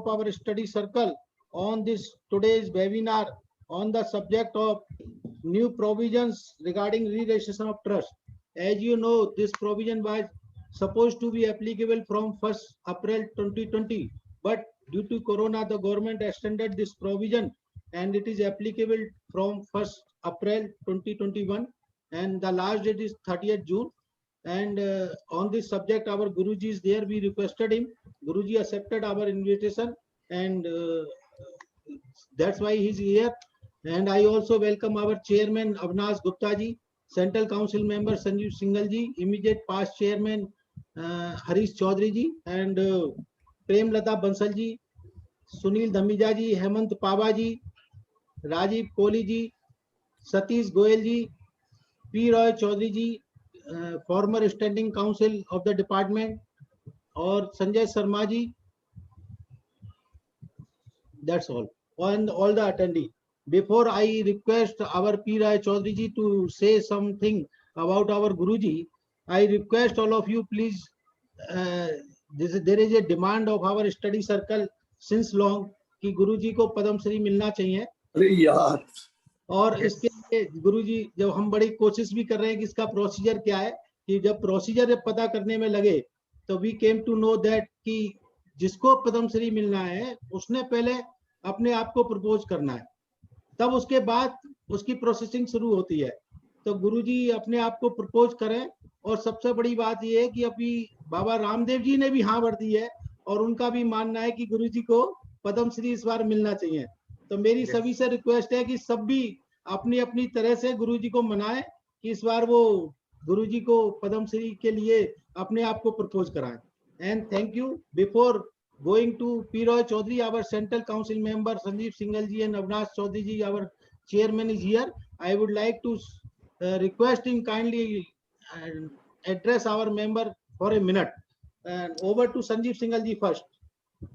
of our study circle on this today's webinar on the subject of new provisions regarding re-registration of trust. As you know, this provision was supposed to be applicable from 1st April 2020, but due to Corona, the government extended this provision and it is applicable from 1st April 2021 and the last date is 30th June. And on this subject, our Guruji is there. We requested him. Guruji accepted our invitation and that's why he's here. And I also welcome our chairman Avinash Gupta ji, Central Council member Sanjeev Singhal ji, immediate past chairman Harish Chaudhary ji, and Prem Lata Bansal ji, Sunil Dhamija ji, Hemant Pava ji, Rajiv Kohli ji, Satish Goyal ji, P. Roy Chaudhary ji, former standing council of the department, or Sanjay Sharma ji. That's all. And all the attendee. Before I request our P. Roy Chaudhary ji to say something about our Guruji, I request all of you, please, there is a demand of our study circle since long कि गुरुजी को पद्म श्री मिलना चाहिए। अरे यार, और इसके लिए गुरुजी जब हम बड़ी कोशिश भी कर रहे हैं कि इसका प्रोसीजर क्या है, कि जब प्रोसीजर पता करने में लगे तो we came to know that कि जिसको पद्म श्री मिलना है उसने पहले अपने आप को प्रपोज करना है, तब उसके बाद उसकी प्रोसेसिंग शुरू होती है। तो गुरुजी अपने आप को प्रपोज करें। और सबसे बड़ी बात यह है कि अभी बाबा रामदेव जी ने भी हाँ भर दी है और उनका भी मानना है कि गुरुजी को पद्म श्री इस बार मिलना चाहिए। तो मेरी सभी से रिक्वेस्ट है कि सब भी अपनी अपनी तरह से गुरुजी को मनाएं कि इस बार वो गुरुजी को पद्म श्री के लिए अपने आप को प्रपोज कराएं। And thank you. Before going to P. Roy Chaudhary, our Central Council member Sanjeev Singhal ji and Avinash Chaudhary ji, our chairman is here. I would like to request him kindly address our member for a minute. And over to Sanjeev Singhal ji first.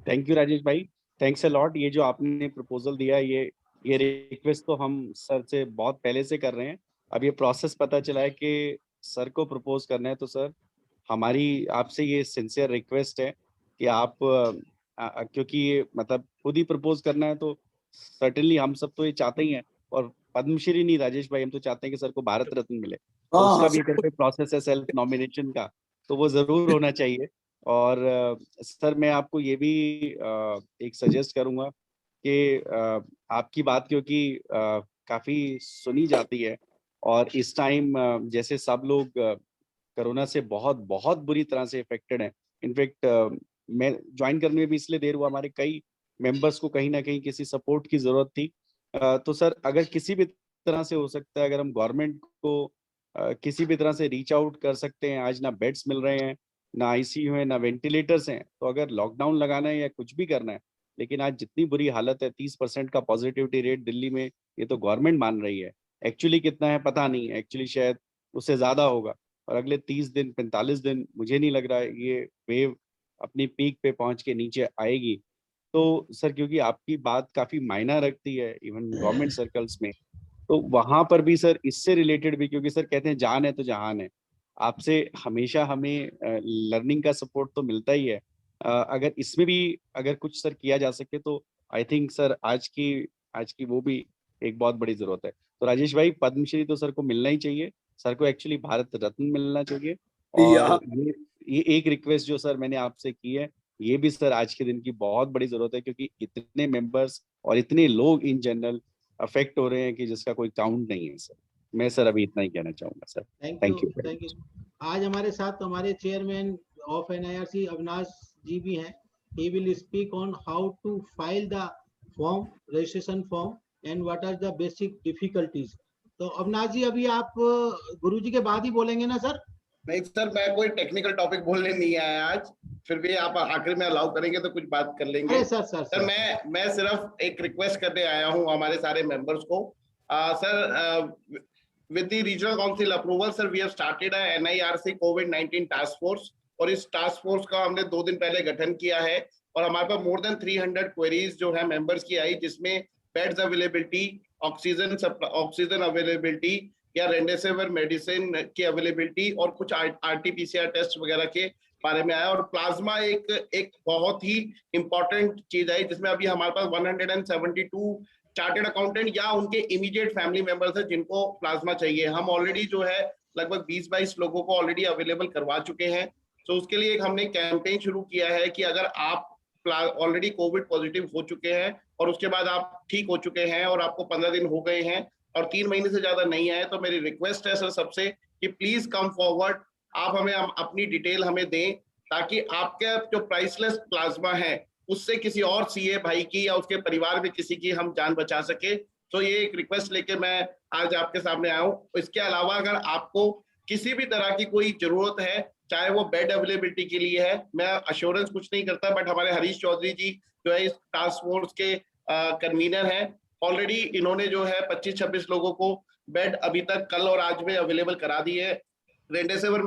Thank you Rajesh भाई, thanks a lot। ये जो आपने proposal दिया, ये request तो हम sir से बहुत पहले से कर रहे हैं। अब ये प्रोसेस पता चला है कि सर को प्रपोज करना है, तो सर हमारी आपसे ये सिंसियर रिक्वेस्ट है कि आप क्योंकि ये मतलब खुद ही प्रपोज करना है तो सर्टेनली हम सब तो ये चाहते ही हैं, और पद्मश्री नहीं राजेश भाई, हम तो चाहते हैं कि सर को भारत रत्न मिले। तो उसका भी करके प्रोसेस है सेल्फ नॉमिनेशन का, तो वो जरूर होना चाहिए। और सर मैं आपको ये भी एक सजेस्ट करूंगा कि आपकी बात क्योंकि काफी सुनी जाती है और इस टाइम जैसे सब लोग कोरोना से बहुत बहुत बुरी तरह से इफेक्टेड हैं। इनफैक्ट मैं ज्वाइन करने में भी इसलिए देर हुआ, हमारे कई मेंबर्स को कहीं ना कहीं किसी सपोर्ट की जरूरत थी। तो सर अगर किसी भी तरह से हो सकता है, अगर हम गवर्नमेंट को किसी भी तरह से रीच आउट कर सकते हैं। आज ना बेड्स मिल रहे हैं, ना आईसीयू है, ना वेंटिलेटर्स हैं, तो अगर लॉकडाउन लगाना है या कुछ भी करना है, लेकिन आज जितनी बुरी हालत है, 30% का पॉजिटिविटी रेट दिल्ली में, ये तो गवर्नमेंट मान रही है। एक्चुअली कितना है पता नहीं है, एक्चुअली शायद उससे ज्यादा होगा। और अगले 30 दिन 45 दिन मुझे नहीं लग रहा है ये वेव अपनी पीक पे पहुंच के नीचे आएगी। तो सर क्योंकि आपकी बात काफी मायना रखती है इवन गवर्नमेंट सर्कल्स में, तो वहां पर भी सर इससे रिलेटेड भी, क्योंकि सर कहते हैं जान है तो जहान है, आपसे हमेशा हमें लर्निंग का सपोर्ट तो मिलता ही है। अगर इसमें भी अगर कुछ सर किया जा सके तो आई थिंक सर आज की वो भी एक बहुत बड़ी जरूरत है। तो राजेश भाई पद्मश्री तो सर को मिलना ही चाहिए, सर को एक्चुअली भारत रत्न मिलना चाहिए। और ये एक रिक्वेस्ट जो सर मैंने आपसे की है, ये भी सर आज के दिन की बहुत बड़ी जरूरत है, क्योंकि इतने मेंबर्स और इतने लोग इन जनरल अफेक्ट हो रहे हैं कि जिसका कोई काउंट नहीं है। सर मैं सर अभी इतना ही कहना चाहूंगा सर। Thank you. आज हमारे साथ हमारे चेयरमैन ऑफ NIRC अविनाश जी भी हैं। He will speak on how to file the form, registration form and what are the basic difficulties. तो अविनाश जी अभी आप गुरुजी के बाद ही बोलेंगे ना सर? नहीं सर, मैं कोई टेक्निकल टॉपिक बोलने नहीं आया आज, फिर भी आप आखिर में अलाउ करेंगे तो कुछ बात कर लेंगे। सर मैं सिर्फ एक रिक्वेस्ट करने आया हूँ हमारे सारे मेंबर्स को। Sir with the regional council approval sir, we have started a NIRC COVID-19 task force, और इस टास्क फोर्स का हमने 2 दिन पहले गठन किया है और हमारे पास मोर देन 300 क्वेरीज जो है मेंबर्स की आई, जिसमें बेड्स अवेलेबिलिटी, ऑक्सीजन अवेलेबिलिटी या रेमडेसिविर मेडिसिन की अवेलेबिलिटी और कुछ RT-PCR टेस्ट वगैरह के बारे में आया। और प्लाज्मा एक बहुत ही इंपॉर्टेंट चीज है, जिसमें अभी हमारे पास 172 चार्टेड अकाउंटेंट या उनके इमीडिएट फैमिली मेंबर्स है जिनको प्लाज्मा चाहिए। हम ऑलरेडी जो है लगभग 20-22 लोगों को ऑलरेडी अवेलेबल करवा चुके हैं। तो उसके लिए एक हमने कैंपेन शुरू किया है कि अगर आप ऑलरेडी कोविड पॉजिटिव हो चुके हैं और उसके बाद आप ठीक हो चुके हैं और आपको 15 दिन हो गए हैं और 3 महीने से ज्यादा नहीं आए, तो मेरी रिक्वेस्ट है सर सबसे कि प्लीज कम फॉरवर्ड, आप हमें अपनी डिटेल हमें दें, ताकि आपके जो प्राइसलेस प्लाज्मा है उससे किसी और सीए भाई की या उसके परिवार में किसी की हम जान बचा सके। तो ये एक रिक्वेस्ट लेके मैं आज आपके सामने आया हूँ। इसके अलावा अगर आपको किसी भी तरह की कोई जरूरत है, चाहे वो बेड अवेलेबिलिटी के लिए है, मैं अश्योरेंस कुछ नहीं करता, बट हमारे हरीश चौधरी जी जो है इस टास्क फोर्स के कन्वीनर हैं, ऑलरेडी इन्होंने जो है 25-26 लोगों को बेड अभी तक कल और आज में अवेलेबल करा दी है। रेमडेसिविर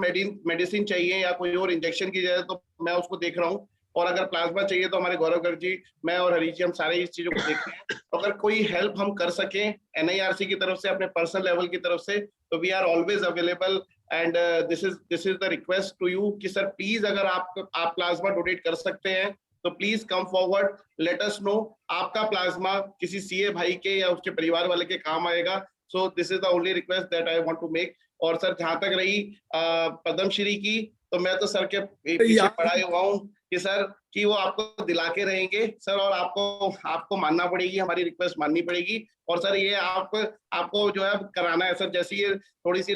मेडिसिन चाहिए या कोई और इंजेक्शन की जाए तो मैं उसको देख रहा हूँ, और अगर प्लाज्मा चाहिए तो हमारे गौरव गर्ग जी, मैं और हरीश जी हम सारे इस चीजों को देखते हैं। तो अगर कोई हेल्प हम कर सकें एनआईआरसी की तरफ से, अपने पर्सनल लेवल की तरफ से, तो we are always available. And this is the request to you कि सर प्लीज अगर आप प्लाज्मा डोनेट कर सकते हैं तो please come forward, let us know. आपका प्लाज्मा किसी सीए भाई के या उसके परिवार वाले के काम आएगा। So this is the only request that I want to make. और सर जहां तक रही पद्मश्री की, तो मैं तो सर के पीछे पड़ा हुआ हूँ कि सर कि वो आपको दिला के रहेंगे सर, और आपको मानना पड़ेगी, हमारी रिक्वेस्ट माननी पड़ेगी। और सर ये आपको जो है कराना है सर। जैसे ये थोड़ी सी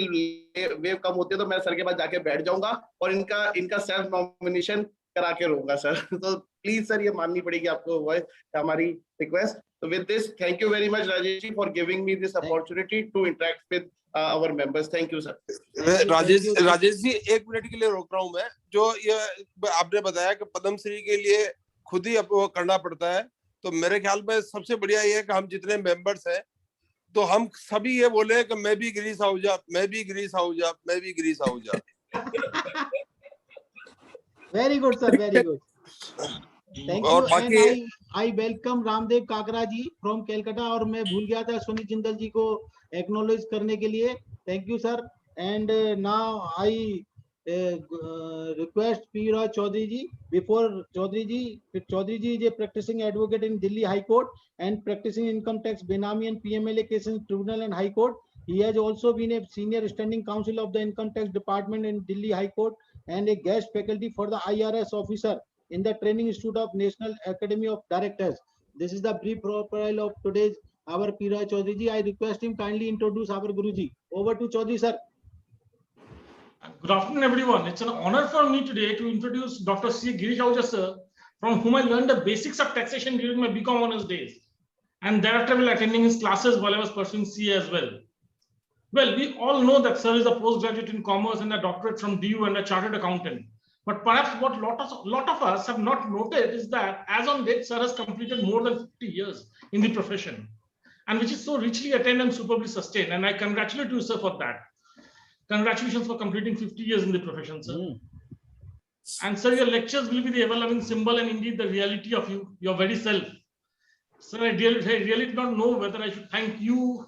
वेव कम होती है तो मैं सर के पास जाके बैठ जाऊंगा और इनका सेल्फ नॉमिनेशन करा के रहूंगा सर। तो प्लीज सर ये माननी पड़ेगी आपको, वो हमारी request. So with this, thank you very much Rajesh ji for giving me this opportunity to interact with our members. Thank you sir. Rajesh ji 1 minute के लिए रोक रहा हूं मैं। जो ये आपने बताया कि पद्मश्री के लिए खुद ही वो करना पड़ता है, तो मेरे ख्याल में सबसे बढ़िया ये है कि हम जितने मेंबर्स हैं तो हम सभी ये बोले कि मैं भी ग्रीस हाउजा, मैं भी ग्रीस हाउजा, मैं भी ग्रीस हाउजा। Very good sir, very good, thank you. And I welcome Ramdev Kakra ji from Calcutta, और मैं भूल गया था सुनील जिंदल जी को एक्नॉलेज करने के लिए, thank you sir. And now I request P. Raj Chaudhary ji. Before Chaudhary ji is a practicing advocate in Delhi High Court and practicing income tax, Benami and PMLA cases in Tribunal and High Court. He has also been a senior standing counsel of the Income Tax Department in Delhi High Court and a guest faculty for the IRS officer in the Training Institute of National Academy of Directors. This is the brief profile of today's our P. Raj Chaudhary ji. I request him kindly introduce our Guruji. Over to Chaudhary sir. Good afternoon, everyone. It's an honor for me today to introduce Dr. C. Girish Ahuja sir, from whom I learned the basics of taxation during my BCom honors days, and thereafter while attending his classes while I was pursuing CA as well. Well, we all know that sir is a postgraduate in commerce and a doctorate from DU and a chartered accountant. But perhaps what lot of us have not noted is that as on date, sir has completed more than 50 years in the profession, and which is so richly attained and superbly sustained. And I congratulate you, sir, for that. Congratulations for completing 50 years in the profession, sir. And sir, your lectures will be the ever-loving symbol and indeed the reality of you, your very self. Sir, I really did not know whether I should thank you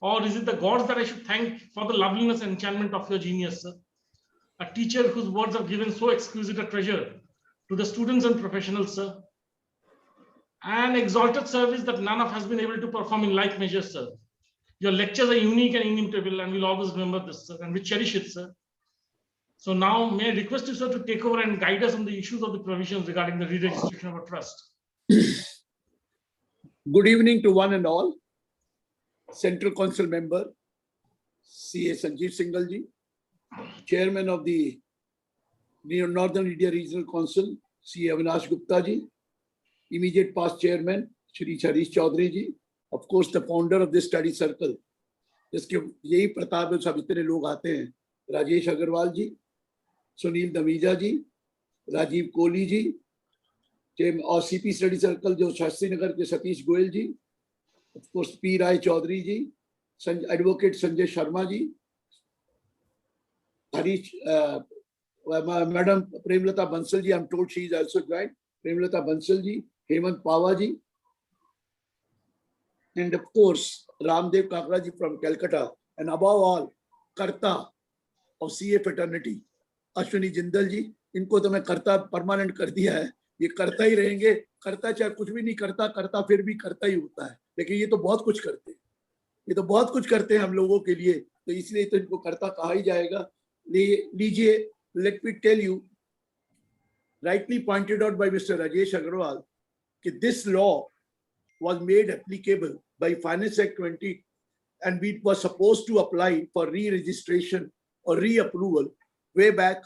or is it the gods that I should thank for the loveliness and enchantment of your genius, sir. A teacher whose words have given so exquisite a treasure to the students and professionals, sir. An exalted service that none of us has been able to perform in like measure, sir. Your lectures are unique and inimitable, and we'll always remember this, sir, and we cherish it, sir. So now, may I request you, sir, to take over and guide us on the issues of the provisions regarding the re-registration of a trust. Good evening to one and all. Central Council member, CA Sanjeev Singhal ji, Chairman of the Northern India Regional Council, CA Avinash Gupta ji, immediate past Chairman, Shri Harish Chaudhary ji, of course the founder of this study circle, जिसके यही प्रताप है सब इतने लोग आते हैं, राजेश अग्रवाल जी, सुनील दमीजा जी, राजीव कोहली जी, और CP study circle जो शास्त्री नगर के सतीश गोयल जी, of course P. Rai Chaudhary ji, Advocate Sanjay Sharma ji, Harish, Madam Premlata Bansal ji, I'm told she is also joined, Premlata Bansal ji, Hemant Pava ji, and of course Ramdev Kakra ji from Calcutta, and above all Karta of CA fraternity, Ashwini Jindal ji, इनको तो मैं करता permanent कर दिया है, ये करता ही रहेंगे, करता चाहे कुछ भी नहीं करता, करता फिर भी करता ही होता है। लेकिन ये तो बहुत कुछ करते हैं, ये तो बहुत कुछ करते हैं हम लोगों के लिए, तो इसलिए तो इनको करता कहा ही जाएगा। लीजिए, let me tell you, rightly pointed out by Mr. Rajesh Agarwal, that this law was made applicable by Finance Act 20 and we were supposed to apply for re-registration or re-approval way back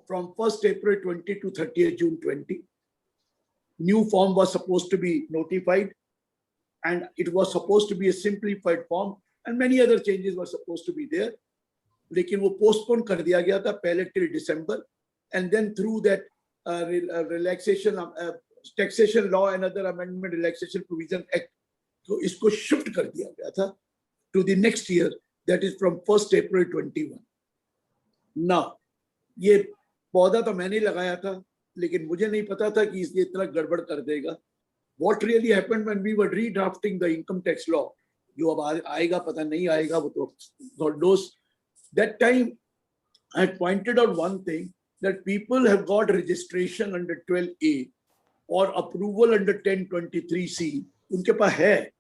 from 1st April 20 to 30th June 20. New form was supposed to be notified and it was supposed to be a simplified form and many other changes were supposed to be there. लेकिन वो postpone कर दिया गया था पहले till December, and then through that relaxation taxation law and other amendment relaxation provision act, तो इसको shift कर दिया गया था to the next year, that is from 1st April 21. Now, ये पौधा तो मैंने लगाया था, लेकिन मुझे नहीं पता था कि इसलिए इतना गड़बड़ कर देगा. What really happened when we were redrafting the income tax law, जो अब आएगा पता नहीं आएगा, वो तो God knows. That time I had pointed out one thing, that people have got registration under 12A or approval under 1023C, उनके पास है,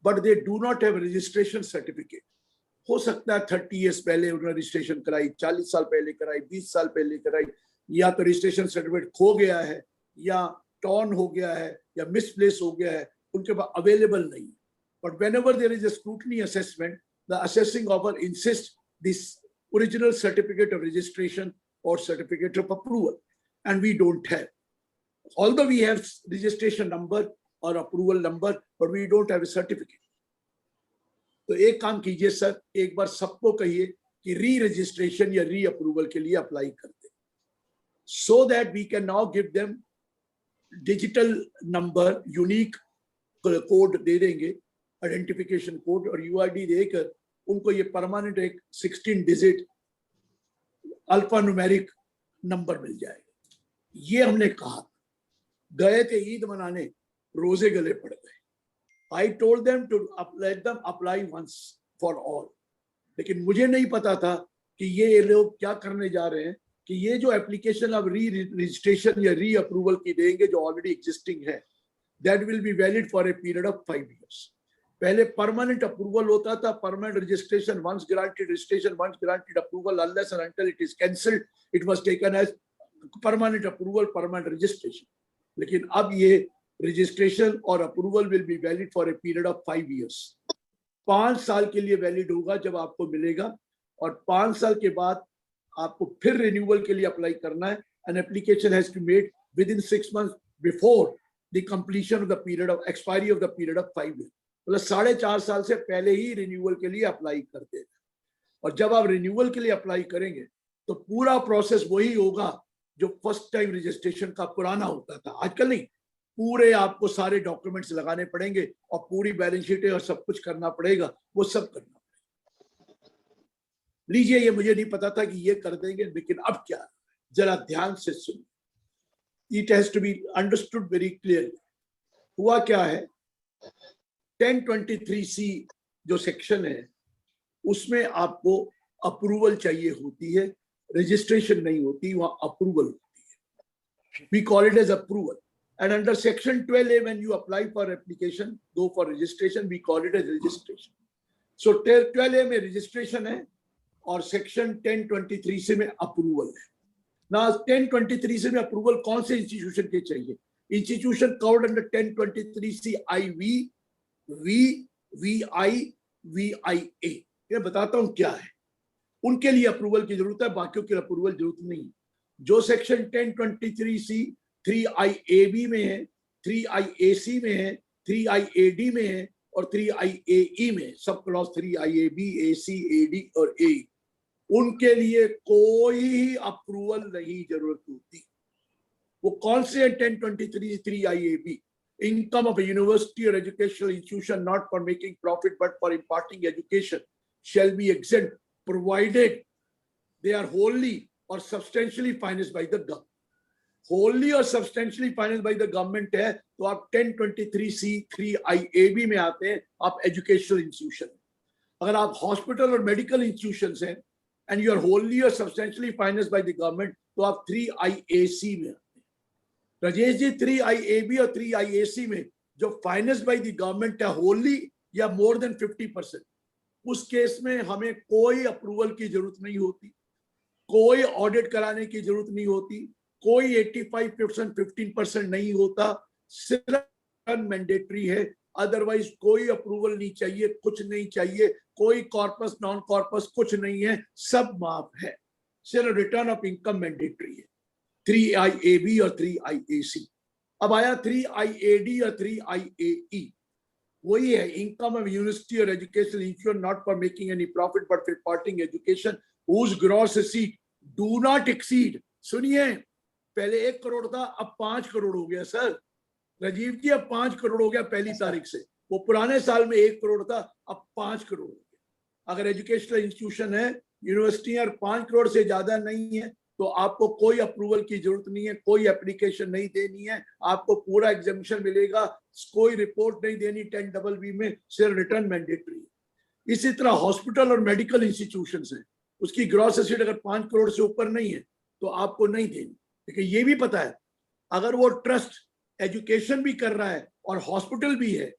but they do not have registration certificate. हो सकता है 30 years पहले उन्होंने रजिस्ट्रेशन कराई, 40 साल पहले कराई, 20 साल पहले कराई, या तो रजिस्ट्रेशन सर्टिफिकेट खो गया है, या टॉर्न हो गया है, या मिसप्लेस हो गया है, उनके पास अवेलेबल नहीं. But whenever there is a scrutiny assessment, the assessing officer insists this original certificate of registration or certificate of approval, and we don't have. Although we have registration number or approval number, but we don't have a certificate. तो एक काम कीजिए sir, एक बार सबको कहिए कि री registration या री अप्रूवल के लिए अप्लाई कर दें, so that we can now give them digital number, unique code दे देंगे, आइडेंटिफिकेशन कोड और यूआईडी देकर उनको ये परमानेंट एक 16 डिजिट अल्फा न्यूमेरिक नंबर मिल जाएगा. ये हमने कहा. गए थे ईद मनाने, रोजे गले पड़ गए. I told them to let them apply once for all. लेकिन मुझे नहीं पता था कि ये लोग क्या करने जा रहे हैं, कि ये जो एप्लीकेशन अब री रजिस्ट्रेशन या री अप्रूवल की देंगे जो ऑलरेडी एग्जिस्टिंग है, that will be valid for a period of 5 years. पहले परमानेंट अप्रूवल होता था, permanent registration, once granted registration, once granted approval, unless and until it is cancelled, it was taken as permanent approval, permanent registration. लेकिन अब ये registration और approval will be valid for a period of 5 years. 5 साल के लिए valid होगा जब आपको मिलेगा, और 5 साल के बाद आपको फिर रिन्यूअल के लिए अप्लाई करना है. An application has to be made within 6 months before the completion of the period of expiry of the period of 5 years. मतलब 4.5 साल से पहले ही रिन्यूअल के लिए अप्लाई कर देना. और जब आप रिन्यूअल के लिए अप्लाई करेंगे तो पूरा प्रोसेस वही होगा जो फर्स्ट टाइम रजिस्ट्रेशन का पुराना होता था. आजकल नहीं, पूरे आपको सारे डॉक्यूमेंट्स लगाने पड़ेंगे और पूरी बैलेंस शीटें और सब कुछ करना पड़ेगा, वो सब करना पड़ेगा. लीजिए, ये मुझे नहीं पता था कि ये कर देंगे, लेकिन अब क्या, जरा ध्यान से सुनिए. It has to be understood very clearly. हुआ क्या है, 1023C जो सेक्शन है उसमें आपको अप्रूवल चाहिए होती है, रजिस्ट्रेशन नहीं होती, वहां अप्रूवल होती है. We call it as approval. And under section 12A, when you apply for application, go for registration, we call it as registration. So 12A में registration है और section 1023C में approval है. Now 1023C में approval कौन से institution के चाहिए? Institution covered under 1023C IV, V, VI, VIA. ये बताता हूँ क्या है. उनके लिए अप्रूवल की जरूरत है, बाकियों के लिए अप्रूवल जरूरत नहीं. जो सेक्शन 1023C 3IAB में है, 3IAC में है, 3IAD में है और 3IAE में, sub clause 3IAB, AC, AD और AE, उनके लिए कोई अप्रूवल नहीं जरूरत होती. वो कौन से 1023 3IAB? Income of a university or educational institution not for making profit but for imparting education shall be exempt provided they are wholly or substantially financed by the government. Wholly or substantially financed by the government है तो आप 1023C 3IAB में आते हैं, आप educational institution. अगर आप hospital और medical institutions हैं and you are wholly or substantially financed by the government, तो आप 3IAC में आते हैं। राजेश जी, 3IAB और 3IAC में जो फाइनेंस बाय द गवर्नमेंट है होली या मोर देन 50%, उस केस में हमें कोई अप्रूवल की जरूरत नहीं होती, कोई ऑडिट कराने की जरूरत नहीं होती, कोई 85% 15% नहीं होता, सिर्फ मैंडेटरी है। अदरवाइज कोई अप्रूवल नहीं चाहिए, कुछ नहीं चाहिए, कोई कॉर्पस नॉन कॉर्पस कुछ नहीं है, सब माफ है, सिर्फ रिटर्न ऑफ इनकम मैंडेटरी है। 3IAB और 3IAC। अब आया 3IAD और 3IAE, वही है, इनकम ऑफ यूनिवर्सिटी और education institute not for making any profit but for imparting education whose gross receipt do not exceed। सुनिए, पहले 1 करोड़ था, अब 5 करोड़ हो गया सर। राजीव जी, अब 5 करोड़ हो गया पहली तारीख से। वो पुराने साल में 1 करोड़ था, अब 5 करोड़ हो गया। अगर एजुकेशनल इंस्टीट्यूशन है, यूनिवर्सिटी और 5 करोड़ से ज्यादा नहीं है, तो आपको कोई अप्रूवल की जरूरत नहीं है, कोई एप्लीकेशन नहीं देनी है, आपको पूरा एग्जामिनेशन मिलेगा, कोई रिपोर्ट नहीं देनी 10BB में, सिर्फ रिटर्न मैंडेटरी है। इसी तरह हॉस्पिटल और मेडिकल इंस्टीट्यूशन है, उसकी ग्रॉस एसेट अगर 5 करोड़ से ऊपर नहीं है तो आपको नहीं देनी। लेकिन ये भी पता है, अगर वो ट्रस्ट एजुकेशन भी कर रहा है और हॉस्पिटल भी है,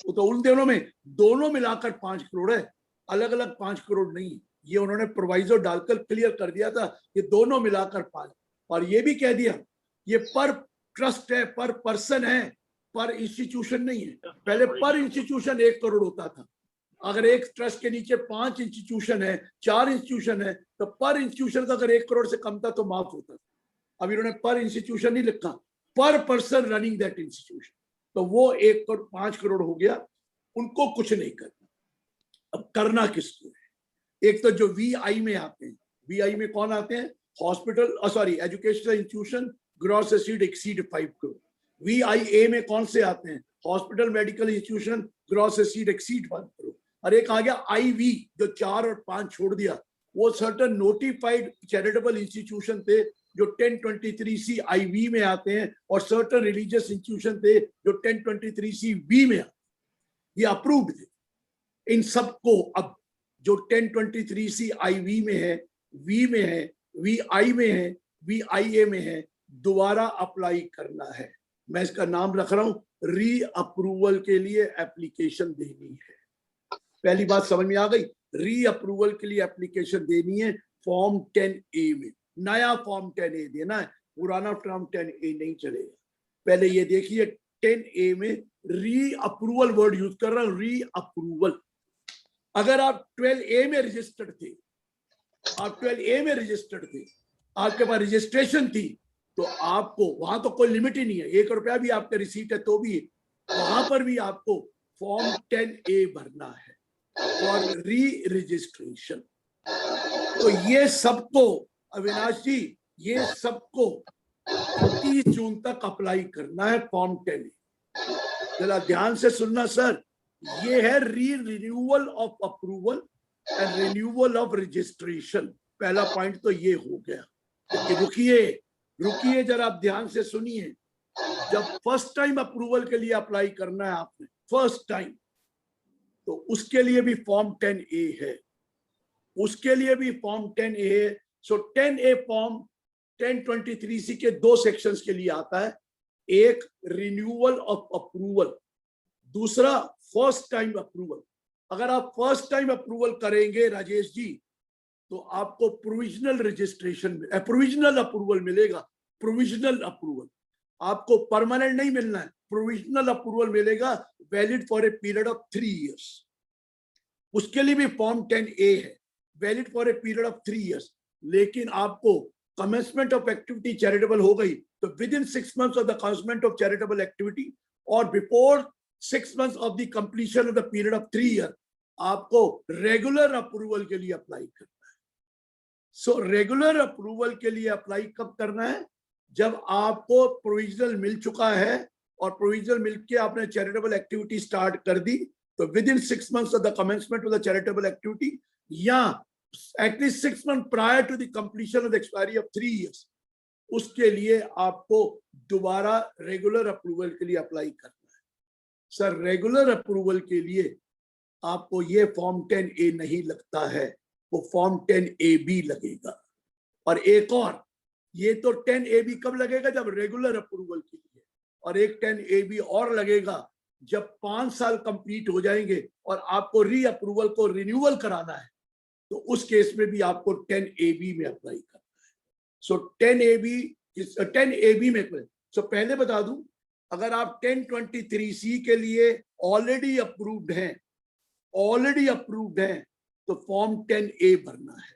तो उन दोनों में दोनों मिलाकर 5 करोड़ है, अलग अलग 5 करोड़ नहीं। ये उन्होंने प्रोवाइजो डालकर क्लियर कर दिया था, ये दोनों मिलाकर 5। और ये भी कह दिया ये पर ट्रस्ट है, पर पर्सन है, पर इंस्टीट्यूशन नहीं है। पहले पर इंस्टीट्यूशन 1 करोड़ होता था। अगर एक ट्रस्ट के नीचे 5 इंस्टीट्यूशन है, 4 इंस्टीट्यूशन है, तो पर इंस्टीट्यूशन का अगर 1 करोड़ से कम था तो माफ होता था। अब इन्होंने पर इंस्टीट्यूशन नहीं लिखा, पर पर्सन रनिंग दैट इंस्टीट्यूशन, तो वो 1 करोड़ 5 करोड़ हो गया, उनको कुछ नहीं करना। अब करना किसको है? एक तो जो VI में आते हैं, VI में कौन आते हैं? Hospital, sorry, educational institution gross asset exceed 5 crore. VIA में कौन से आते हैं? Hospital medical institution gross asset exceed 1 crore. और एक आ गया IV, जो 4 और 5 छोड़ दिया, वो सर्टन नोटिफाइड चैरिटेबल इंस्टीट्यूशन थे जो 1023C IV में आते हैं, और सर्टन रिलीजियस इंस्टीट्यूशन थे जो 1023C V में आते हैं। ये अप्रूव्ड थे। इन सबको अब जो 1023C IV में है, V में है, VI में है, VIA में है, दोबारा अप्लाई करना है। मैं इसका नाम रख रहा हूं, री अप्रूवल के लिए एप्लीकेशन देनी है। पहली बात समझ में आ गई? री अप्रूवल के लिए एप्लीकेशन देनी है फॉर्म 10A में। नया फॉर्म 10A देना है, पुराना फॉर्म 10A नहीं चलेगा। पहले ये देखिए, 10A में री अप्रूवल वर्ड यूज कर रहा हूं, री अप्रूवल। अगर आप 12A में रजिस्टर्ड थे, आप 12A में रजिस्टर्ड थे, आपके पास रजिस्ट्रेशन थी, तो आपको वहां तो कोई लिमिट ही नहीं है, 1 रुपया भी आपका रिसीट है तो भी वहां पर भी आपको फॉर्म 10A भरना है फॉर री रजिस्ट्रेशन। तो ये सबको, अविनाश जी, ये सबको 30 जून तक अप्लाई करना है फॉर्म 10A। जरा ध्यान से सुनना सर, ये है renewal of approval and renewal of registration. पहला पॉइंट तो ये हो गया। रुकिए जरा, आप ध्यान से सुनिए। जब फर्स्ट टाइम अप्रूवल के लिए अप्लाई करना है आपने, फर्स्ट टाइम, तो उसके लिए भी फॉर्म 10A है, उसके लिए भी फॉर्म 10A है। सो 10A फॉर्म 1023C के 2 सेक्शंस के लिए आता है, एक रिन्यूअल ऑफ अप्रूवल, दूसरा फर्स्ट टाइम अप्रूवल। अगर आप फर्स्ट टाइम अप्रूवल करेंगे राजेश जी, तो आपको प्रोविजनल रजिस्ट्रेशन, प्रोविजनल अप्रूवल मिलेगा। प्रोविजनल अप्रूवल आपको परमानेंट नहीं मिलना है, प्रोविजनल अप्रूवल मिलेगा, valid for a period of 3 years. उसके लिए भी फॉर्म 10A है, valid for a period of 3 years. लेकिन आपको कमेंसमेंट ऑफ एक्टिविटी चैरिटेबल हो गई तो within 6 months of the commencement of charitable activity और before 6 months of the completion of the period of 3 years, आपको regular approval के लिए apply करना है। सो रेगुलर अप्रूवल के लिए अप्लाई कब करना है? जब आपको प्रोविजनल मिल चुका है और प्रोविजनल मिलके आपने चैरिटेबल एक्टिविटी स्टार्ट कर दी, तो within 6 months of the commencement of the charitable activity या at least 6 months prior to the completion of the expiry of 3 years, उसके लिए आपको दोबारा रेगुलर अप्रूवल के लिए अप्लाई करना है। सर, रेगुलर अप्रूवल के लिए आपको ये फॉर्म 10A नहीं लगता है, वो फॉर्म 10AB लगेगा। और एक और, ये तो 10AB कब लगेगा? जब रेगुलर अप्रूवल के लिए, और एक 10AB और लगेगा जब 5 साल कंप्लीट हो जाएंगे और आपको री अप्रूवल को रिन्यूअल कराना है, तो उस केस में भी आपको 10AB में अप्लाई करना है। सो 10AB में पहले बता दूं, अगर आप 1023C के लिए ऑलरेडी अप्रूव्ड हैं तो फॉर्म 10A भरना है।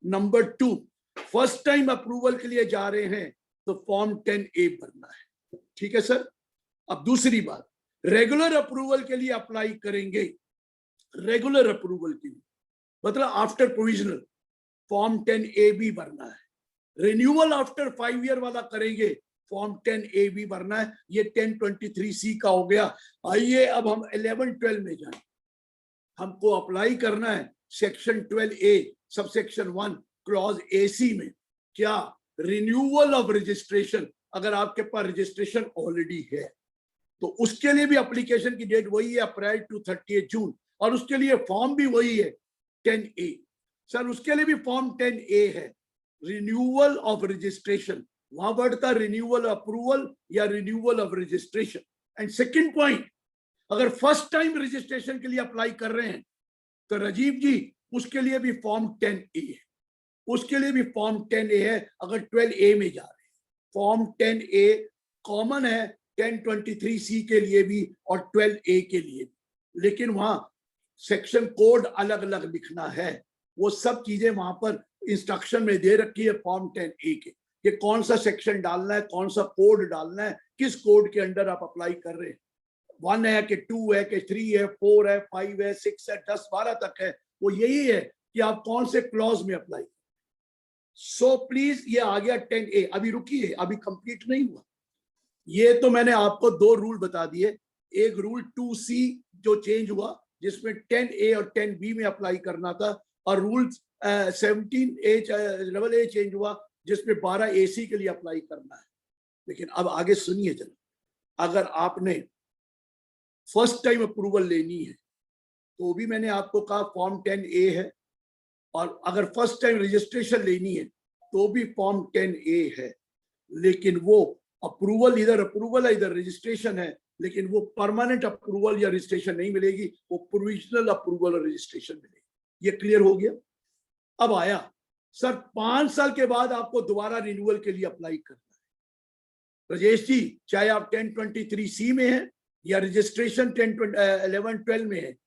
नंबर 2, फर्स्ट टाइम अप्रूवल के लिए जा रहे हैं तो फॉर्म 10A भरना है। ठीक है सर। अब दूसरी बात, रेगुलर अप्रूवल के लिए अप्लाई करेंगे, रेगुलर अप्रूवल के लिए मतलब आफ्टर प्रोविजनल, फॉर्म 10AB भरना है। रिन्यूअल आफ्टर 5 ईयर वाला करेंगे, फॉर्म 10AB भरना है। ये 1023C का हो गया। आइए अब हम 11-12 में जाएं। हमको अप्लाई करना है section 12A subsection 1 clause AC में। क्या? Renewal of registration. अगर आपके पास रजिस्ट्रेशन ऑलरेडी है तो उसके लिए भी एप्लीकेशन की डेट वही है, अप्रैल टू 30 जून, और उसके लिए फॉर्म भी वही है 10A। सर उसके लिए भी फॉर्म 10A है, रिन्यूअल ऑफ रजिस्ट्रेशन। वहां बढ़ता रिन्यूअल अप्रूवल या renewal of registration. And second point, अगर फर्स्ट टाइम रजिस्ट्रेशन के लिए अप्लाई कर रहे हैं तो राजीव जी उसके लिए भी फॉर्म 10A है, उसके लिए भी फॉर्म 10A है। अगर 12A में जा रहे हैं, फॉर्म 10A कॉमन है 1023C के लिए भी और 12A के लिए भी, लेकिन वहां सेक्शन कोड अलग अलग लिखना है। वो सब चीजें वहां पर इंस्ट्रक्शन में दे रखी है फॉर्म 10A के, कि कौन सा सेक्शन डालना है, कौन सा कोड डालना है, किस कोड के अंडर आप अप्लाई कर रहे हैं। 1 है कि 2 है कि 3 है, 4 है, 5 है, 6 है, 10, 12 तक है। वो यही है कि आप कौन से क्लॉज में अप्लाई। सो प्लीज ये आ गया 10A। अभी रुकिए, अभी कंप्लीट नहीं हुआ। ये तो मैंने आपको 2 रूल बता दिए। एक रूल 2C जो चेंज हुआ जिसमें 10A और 10B में अप्लाई करना था, और रूल 17A चेंज हुआ जिसमें 12AC के लिए अप्लाई करना है। लेकिन अब आगे सुनिए जरा, अगर आपने फर्स्ट टाइम अप्रूवल लेनी है तो भी मैंने आपको कहा फॉर्म 10A है, और अगर फर्स्ट टाइम रजिस्ट्रेशन लेनी है तो भी फॉर्म 10A है। लेकिन वो अप्रूवल इधर अप्रूवल है, इधर रजिस्ट्रेशन है, लेकिन वो परमानेंट अप्रूवल या रजिस्ट्रेशन नहीं मिलेगी, वो प्रोविजनल अप्रूवल और रजिस्ट्रेशन मिलेगी। ये क्लियर हो गया। अब आया सर 5 साल के बाद आपको दोबारा रिन्यूअल के लिए अप्लाई करना है। राजेश जी, चाहे आप 1023C में है या रजिस्ट्रेशन 11-12 में है,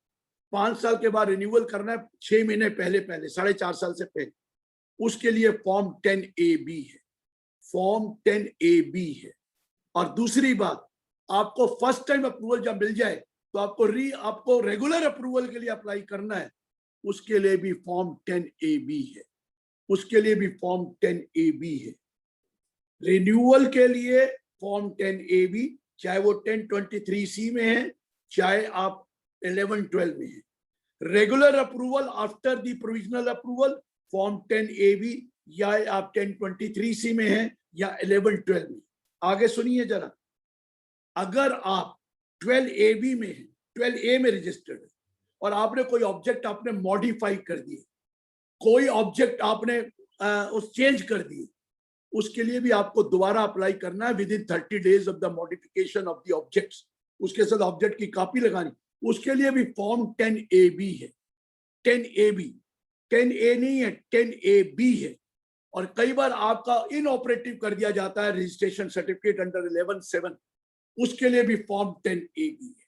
5 साल के बाद रिन्यूअल करना है, 6 महीने पहले 4.5 साल से पहले, उसके लिए फॉर्म 10AB है, फॉर्म 10AB है। और दूसरी बात, आपको फर्स्ट टाइम अप्रूवल जब मिल जाए तो आपको रेगुलर अप्रूवल के लिए अप्लाई करना है, उसके लिए भी फॉर्म 10AB है, उसके लिए भी फॉर्म 10AB है। रिन्यूअल के लिए फॉर्म 10AB, चाहे वो 1023C में है, चाहे आप 11-12 में है। Regular approval after the provisional approval, form 10AB, या आप 1023C में है या 11-12 में। आगे सुनिए जरा, अगर आप 12AB में है, 12A में रजिस्टर्ड है, और आपने कोई ऑब्जेक्ट आपने मॉडिफाई कर दिए, कोई ऑब्जेक्ट आपने उस चेंज कर दिए, उसके लिए भी आपको दोबारा अप्लाई करना है with in 30 days of the modification of the objects. उसके साथ ऑब्जेक्ट की कॉपी लगानी, उसके लिए भी फॉर्म 10AB है। 10AB, 10A नहीं है, 10AB है। और कई बार आपका इनऑपरेटिव कर दिया जाता है रजिस्ट्रेशन सर्टिफिकेट अंडर 11(7), उसके लिए भी फॉर्म 10AB है।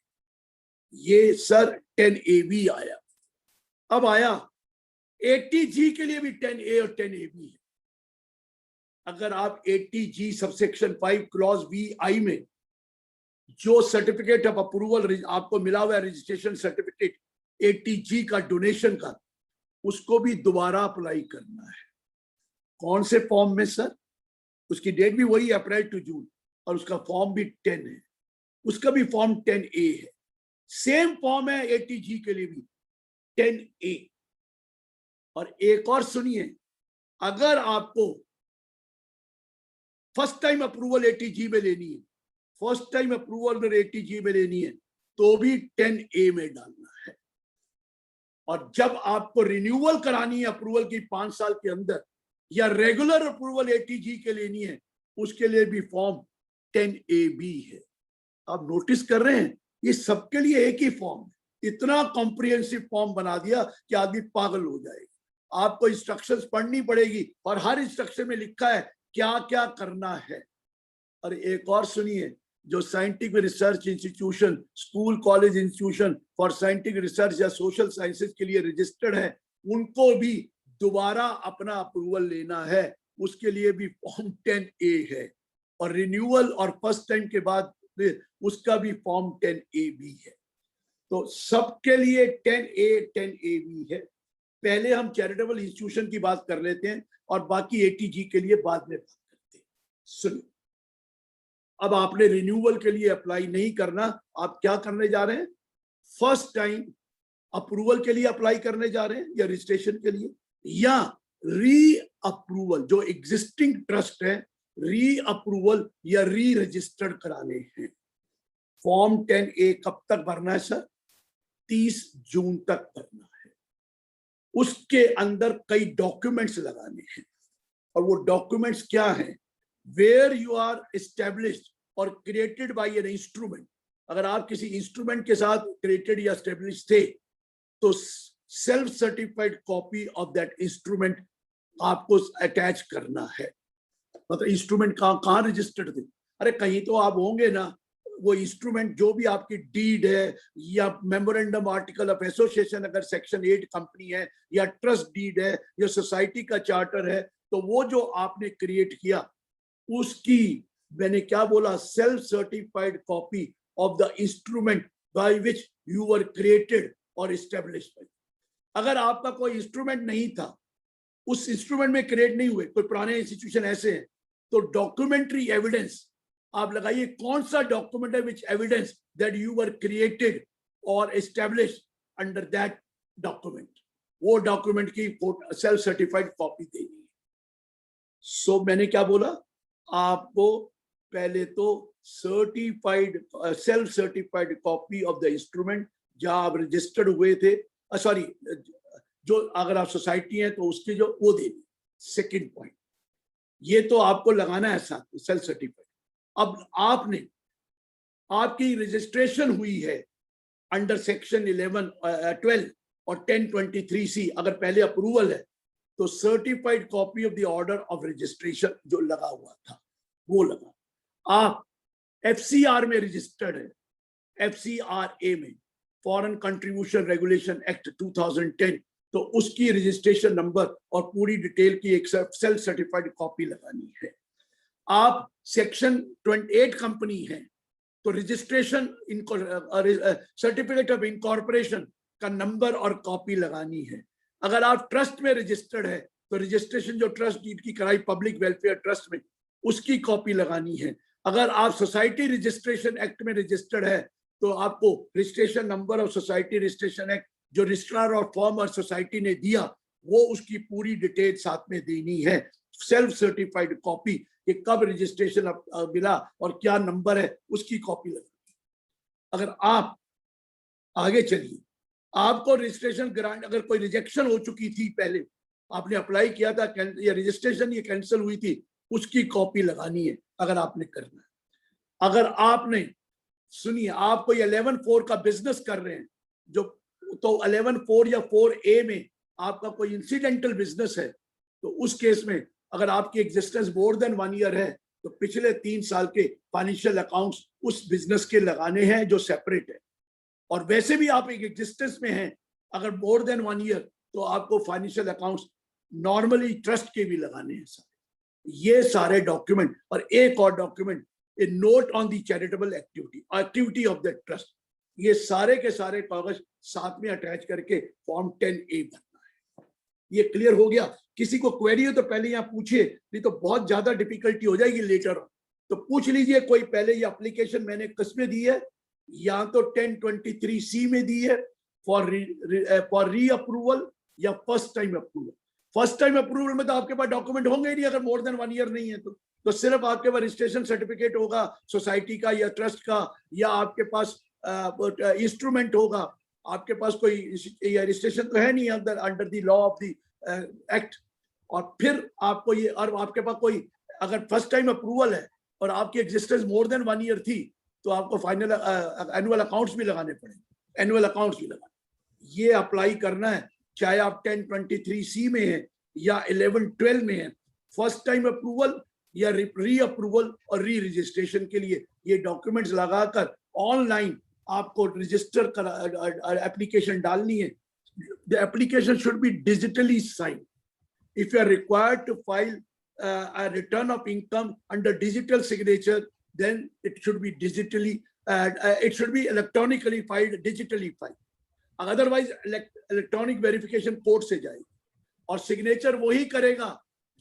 ये सर 10AB आया। अब आया 80G के लिए भी 10A और 10AB है। अगर आप 80G सबसेक्शन 5 क्लॉज VI में जो सर्टिफिकेट ऑफ अप्रूवल आपको मिला हुआ है, रजिस्ट्रेशन सर्टिफिकेट 80G का डोनेशन का, उसको भी दोबारा अप्लाई करना है। कौन से फॉर्म में सर? उसकी डेट भी वही अप्रैल टू जून, और उसका फॉर्म भी 10 है, उसका भी फॉर्म 10A है। सेम फॉर्म है 80G के लिए भी 10A। और एक और सुनिए, अगर आपको फर्स्ट टाइम अप्रूवल 80G में लेनी है, फर्स्ट टाइम अप्रूवल में 80G में लेनी है, तो भी 10A में डालना है। और जब आपको रिन्यूअल करानी है अप्रूवल की 5 साल के अंदर, या रेगुलर अप्रूवल ATG के लेनी है, उसके लिए भी फॉर्म 10AB है। आप नोटिस कर रहे हैं, ये सबके लिए एक ही फॉर्म है। इतना कॉम्प्रिहेंसिव फॉर्म बना दिया कि आदमी पागल हो जाएगा। आपको इंस्ट्रक्शंस पढ़नी पड़ेगी और हर इंस्ट्रक्शन में लिखा है क्या क्या करना है। और एक और सुनिए, जो scientific research institution, school college institution for scientific research या सोशल साइंसेज के लिए रजिस्टर्ड है, उनको भी दोबारा अपना अप्रूवल लेना है, उसके लिए भी फॉर्म 10A है। और रिन्यूअल और फर्स्ट टाइम के बाद उसका भी फॉर्म 10AB है। तो सबके लिए 10A 10AB है। पहले हम चैरिटेबल इंस्टीट्यूशन की बात कर लेते हैं और बाकी ATG के लिए बाद में बात करते हैं। सुनिए, अब आपने रिन्यूअल के लिए अप्लाई नहीं करना, आप क्या करने जा रहे हैं? फर्स्ट टाइम अप्रूवल के लिए अप्लाई करने जा रहे हैं या रजिस्ट्रेशन के लिए, या री अप्रूवल, जो एग्जिस्टिंग ट्रस्ट है, री अप्रूवल या री रजिस्टर्ड कराने हैं। फॉर्म 10A कब तक भरना है सर? 30 जून तक भरना है। उसके अंदर कई डॉक्यूमेंट्स लगाने हैं, और वो डॉक्यूमेंट्स क्या हैं? वेयर यू आर एस्टेब्लिश्ड और क्रिएटेड बाय एन इंस्ट्रूमेंट। अगर आप किसी इंस्ट्रूमेंट के साथ क्रिएटेड या एस्टेब्लिश थे, तो self certified copy of that instrument आपको अटैच करना है। मतलब इंस्ट्रूमेंट कहाँ रजिस्टर्ड थे? अरे कहीं तो आप होंगे ना। वो इंस्ट्रूमेंट जो भी आपकी डीड है या मेमोरेंडम आर्टिकल ऑफ एसोसिएशन अगर सेक्शन 8 कंपनी है, या ट्रस्ट डीड है, या सोसाइटी का चार्टर है, तो वो जो आपने क्रिएट किया उसकी, मैंने क्या बोला, self certified copy of the instrument by which you were created और एस्टेब्लिश्ड। अगर आपका कोई इंस्ट्रूमेंट नहीं था, उस इंस्ट्रूमेंट में क्रिएट नहीं हुए, कोई पुराने इंस्टीट्यूशन ऐसे हैं, तो डॉक्यूमेंट्री एविडेंस आप लगाइए, कौन सा डॉक्यूमेंट है which evidence that you were created और एस्टेब्लिश्ड अंडर दैट डॉक्यूमेंट। वो डॉक्यूमेंट की सेल्फ सर्टिफाइड कॉपी देनी है। सो मैंने क्या बोला आपको? पहले तो certified self certified copy of the instrument जहां आप रजिस्टर्ड हुए थे, सॉरी, जो अगर आप सोसाइटी है तो उसकी जो वो देनी। सेकंड पॉइंट, ये तो आपको लगाना है साथ में सेल्फ सर्टिफाइड। अब आपने, आपकी रजिस्ट्रेशन हुई है अंडर सेक्शन 11, 12 और 1023C, अगर पहले अप्रूवल है तो certified copy of the order of registration जो लगा हुआ था वो लगा। आप FCR में रजिस्टर्ड है, FCRA में, फॉरेन कंट्रीब्यूशन रेगुलेशन एक्ट 2010, तो उसकी रजिस्ट्रेशन नंबर और पूरी डिटेल की एक सेल्फ सर्टिफाइड कॉपी लगानी है। आप सेक्शन 28 कंपनी है तो रजिस्ट्रेशन सर्टिफिकेट ऑफ इनकॉर्पोरेशन का नंबर और कॉपी लगानी है। अगर आप ट्रस्ट में रजिस्टर्ड है तो रजिस्ट्रेशन जो ट्रस्ट डीड की कराई पब्लिक वेलफेयर ट्रस्ट में, उसकी कॉपी लगानी है। अगर आप सोसाइटी रजिस्ट्रेशन एक्ट में रजिस्टर्ड है तो आपको रजिस्ट्रेशन नंबर और सोसाइटी रजिस्ट्रेशन एक्ट जो रजिस्ट्रार और फॉर्म और सोसाइटी ने दिया वो उसकी पूरी डिटेल साथ में देनी है। सेल्फ सर्टिफाइड कॉपी, कि कब रजिस्ट्रेशन मिला और क्या नंबर है, उसकी कॉपी लगानी। अगर आप आगे चलिए, आपको रजिस्ट्रेशन ग्रांट, अगर कोई रिजेक्शन हो चुकी थी, पहले आपने अप्लाई किया था या रजिस्ट्रेशन ये कैंसिल हुई थी, उसकी कॉपी लगानी है अगर आपने करना है। अगर आपने, सुनिए, आप कोई 11(4) का बिजनेस कर रहे हैं, जो तो 11(4) या 4A में आपका कोई इंसिडेंटल बिजनेस है, तो उस केस में अगर आपकी एग्जिस्टेंस मोर देन 1 ईयर है तो पिछले 3 साल के फाइनेंशियल अकाउंट्स उस बिजनेस के लगाने हैं जो सेपरेट है। और वैसे भी आप एक एग्जिस्टेंस में हैं, अगर मोर देन 1 ईयर, तो आपको फाइनेंशियल अकाउंट्स नॉर्मली ट्रस्ट के भी लगाने हैं सारे। ये सारे डॉक्यूमेंट, और एक और document, A note on the charitable activity of the trust, ये सारे के सारे कागज साथ में अटैच करके फॉर्म 10A भरना है। ये क्लियर हो गया? किसी को क्वेरी हो तो पहले यहाँ पूछिए, नहीं तो बहुत ज्यादा डिफिकल्टी हो जाएगी लेटर। तो पूछ लीजिए कोई पहले, ये एप्लीकेशन मैंने किसमें दी है, या तो 1023C में दी है फॉर री अप्रूवल या first time approval. First time approval में तो आपके पास डॉक्यूमेंट होंगे ही नहीं, अगर मोर देन 1 ईयर नहीं है तो सिर्फ आपके पास रजिस्ट्रेशन सर्टिफिकेट होगा सोसाइटी का या ट्रस्ट का, या आपके पास इंस्ट्रूमेंट होगा। आपके पास कोई रजिस्ट्रेशन तो है नहीं अंदर, under the law of the act. और फिर आपको ये, और आपके पास कोई अगर फर्स्ट टाइम अप्रूवल है और आपकी एग्जिस्टेंस मोर देन 1 ईयर थी तो आपको फाइनल एनुअल अकाउंट्स भी लगाने पड़ेंगे, एनुअल अकाउंट्स भी लगाने। ये अप्लाई करना है चाहे आप 1023C में है या 1112 में है। फर्स्ट टाइम अप्रूवल या री अप्रूवल और री रजिस्ट्रेशन के लिए ये डॉक्यूमेंट्स लगाकर ऑनलाइन आपको रजिस्टर कर एप्लीकेशन डालनी है। The application should be digitally signed. If you are required to file a return of income under digital signature, then it should be digitally, it should be electronically filed, digitally filed. Otherwise, electronic verification court से जाएगी और signature वही करेगा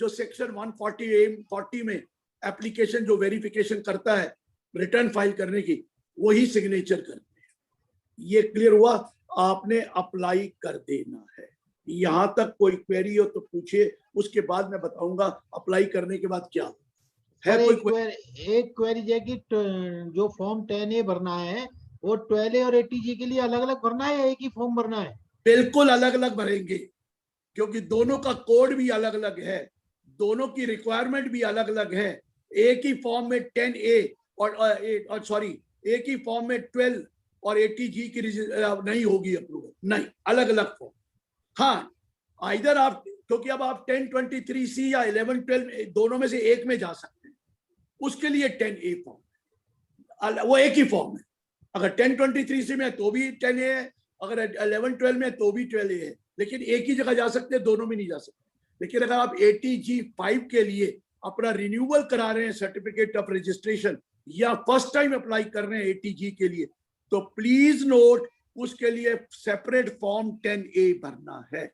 जो section 140 में application जो verification करता है रिटर्न फाइल करने की, वही सिग्नेचर करते हैं। ये क्लियर हुआ? आपने अप्लाई कर देना है। यहां तक कोई क्वेरी हो तो पूछिए, उसके बाद मैं बताऊंगा अप्लाई करने के बाद क्या है। एक क्वेरी है कि जो फॉर्म 10A भरना है वो 12A और 80G के लिए अलग अलग भरना है या एक ही फॉर्म भरना है? बिल्कुल अलग अलग भरेंगे, क्योंकि दोनों का कोड भी अलग अलग है, दोनों की रिक्वायरमेंट भी अलग अलग है। एक ही फॉर्म में 10A और सॉरी एक ही फॉर्म में 12 और 80G की नहीं होगी अप्रूवल, नहीं, अलग अलग फॉर्म। हाँ, इधर आप, क्योंकि अब आप 1023C या 1112 दोनों में से एक में जा सकते हैं, उसके लिए 10A फॉर्म, वो एक ही फॉर्म है। अगर 1023C में तो भी 10A है, अगर 1112 में तो भी 12A है, लेकिन एक ही जगह जा सकते हैं, दोनों में नहीं जा सकते। लेकिन अगर आप 80G5 के लिए अपना रिन्यूअल करा रहे हैं सर्टिफिकेट ऑफ रजिस्ट्रेशन या फर्स्ट टाइम अप्लाई कर रहे हैं 80G के लिए, तो प्लीज नोट उसके लिए सेपरेट फॉर्म 10A भरना है।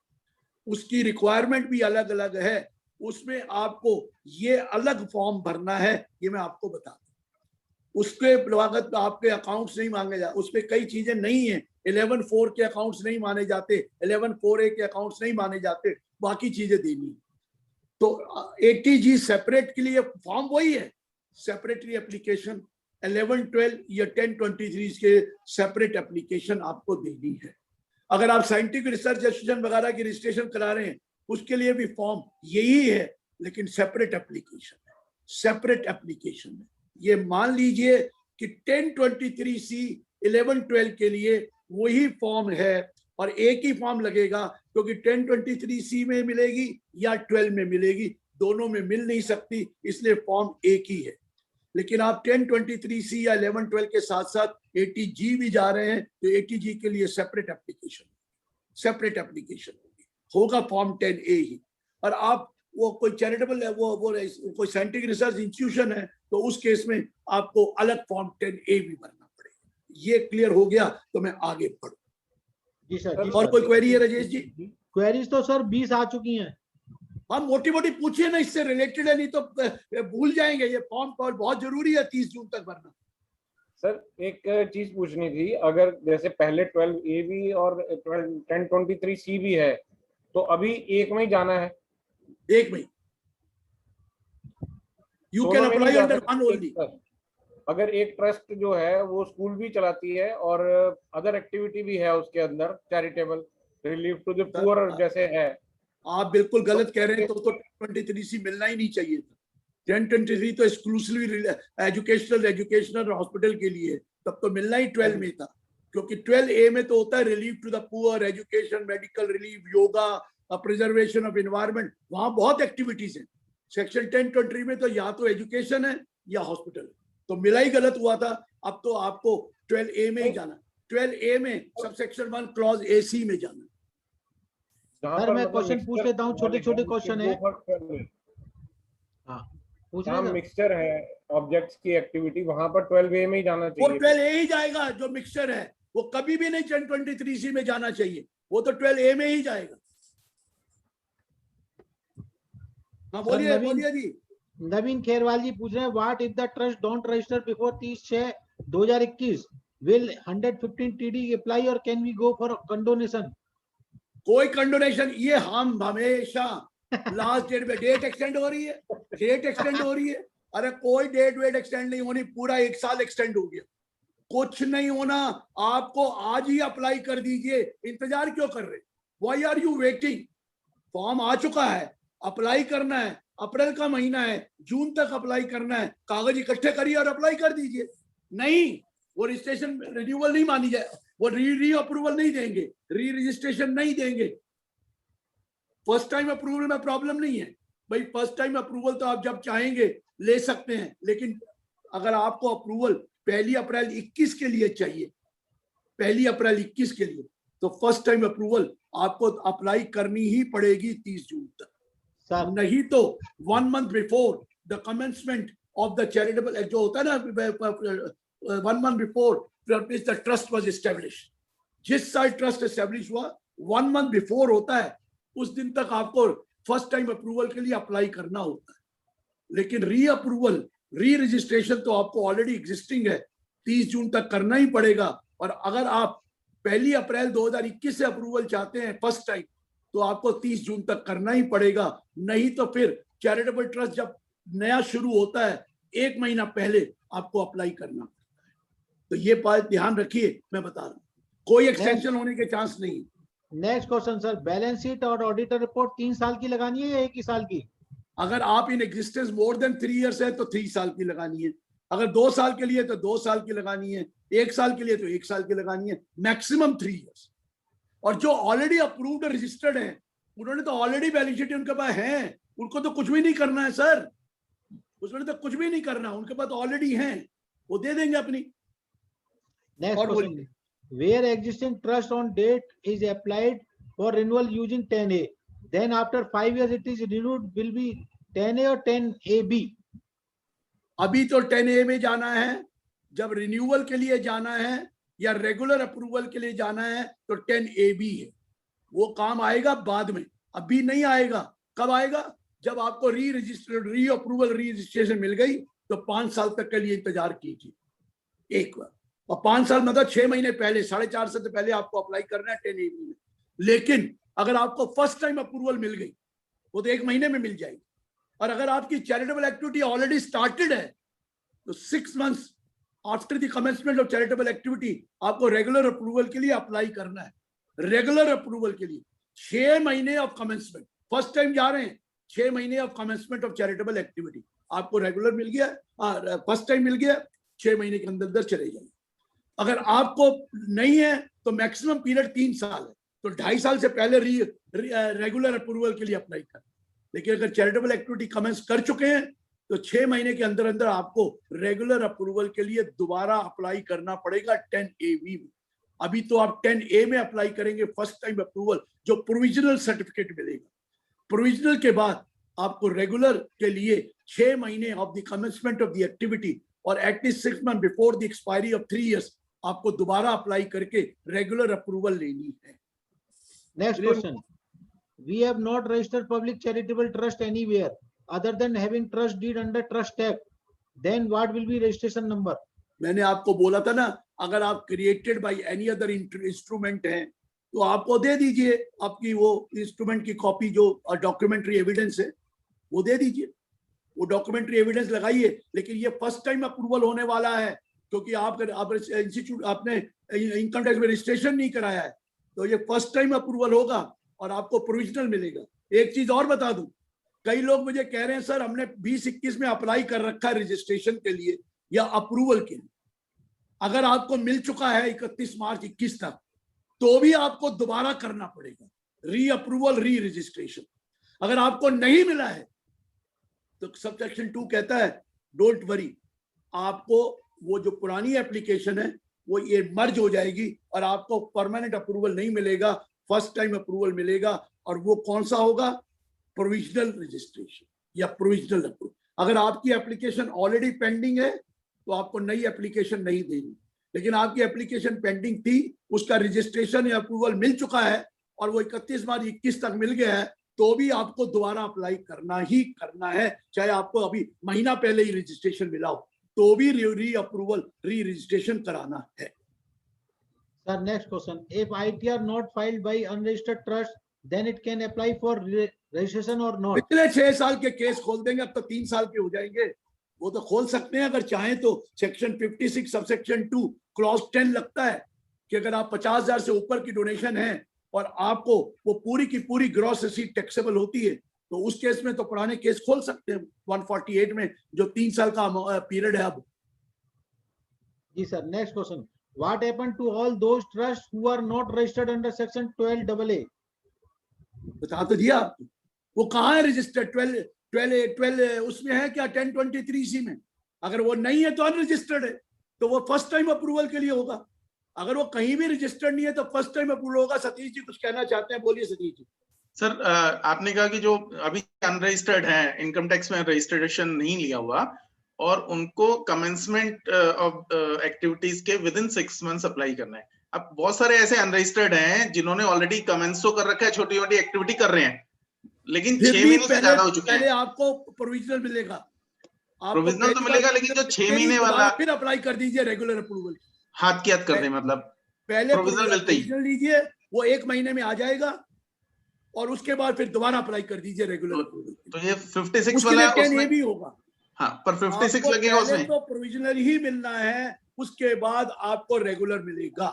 उसकी रिक्वायरमेंट भी अलग अलग है, उसमें आपको ये अलग फॉर्म भरना है, ये मैं आपको बता दूं। उसके लागत आपके अकाउंट्स नहीं मांगे जाते, उसमें कई चीजें नहीं है। 11(4) के अकाउंट्स नहीं माने जाते, 11(4A) के अकाउंट्स नहीं माने जाते, बाकी चीजें देनी है। तो 80G सेपरेट के लिए फॉर्म वही है, सेपरेटरी एप्लीकेशन। 1112 या 1023 के सेपरेट एप्लीकेशन आपको देनी है। अगर आप साइंटिफिक रिसर्च एसोसिएशन वगैरह की रजिस्ट्रेशन करा रहे हैं, उसके लिए भी फॉर्म यही है, लेकिन सेपरेट एप्लीकेशन है, सेपरेट एप्लीकेशन है। ये मान लीजिए कि 1023C 1112 के लिए वही फॉर्म है और एक ही फॉर्म लगेगा, क्योंकि 1023C में मिलेगी या 12 में मिलेगी, दोनों में मिल नहीं सकती, इसलिए फॉर्म एक ही है। लेकिन आप 1023C या 1112 के साथ साथ 80G भी जा रहे हैं, तो 80G के लिए सेपरेट एप्लीकेशन होगा फॉर्म 10A ही। और आप वो कोई चैरिटेबल है, वो कोई साइंटिफिक रिसर्च इंस्टीट्यूशन है, तो उस केस में आपको अलग फॉर्म 10A भी भरना पड़ेगा। ये क्लियर हो गया तो मैं आगे बढ़ूं। जी सर। और कोई क्वेरी है राजेश जी? क्वेरीज तो सर 20 आ चुकी हैं। हम मोटी मोटी पूछिए ना, इससे रिलेटेड है, नहीं तो भूल जाएंगे। ये फॉर्म बहुत जरूरी है 30 जून तक भरना। सर एक चीज पूछनी थी, अगर जैसे पहले 12A भी और 1023C भी है, तो अभी एक में ही जाना है? एक में you can apply under one only. अगर एक ट्रस्ट जो है वो स्कूल भी चलाती है और अदर एक्टिविटी भी है उसके अंदर, charitable relief to the poor जैसे है, आप बिल्कुल गलत कह रहे हैं। तो 1023C मिलना ही नहीं चाहिए था। 1023 तो एक्सक्लूसिवली एजुकेशनल हॉस्पिटल के लिए, तब तो मिलना ही 12 में था, क्योंकि 12A में तो होता है relief to the poor, education, medical relief, yoga, preservation of environment, वहां बहुत एक्टिविटीज हैं। सेक्शन 1023 में तो या तो एजुकेशन है या हॉस्पिटल, तो मिला ही गलत हुआ था। अब तो आपको 12A में ही जाना, 12A में सब सेक्शन 1 क्लॉज AC में जाना। सर मैं क्वेश्चन पूछ लेता हूँ, छोटे छोटे क्वेश्चन है। हाँ, मिक्सचर है ऑब्जेक्ट्स की एक्टिविटी, वहां पर 12A में ही जाना चाहिए। वो 12A ही जाएगा। जो मिक्सचर है वो कभी भी नहीं 1023C में जाना चाहिए, वो तो 12A में ही जाएगा। हाँ बोलिए जी। नवीन खेरवाल जी पूछ रहे हैं, what if the trust don't register before 30/6/2021, will 115 TD apply और can we go for condonation? कोई कंडोनेशन, ये हम हमेशा लास्ट डेट में डेट एक्सटेंड हो रही है, अरे कोई डेट एक्सटेंड नहीं होनी, पूरा 1 साल एक्सटेंड हो गया, कुछ नहीं होना। आपको आज ही अप्लाई कर दीजिए, इंतजार क्यों कर रहे? Why are you waiting? Form आ चुका है, अप्लाई करना है, अप्रैल का महीना है, जून तक अप्लाई करना है, कागज इकट्ठे करिए और अप्लाई कर दीजिए। नहीं, वो रजिस्ट्रेशन रिन्यूअल नहीं मानी जाए, वो री अप्रूवल नहीं देंगे, री रजिस्ट्रेशन नहीं देंगे। फर्स्ट टाइम अप्रूवल में प्रॉब्लम नहीं है भाई, फर्स्ट टाइम अप्रूवल तो आप जब चाहेंगे ले सकते हैं, लेकिन अगर आपको अप्रूवल 1 अप्रैल 21 के लिए चाहिए, 1 अप्रैल 21 के लिए, तो फर्स्ट टाइम अप्रूवल आपको अप्लाई करनी ही पड़ेगी 30 जून तक। नहीं तो 1 month before the commencement of the charitable, जो होता है ना 1 month before the trust was establish, जिस साल ट्रस्ट एस्टैब्लिश हुआ 1 month बिफोर होता है, उस दिन तक आपको फर्स्ट टाइम अप्रूवल के लिए अप्लाई करना होता है। लेकिन री अप्रूवल, री रजिस्ट्रेशन तो आपको ऑलरेडी एग्जिस्टिंग है, 30 जून तक करना ही पड़ेगा। और अगर आप 1 अप्रैल 2021 से अप्रूवल चाहते हैं फर्स्ट टाइम, तो आपको 30 जून तक करना ही पड़ेगा। नहीं तो फिर चैरिटेबल ट्रस्ट जब नया शुरू होता है 1 महीना पहले आपको अप्लाई करना पड़ता है। तो ये बात ध्यान रखिए, मैं बता रहा हूँ, कोई एक्सटेंशन होने के चांस नहीं। Next question sir, balance sheet और ऑडिटर रिपोर्ट 3 साल की लगानी है या 1 ही साल की? अगर आप in existence more than 3 years है तो 3 साल की लगानी है, अगर 2 साल के लिए तो 2 साल की लगानी है, 1 साल के लिए तो 1 साल की लगानी है, मैक्सिमम 3 years। और जो ऑलरेडी अप्रूव्ड रजिस्टर्ड है, उन्होंने तो ऑलरेडी बैलेंस शीट उनके पास है, उनको तो कुछ भी नहीं करना है सर, उसमें तो कुछ भी नहीं करना, उनके पास ऑलरेडी है, वो दे देंगे अपनी। Next question, where existing trust on date is applied for renewal using 10A, then after 5 years it is renewed, will be 10A or 10AB? अभी तो 10A में जाना है, जब रिन्यूअल के लिए जाना है या रेगुलर अप्रूवल के लिए जाना है तो 10AB है, वो काम आएगा बाद में, अभी नहीं आएगा। कब आएगा? जब आपको री रजिस्टर, री अप्रूवल, री रजिस्ट्रेशन मिल गई तो 5 साल तक के लिए इंतजार कीजिए एक बार, और 5 साल मतलब 6 महीने पहले, 4.5 से पहले आपको अप्लाई करना है 10AB में। लेकिन अगर आपको फर्स्ट टाइम अप्रूवल मिल गई, वो तो 1 महीने में मिल जाएगी। और अगर आपकी चैरिटेबल एक्टिविटी ऑलरेडी स्टार्टेड है तो 6 months after the commencement of charitable activity आपको रेगुलर अप्रूवल के लिए अप्लाई करना है। रेगुलर अप्रूवल के लिए 6 महीने ऑफ कमेंसमेंट, फर्स्ट टाइम जा रहे हैं, 6 महीने of commencement of charitable activity आपको रेगुलर मिल गया, फर्स्ट टाइम मिल गया, 6 महीने के अंदर चले जाएंगे। अगर आपको नहीं है तो मैक्सिमम पीरियड 3 साल है, तो 2.5 साल से पहले रेगुलर अप्रूवल के लिए अप्लाई कर। लेकिन अगर चैरिटेबल एक्टिविटी कमेंस कर चुके हैं तो 6 महीने के अंदर अंदर आपको रेगुलर अप्रूवल के लिए दोबारा अप्लाई करना पड़ेगा 10AB में। अभी तो आप 10A में अप्लाई करेंगे फर्स्ट टाइम अप्रूवल, जो प्रोविजनल सर्टिफिकेट मिलेगा। प्रोविजनल के बाद आपको रेगुलर के लिए 6 महीने of the commencement of the activity और at least 6 months before the expiry of 3 years आपको दोबारा अप्लाई करके रेगुलर अप्रूवल लेनी है। Next question, we have not registered public charitable trust anywhere other than having trust deed under trust act, then what will be registration number? मैंने आपको बोला था ना, अगर आप created by any other instrument हैं तो आपको दे दीजिए आपकी वो इंस्ट्रूमेंट की कॉपी, जो डॉक्यूमेंट्री एविडेंस है वो दे दीजिए, वो डॉक्यूमेंट्री एविडेंस लगाइए। लेकिन ये फर्स्ट टाइम अप्रूवल होने वाला है, क्योंकि आप इंस्टीट्यूट आपने इनकम टैक्स में रजिस्ट्रेशन नहीं कराया है, तो ये फर्स्ट टाइम अप्रूवल होगा और आपको प्रोविजनल मिलेगा। एक चीज और बता दूं, कई लोग मुझे कह रहे हैं सर हमने 2021 में अप्लाई कर रखा है रजिस्ट्रेशन के लिए या अप्रूवल के लिए, अगर आपको मिल चुका है 31 मार्च 21 तक तो भी आपको दोबारा करना पड़ेगा री अप्रूवल, री रजिस्ट्रेशन। अगर आपको नहीं मिला है तो सब सेक्शन 2 कहता है डोंट वरी, आपको वो जो पुरानी एप्लीकेशन है वो ये मर्ज हो जाएगी और आपको परमानेंट अप्रूवल नहीं मिलेगा, फर्स्ट टाइम अप्रूवल मिलेगा। और वो कौन सा होगा? प्रोविजनल रजिस्ट्रेशन या प्रोविजनल अप्रूवल। अगर आपकी एप्लीकेशन ऑलरेडी पेंडिंग है तो आपको नई एप्लीकेशन नहीं देनी, लेकिन आपकी एप्लीकेशन पेंडिंग थी, उसका रजिस्ट्रेशन या अप्रूवल मिल चुका है और वो 31 मार्च 21 तक मिल गया है, तो भी आपको दोबारा अप्लाई करना ही करना है, चाहे आपको अभी महीना पहले ही रजिस्ट्रेशन मिला हो, तो भी री अप्रूवल, री रजिस्ट्रेशन कराना है। Sir, next question. If ITR not filed by unregistered trust, then it can apply for registration or not? पिछले 6 साल के केस खोल देंगे, अब तो 3 साल के हो जाएंगे, वो तो खोल सकते हैं अगर चाहें तो। सेक्शन 56 सबसेक्शन 2 क्लॉज 10 लगता है कि अगर आप 50,000 से ऊपर की डोनेशन है और आपको वो पूरी की पूरी ग्रॉस रिसीट टैक्सेबल होती है तो उस केस में तो पुराने केस खोल सकते हैं 148 में, जो 3 साल का पीरियड है अब। जी sir, next question, what happened to all those trust who are not registered under section 12AA? बता तो दिया आपको, वो कहाँ है रजिस्टर्ड? 12 उसमें है क्या? 1023C में। अगर वो नहीं है तो अनरजिस्टर्ड है, तो वो फर्स्ट टाइम अप्रूवल के लिए होगा। अगर वो कहीं भी रजिस्टर्ड नहीं है तो फर्स्ट टाइम अप्रूवल होगा। सतीश जी कुछ कहना चाहते हैं, बोलिए सतीश जी। सर, आपने कहा कि जो अभी अनरजिस्टर्ड हैं, इनकम टैक्स में रजिस्ट्रेशन नहीं लिया हुआ, और उनको कमेंसमेंट ऑफ एक्टिविटीज के विद इन 6 मंथ्स अप्लाई करना है। अब बहुत सारे ऐसे अनरजिस्टर्ड हैं जिन्होंने ऑलरेडी कमेंस तो कर रखा है, छोटी मोटी एक्टिविटी कर रहे हैं, लेकिन 6 महीने से ज्यादा हो चुके हैं। पहले आपको प्रोविजनल मिलेगा, प्रोविजनल तो मिलेगा, लेकिन जो 6 महीने वाला, फिर अप्लाई कर दीजिए रेगुलर अप्रूवल। हाथ की हाथ कर दे, मतलब पहले प्रोविजनल मिलते ही लीजिए, वो 1 महीने में आ जाएगा, और उसके बाद फिर दोबारा अप्लाई कर दीजिए रेगुलर अप्रूवल। तो ये 56 वाला उसमें भी होगा। हाँ, पर 56 लगेगा उसमें। तो प्रोविजनल ही मिलना है, उसके बाद आपको रेगुलर मिलेगा।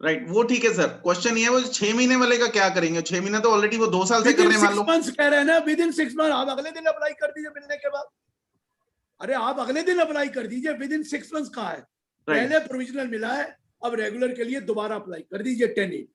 राइट, वो ठीक है सर। क्वेश्चन ये है, वो 6 महीने वाले का क्या करेंगे? 6 महीने तो ऑलरेडी वो 2 साल से कर रहे हैं, मान लो। कह रहे हैं ना, विद इन 6 मंथ। आप अगले दिन अप्लाई कर दीजिए मिलने के बाद। अरे आप अगले दिन अप्लाई कर दीजिए, विद इन 6 मंथ्स कहा है? पहले प्रोविजनल मिला है, अब रेगुलर के लिए दोबारा अप्लाई कर दीजिए। 10A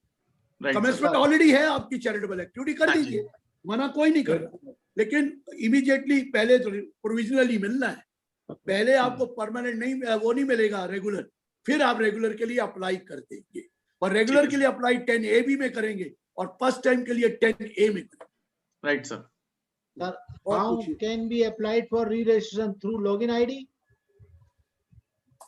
कमेंसमेंट ऑलरेडी है आपकी, चैरिटेबल एक्टिविटी कर दीजिए, मना कोई नहीं कर रहा, लेकिन इमीडिएटली पहले प्रोविजनल ही मिलना है। पहले आपको परमानेंट नहीं, वो नहीं मिलेगा रेगुलर, फिर आप रेगुलर के लिए अप्लाई कर देंगे, और रेगुलर के लिए अप्लाई 10AB में करेंगे, और फर्स्ट टाइम के लिए 10A में करेंगे। Right sir. How can be applied for re-registration through login ID?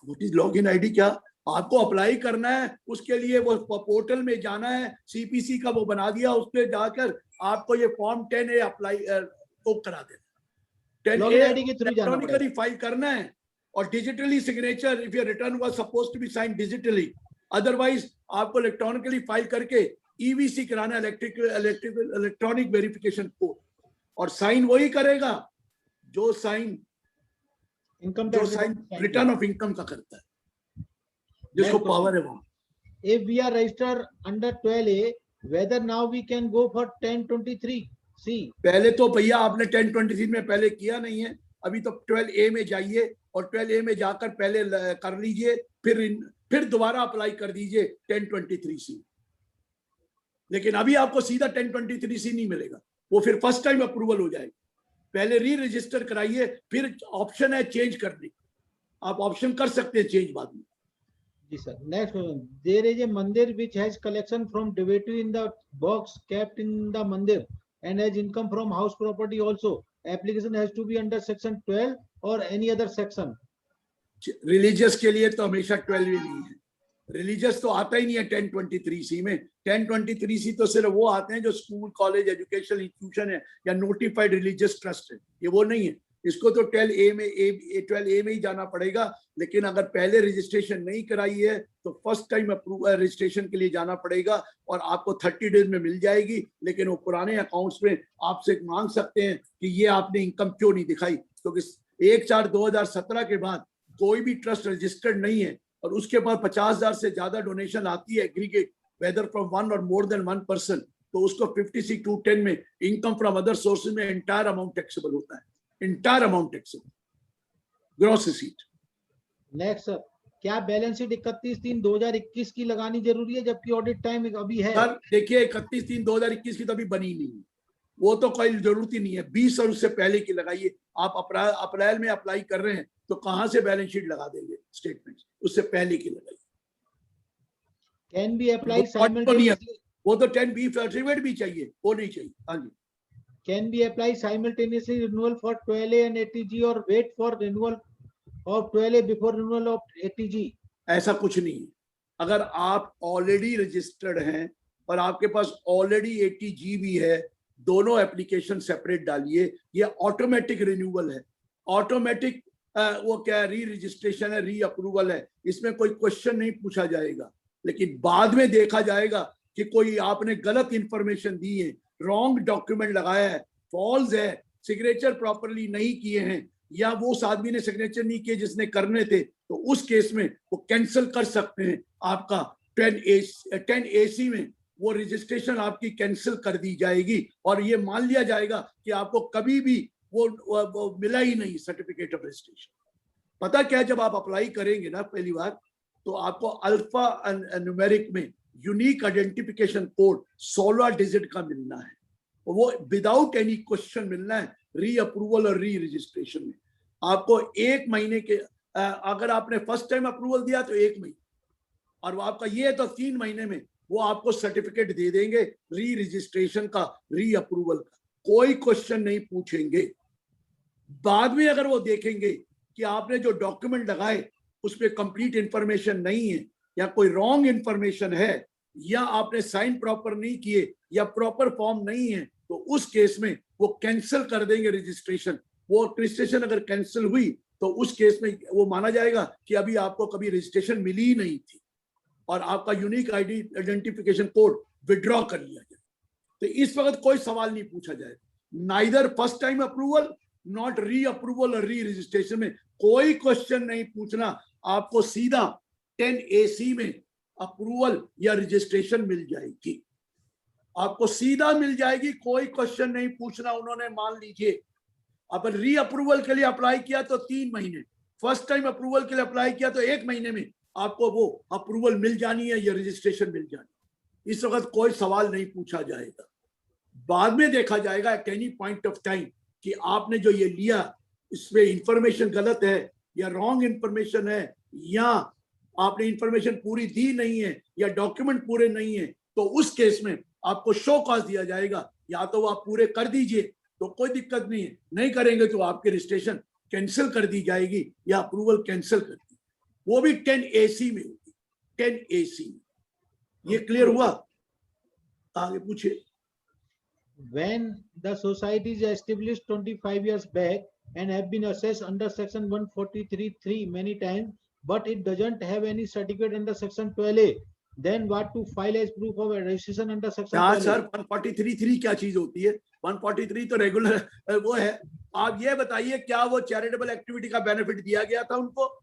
What is login ID? क्या आपको अप्लाई करना है? उसके लिए वो पोर्टल में जाना है, CPC का वो बना दिया, उस पर जाकर आपको ये फॉर्म 10A अप्लाई करा देना। 10A ID के थ्रू जाना पड़ेगा, इलेक्ट्रॉनिकली फाइल करना है, और digitally signature if your return was supposed to be sign digitally, otherwise आपको इलेक्ट्रॉनिकली फाइल करके EVC कराना, इलेक्ट्रॉनिक वेरिफिकेशन कोड, और साइन वही करेगा जो sign income return of income का करता है, जिसको पावर है वहां। If we are registered under 12A, whether now we can go for 1023C? पहले तो भैया आपने 1023 में पहले किया नहीं है, अभी तो 12A में जाइए, और 12A में जाकर पहले कर लीजिए, फिर दोबारा अप्लाई कर दीजिए 1023C। लेकिन अभी आपको सीधा 1023C नहीं मिलेगा, वो फिर फर्स्ट टाइम अप्रूवल हो जाएगा। पहले री रजिस्टर कराइए, फिर ऑप्शन है चेंज करने, आप ऑप्शन कर सकते हैं चेंज बाद में। जी sir, next question, there is a mandir which has collection from dividend in the box kept in the mandir and has income from house property also, application has to be under section 12 और any other section? Religious के लिए तो हमेशा 12 ही नहीं है, religious तो आता ही नहीं है 1023C में। 1023C तो सिर्फ वो आते हैं जो स्कूल, कॉलेज, एजुकेशनल इंस्टीट्यूशन है, या नोटिफाइड रिलीजियस ट्रस्ट है, ये वो नहीं है। इसको तो 12A में ही जाना पड़ेगा। लेकिन अगर पहले रजिस्ट्रेशन नहीं कराई है तो फर्स्ट टाइम रजिस्ट्रेशन के लिए जाना पड़ेगा, और आपको 30 डेज में मिल जाएगी। लेकिन वो पुराने अकाउंट्स में आपसे मांग सकते हैं कि ये आपने इनकम क्यों नहीं दिखाई, क्योंकि 1/4/2017 के बाद कोई भी ट्रस्ट रजिस्टर्ड नहीं है, और उसके बाद 50,000 से ज्यादा डोनेशन आती है एग्रीगेट, वेदर फ्रॉम 1 और मोर देन 1 पर्सन, तो उसको 56(2)(10) में इनकम फ्रॉम अदर सोर्सेज में एंटायर अमाउंट टैक्सेबल होता है, entire amount taxable, gross receipt. Next sir, क्या बैलेंस शीट 31/3/2021 की लगानी जरूरी है, जबकि ऑडिट टाइम अभी है? सर देखिए, 31/3/2021 की तो अभी बनी नहीं है, वो तो कोई जरूरत ही नहीं है। 20 और उससे पहले की लगाइए। आप अप्रैल में अप्लाई कर रहे हैं तो कहां से बैलेंस शीट लगा देंगे स्टेटमेंट, उससे पहले की लगाइए। कैन बी अप्लाई साइमल्टेनियसली, वो तो 10B सर्टिफिकेट भी चाहिए, वो नहीं चाहिए। हाँ जी, can be apply simultaneously renewal for 12A and 80G और wait for renewal of 12A before renewal of 80G? ऐसा कुछ नहीं है। अगर आप ऑलरेडी रजिस्टर्ड हैं और आपके पास ऑलरेडी 80G भी है, दोनों एप्लीकेशन सेपरेट डालिए। ये ऑटोमेटिक रिन्यूअल है, ऑटोमेटिक वो क्या री रजिस्ट्रेशन है, री अप्रूवल है, इसमें कोई क्वेश्चन नहीं पूछा जाएगा। लेकिन बाद में देखा जाएगा कि कोई आपने गलत इंफॉर्मेशन दी है, रॉन्ग डॉक्यूमेंट लगाया है, फॉल्स है, सिग्नेचर प्रॉपरली नहीं किए हैं, या वो उस आदमी ने सिग्नेचर नहीं किए जिसने करने थे, तो उस केस में वो कैंसिल कर सकते हैं आपका 10AC में वो रजिस्ट्रेशन आपकी कैंसिल कर दी जाएगी और ये मान लिया जाएगा कि आपको कभी भी वो मिला ही नहीं सर्टिफिकेट ऑफ रजिस्ट्रेशन। पता क्या, जब आप अप्लाई करेंगे ना पहली बार, तो आपको अल्फा न्यूमेरिक में यूनिक आइडेंटिफिकेशन कोड 16 डिजिट का मिलना है, वो विदाउट एनी क्वेश्चन मिलना है री अप्रूवल और री रजिस्ट्रेशन में। आपको 1 महीने के, अगर आपने फर्स्ट टाइम अप्रूवल दिया तो 1 महीने, और वो आपका ये है तो 3 महीने में वो आपको सर्टिफिकेट दे देंगे री रजिस्ट्रेशन का, री अप्रूवल का। कोई क्वेश्चन नहीं पूछेंगे। बाद में अगर वो देखेंगे कि आपने जो डॉक्यूमेंट लगाए उसमें कंप्लीट इंफॉर्मेशन नहीं है या कोई रॉन्ग इंफॉर्मेशन है या आपने साइन प्रॉपर नहीं किए या प्रॉपर फॉर्म नहीं है, तो उस केस में वो कैंसिल कर देंगे रजिस्ट्रेशन। वो रजिस्ट्रेशन अगर कैंसिल हुई तो उस केस में वो माना जाएगा कि अभी आपको कभी रजिस्ट्रेशन मिली ही नहीं थी और आपका यूनिक आइडेंटिफिकेशन कोड विड्रॉ कर लिया जाए। तो इस वक्त कोई सवाल नहीं पूछा जाएगा, neither first time approval not री अप्रूवल और री रजिस्ट्रेशन में कोई क्वेश्चन नहीं पूछना। आपको सीधा 10AC में अप्रूवल या रजिस्ट्रेशन मिल जाएगी, आपको सीधा मिल जाएगी, कोई क्वेश्चन नहीं पूछना। उन्होंने मान लीजिए अब री अप्रूवल के लिए अप्लाई किया तो 3 महीने, फर्स्ट टाइम अप्रूवल के लिए अप्लाई किया तो 1 महीने में आपको वो अप्रूवल मिल जानी है या रजिस्ट्रेशन मिल जानी। इस वक्त कोई सवाल नहीं पूछा जाएगा। बाद में देखा जाएगा at any point of time कि आपने जो ये लिया इसमें इंफॉर्मेशन गलत है या रॉन्ग इंफॉर्मेशन है या आपने इंफॉर्मेशन पूरी दी नहीं है या डॉक्यूमेंट पूरे नहीं है, तो उस केस में आपको शो कॉज दिया जाएगा। या तो आप पूरे कर दीजिए तो कोई दिक्कत नहीं है, नहीं करेंगे तो आपकी रजिस्ट्रेशन कैंसिल कर दी जाएगी या अप्रूवल कैंसिल कर दी, वो भी 10AC में होगी, 10AC। ये क्लियर हुआ? आगे पूछिए। When the society is established 25 years back and have been assessed under section 143(3) many times, but it doesn't have any certificate under section 12A, then what to file as proof of registration under section 12A? Sir 143(3) क्या चीज होती है? 143 तो regular वो है। आप ये बताइए क्या वो चैरिटेबल एक्टिविटी का बेनिफिट दिया गया था उनको?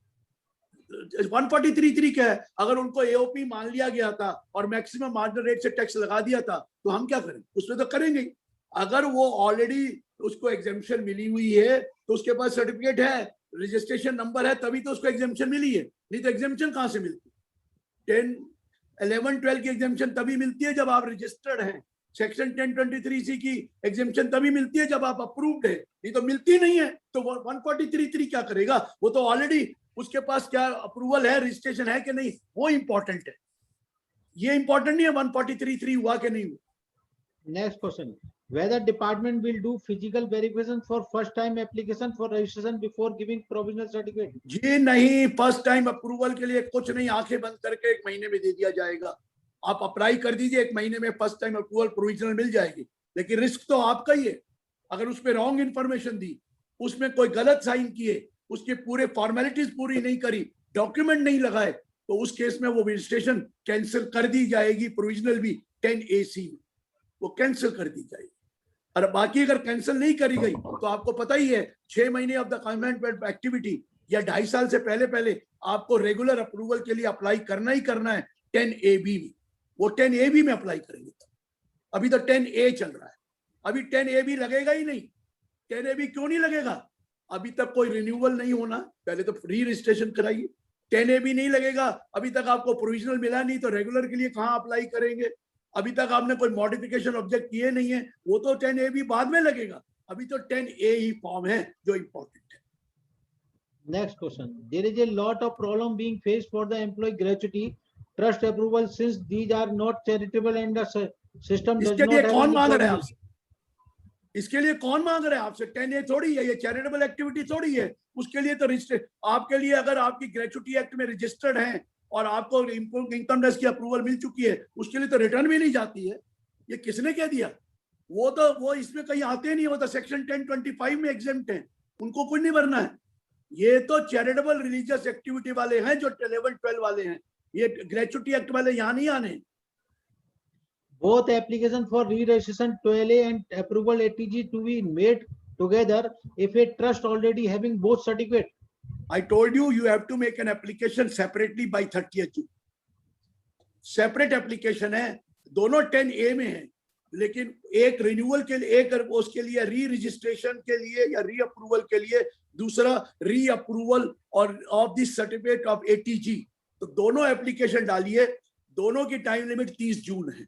143(3) क्या है? अगर उनको AOP मान लिया गया था और मैक्सिमम मार्जिनल रेट से टैक्स लगा दिया था तो हम क्या करें? उसमें तो करेंगे। अगर वो ऑलरेडी उसको एग्जेम्पशन मिली हुई है तो उसके पास सर्टिफिकेट है, रजिस्ट्रेशन नंबर है, तभी तो उसको एग्जेम्पशन मिली है, नहीं तो एग्जेम्पशन कहां से मिलती? 10, 11, 12 की एग्जेम्पशन तभी मिलती है जब आप रजिस्टर्ड हैं। सेक्शन 1023C की एग्जेम्पशन तभी मिलती है जब आप अप्रूव्ड है, नहीं तो मिलती नहीं है। तो 143(3) क्या करेगा? वो तो ऑलरेडी उसके पास क्या अप्रूवल है, रजिस्ट्रेशन है कि नहीं, वो इंपॉर्टेंट है। ये इंपॉर्टेंट नहीं है 143(3) हुआ कि नहीं हुआ। Next question. Whether department will do physical verification for first time application for registration before giving provisional certificate? जी नहीं, फर्स्ट टाइम अप्रूवल के लिए कुछ नहीं, आंखें बंद करके 1 महीने में दे दिया जाएगा। आप अप्लाई कर दीजिए, 1 महीने में फर्स्ट टाइम अप्रूवल प्रोविजनल मिल जाएगी, लेकिन रिस्क तो आपका ही है। अगर उसमें रॉन्ग इन्फॉर्मेशन दी, उसमें कोई गलत साइन किए, उसके पूरे फॉर्मेलिटीज पूरी नहीं करी, डॉक्यूमेंट नहीं लगाए, तो उस केस में वो रजिस्ट्रेशन कैंसिल कर दी जाएगी। प्रोविजनल भी 10AC वो कैंसिल कर दी जाएगी। और बाकी अगर कैंसिल नहीं करी गई तो आपको पता ही है 6 महीने ऑफ द कमेंसमेंट एक्टिविटी या 2.5 साल से पहले आपको रेगुलर अप्रूवल के लिए अप्लाई करना ही करना है 10AB में। वो 10AB में अप्लाई करेंगे। अभी तो 10A चल रहा है, अभी 10AB लगेगा ही नहीं। 10AB क्यों नहीं लगेगा? अभी तक कोई रिन्यूअल नहीं होना, पहले तो री रजिस्ट्रेशन कराइए। 10AB नहीं लगेगा, अभी तक आपको प्रोविजनल मिला नहीं, तो रेगुलर के लिए कहाँ अप्लाई करेंगे? अभी तक आपने कोई मॉडिफिकेशन ऑब्जेक्ट किए नहीं है, वो तो 10AB बाद में लगेगा। अभी तो 10A ही फॉर्म है जो इंपॉर्टेंट है। Next question. There is a lot of problem being faced for the employee gratuity, trust approval, since these are not charitable and the system does इसके not लिए have कौन any मांग रहा है provision. आपसे? इसके लिए कौन मांग रहा है आपसे? 10A थोड़ी है, ये चैरिटेबल एक्टिविटी थोड़ी है। उसके लिए तो रजिस्टर, आपके लिए अगर आपकी ग्रेचुटी एक्ट में रजिस्टर्ड है और आपको इनकम टैक्स की अप्रूवल मिल चुकी है, उसके लिए तो रिटर्न भी नहीं जाती है। ये किसने कह दिया? वो इसमें कहीं आते नहीं, होता सेक्शन 1025 में एग्जेम्प्ट है, उनको कुछ नहीं भरना है। ये तो चैरिटेबल रिलीजियस एक्टिविटी वाले हैं जो 11, 12 वाले हैं, ये ग्रेचुटी एक्ट वाले यहाँ नहीं आने। Both application for re-registration 12A and approval ATG to be made together if a trust already having both certificate. I told you, you have to make an application separately by 30th June. Separate application है, दोनों 10A में है, लेकिन एक renewal के लिए, एक उसके लिए री रजिस्ट्रेशन के लिए या री अप्रूवल के लिए, दूसरा री अप्रूवल और of the certificate of ATG। तो दोनों एप्लीकेशन डालिए, दोनों की टाइम लिमिट 30 जून है।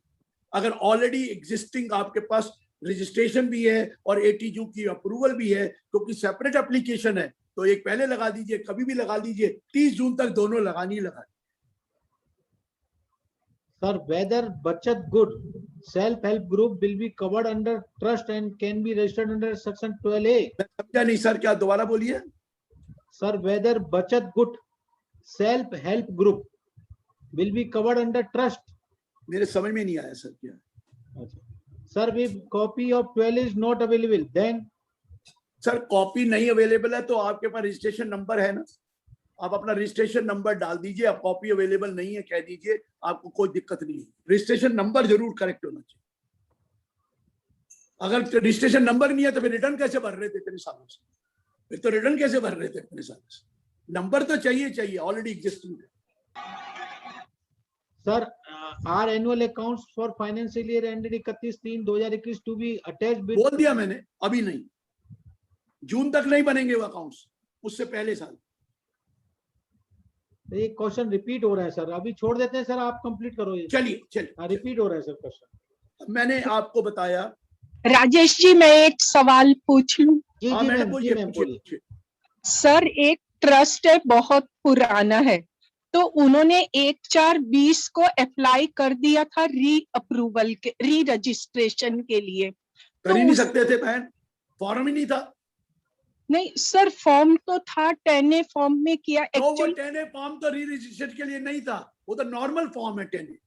अगर ऑलरेडी एग्जिस्टिंग आपके पास रजिस्ट्रेशन भी है और ATG की अप्रूवल भी है, क्योंकि सेपरेट एप्लीकेशन है, तो एक पहले लगा दीजिए, कभी भी लगा दीजिए, 30 जून तक दोनों लगानी लगानी। Sir, whether Bachat Good self-help group will be covered under trust and can be registered under section 12A? समझा नहीं सर, क्या दोबारा बोलिए? Sir, whether Bachat Good self-help group will be covered under trust? मेरे समझ में नहीं आया सर क्या। Sir, if copy of 12 is not available, then? Sir copy नहीं अवेलेबल है तो आपके पास रजिस्ट्रेशन नंबर है ना, आप अपना रजिस्ट्रेशन नंबर डाल दीजिए। आप कॉपी अवेलेबल नहीं है कह दीजिए, आपको कोई दिक्कत नहीं है। रजिस्ट्रेशन नंबर जरूर करेक्ट होना चाहिए। अगर रजिस्ट्रेशन नंबर नहीं है तो फिर रिटर्न कैसे भर रहे थे इतने सालों से? फिर तो रिटर्न कैसे भर रहे थे इतने सालों से? नंबर तो चाहिए, ऑलरेडी एग्जिस्टिंग है। Sir, our annual accounts for financial year ended 31/3/2021 to be attached with. बोल दिया मैंने, अभी नहीं, जून तक नहीं बनेंगे वो अकाउंट्स, उससे पहले साल। एक क्वेश्चन रिपीट हो रहा है सर, अभी छोड़ देते हैं सर, आप कंप्लीट करो ये। चलिए रिपीट हो रहा है सर क्वेश्चन। मैंने आपको बताया। राजेश जी, मैं एक सवाल पूछ लूं? जी मैम, बोलिए। सर, एक ट्रस्ट है, बहुत पुराना है, तो उन्होंने 1/4/20 को अप्लाई कर दिया था री अप्रूवल के, री रजिस्ट्रेशन के लिए। कर ही नहीं सकते थे बहन, फॉर्म ही नहीं था। नहीं सर, फॉर्म तो था, 10A फॉर्म में किया। तो वो 10A फॉर्म तो री रजिस्ट्रेशन के लिए नहीं था, वो तो नॉर्मल फॉर्म है 10A।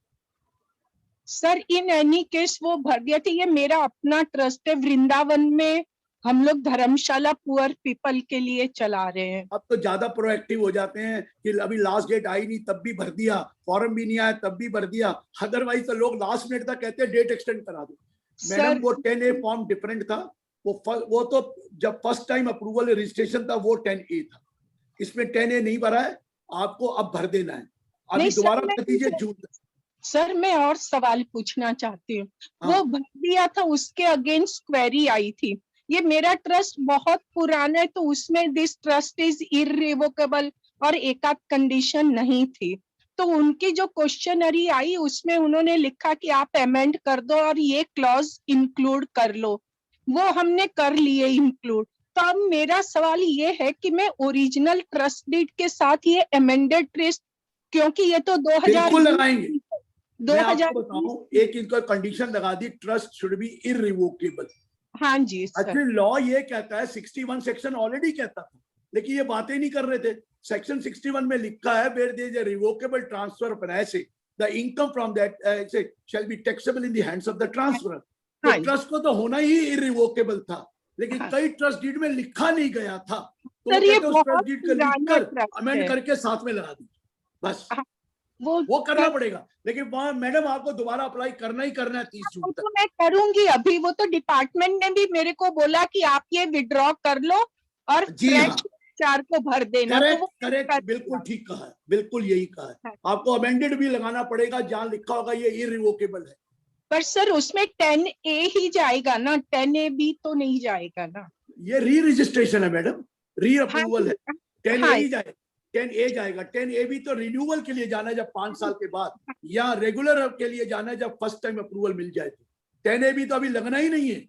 Sir in any case वो भर दिया था। ये मेरा अपना ट्रस्ट है, वृंदावन में हम लोग धर्मशाला पुअर पीपल के लिए चला रहे हैं। अब तो ज्यादा प्रोएक्टिव हो जाते हैं कि अभी लास्ट डेट आई नहीं तब भी भर दिया, फॉर्म भी नहीं आया तब भी भर दिया। अदरवाइज तो लोग लास्ट मिनट तक कहते हैं डेट एक्सटेंड करा दो। मैडम वो 10A फॉर्म डिफरेंट था, वो तो जब फर्स्ट टाइम अप्रूवल रजिस्ट्रेशन था वो 10A था। इसमें 10A नहीं भरा है, आपको अब भर देना है। अभी दोबारा भर दीजिए जून तक। सर मैं और सवाल पूछना चाहती हूँ। वो भर दिया था, उसके अगेंस्ट क्वेरी आई थी। ये मेरा ट्रस्ट बहुत पुराना है, तो उसमें दिस ट्रस्ट इज इररिवोकेबल और एक आध कंडीशन नहीं थी। तो उनकी जो क्वेश्चनरी आई उसमें उन्होंने लिखा कि आप अमेंड कर दो और ये क्लॉज इंक्लूड कर लो, वो हमने कर लिए इंक्लूड। तो अब मेरा सवाल ये है कि मैं ओरिजिनल ट्रस्ट डीड के साथ ये अमेंडेड ट्रस्ट, क्योंकि ये तो 2000 लगाएंगे। 2000 एक इनको कंडीशन लगा दी, ट्रस्ट शुड बी इररिवोकेबल। हाँ जी सर। एक्चुअली लॉ ये कहता है, 61 सेक्शन ऑलरेडी कहता था, लेकिन ये बातें नहीं कर रहे थे। सेक्शन 61 में लिखा है, where there is a revocable transfer of an asset, the income from that asset shall be taxable in the hands of the transferor. तो ट्रस्ट को तो होना ही इररिवोकेबल था, लेकिन कई ट्रस्ट डीड में लिखा नहीं गया था, तो सर ये ट्रस्ट डीड को लिखकर अमेंड करके साथ में लगा दी। बस वो करना पड़ेगा, लेकिन वहां मैडम आपको दोबारा अप्लाई करना ही करना है 30 जून तक। तो मैं करूंगी अभी। वो तो डिपार्टमेंट ने भी मेरे को बोला कि आप ये विड्रॉ कर लो और फ्रेश 4 को भर देना। करेक्ट, बिल्कुल ठीक कहा है, बिल्कुल यही कहा है। आपको अमेंडेड भी लगाना पड़ेगा, जहां लिखा होगा ये इररिवोकेबल है। पर सर उसमें 10A ही जाएगा ना, 10AB तो नहीं जाएगा ना। ये री रजिस्ट्रेशन है मैडम, री अप्रूवल है। 10A ही जाएगा, 10A जाएगा। 10AB तो रिन्यूअल के लिए जाना है जब 5 साल के बाद, या रेगुलर के लिए जाना है जब फर्स्ट टाइम अप्रूवल मिल जाए। तो 10AB तो अभी लगना ही नहीं है,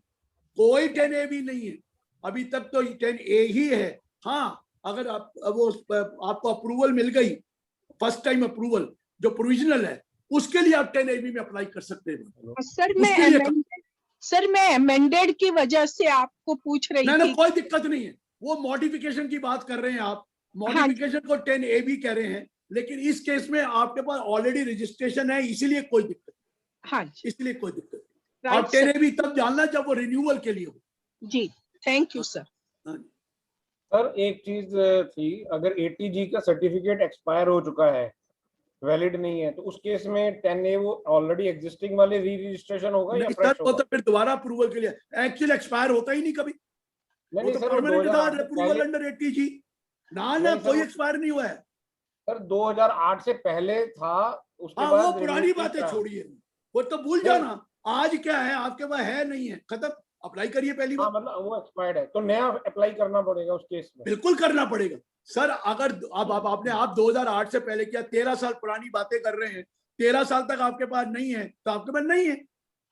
कोई 10AB नहीं है अभी तक, तो 10A ही है। हाँ, अगर आपको अप्रूवल मिल गई, फर्स्ट टाइम अप्रूवल जो प्रोविजनल है, उसके लिए आप 10AB में अप्लाई कर सकते हैं। सर मैं अमेंडेड की वजह से आपको पूछ रही थी। कोई दिक्कत नहीं है, वो मॉडिफिकेशन की बात कर रहे हैं आप, मॉडिफिकेशन को 10AB कह रहे हैं, लेकिन इस केस में आपके पास ऑलरेडी रजिस्ट्रेशन है, इसीलिए कोई दिक्कत। हाँ, इसलिए कोई दिक्कत। और 10AB तब जानना जब वो रिन्यूअल के लिए हो। जी, थैंक यू सर। सर एक चीज थी, अगर ATG का सर्टिफिकेट एक्सपायर हो चुका है, वैलिड नहीं है, तो उस केस में 10A वो ऑलरेडी एग्जिस्टिंग वाले री रजिस्ट्रेशन होगा या फ्रेश होगा? तो फिर दोबारा अप्रूवल के लिए एक्चुअली एक्सपायर होता ही नहीं कभी। वो तो परमानेंट था अप्रूवल अंडर ATG। ना कोई एक्सपायर नहीं हुआ है सर। 2008 से पहले था, उसके बाद वो पुरानी बातें छोड़िए, वो तो भूल जाना, आज क्या है आपके पास है नहीं है, खत्म, अप्लाई करिए पहली बार। मतलब वो एक्सपायर्ड है तो नया अप्लाई करना पड़ेगा उस केस में? बिल्कुल करना पड़ेगा सर। अगर आपने 2008 से पहले किया, 13 साल पुरानी बातें कर रहे हैं, 13 साल तक आपके पास नहीं है तो आपके पास नहीं है,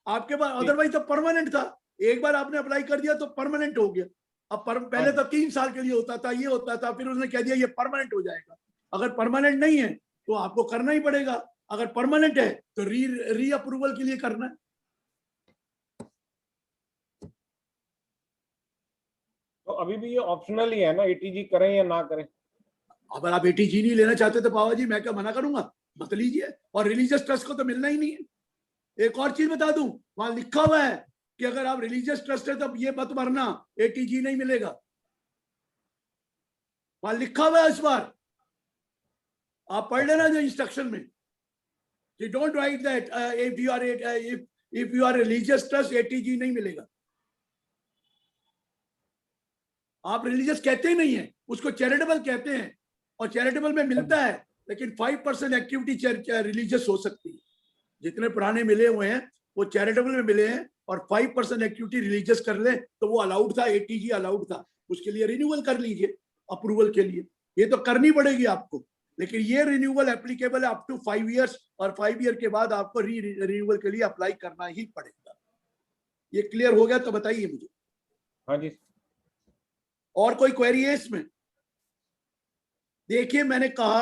आपके पास अदरवाइज तो परमानेंट था। एक बार आपने अप्लाई कर दिया तो परमानेंट हो गया। अब पहले तो 3 साल के लिए होता था, ये होता था, फिर उसने कह दिया ये परमानेंट हो जाएगा। अगर परमानेंट नहीं है तो आपको करना ही पड़ेगा, अगर परमानेंट है तो री अप्रूवल के लिए करना है। तो अभी भी ये ऑप्शनल ही है ना, एटीजी करें या ना करें? अगर आप एटीजी नहीं लेना चाहते तो बाबा जी मैं क्या मना करूंगा, मत लीजिए। और रिलीजियस ट्रस्ट को तो मिलना ही नहीं है। एक और चीज बता दूं, वहां लिखा हुआ है कि अगर आप रिलीजियस ट्रस्ट है तो ये मत भरना, एटीजी नहीं मिलेगा। वहां लिखा हुआ है, इस बार आप पढ़ लेना जो इंस्ट्रक्शन में, don't write that if you are religious trust eighty G नहीं मिलेगा। आप रिलीजियस कहते ही नहीं है, उसको चैरिटेबल कहते हैं, और चैरिटेबल में मिलता है, लेकिन 5% एक्टिविटी रिलीजियस हो सकती है। जितने पुराने मिले हुए हैं वो चैरिटेबल में मिले हैं, और 5% एक्टिविटी रिलीजियस कर ले तो वो अलाउड था, एटीजी अलाउड था। उसके लिए रिन्यूअल कर लीजिए अप्रूवल के लिए, ये तो करनी पड़ेगी आपको। लेकिन ये रिन्यूअल एप्लीकेबल है अप टू 5 इयर्स, और 5 ईयर के बाद आपको रिन्यूअल के लिए अप्लाई करना ही पड़ेगा। ये क्लियर हो गया तो बताइए मुझे। हाँ जी। और कोई क्वेरी है इसमें? देखिए मैंने कहा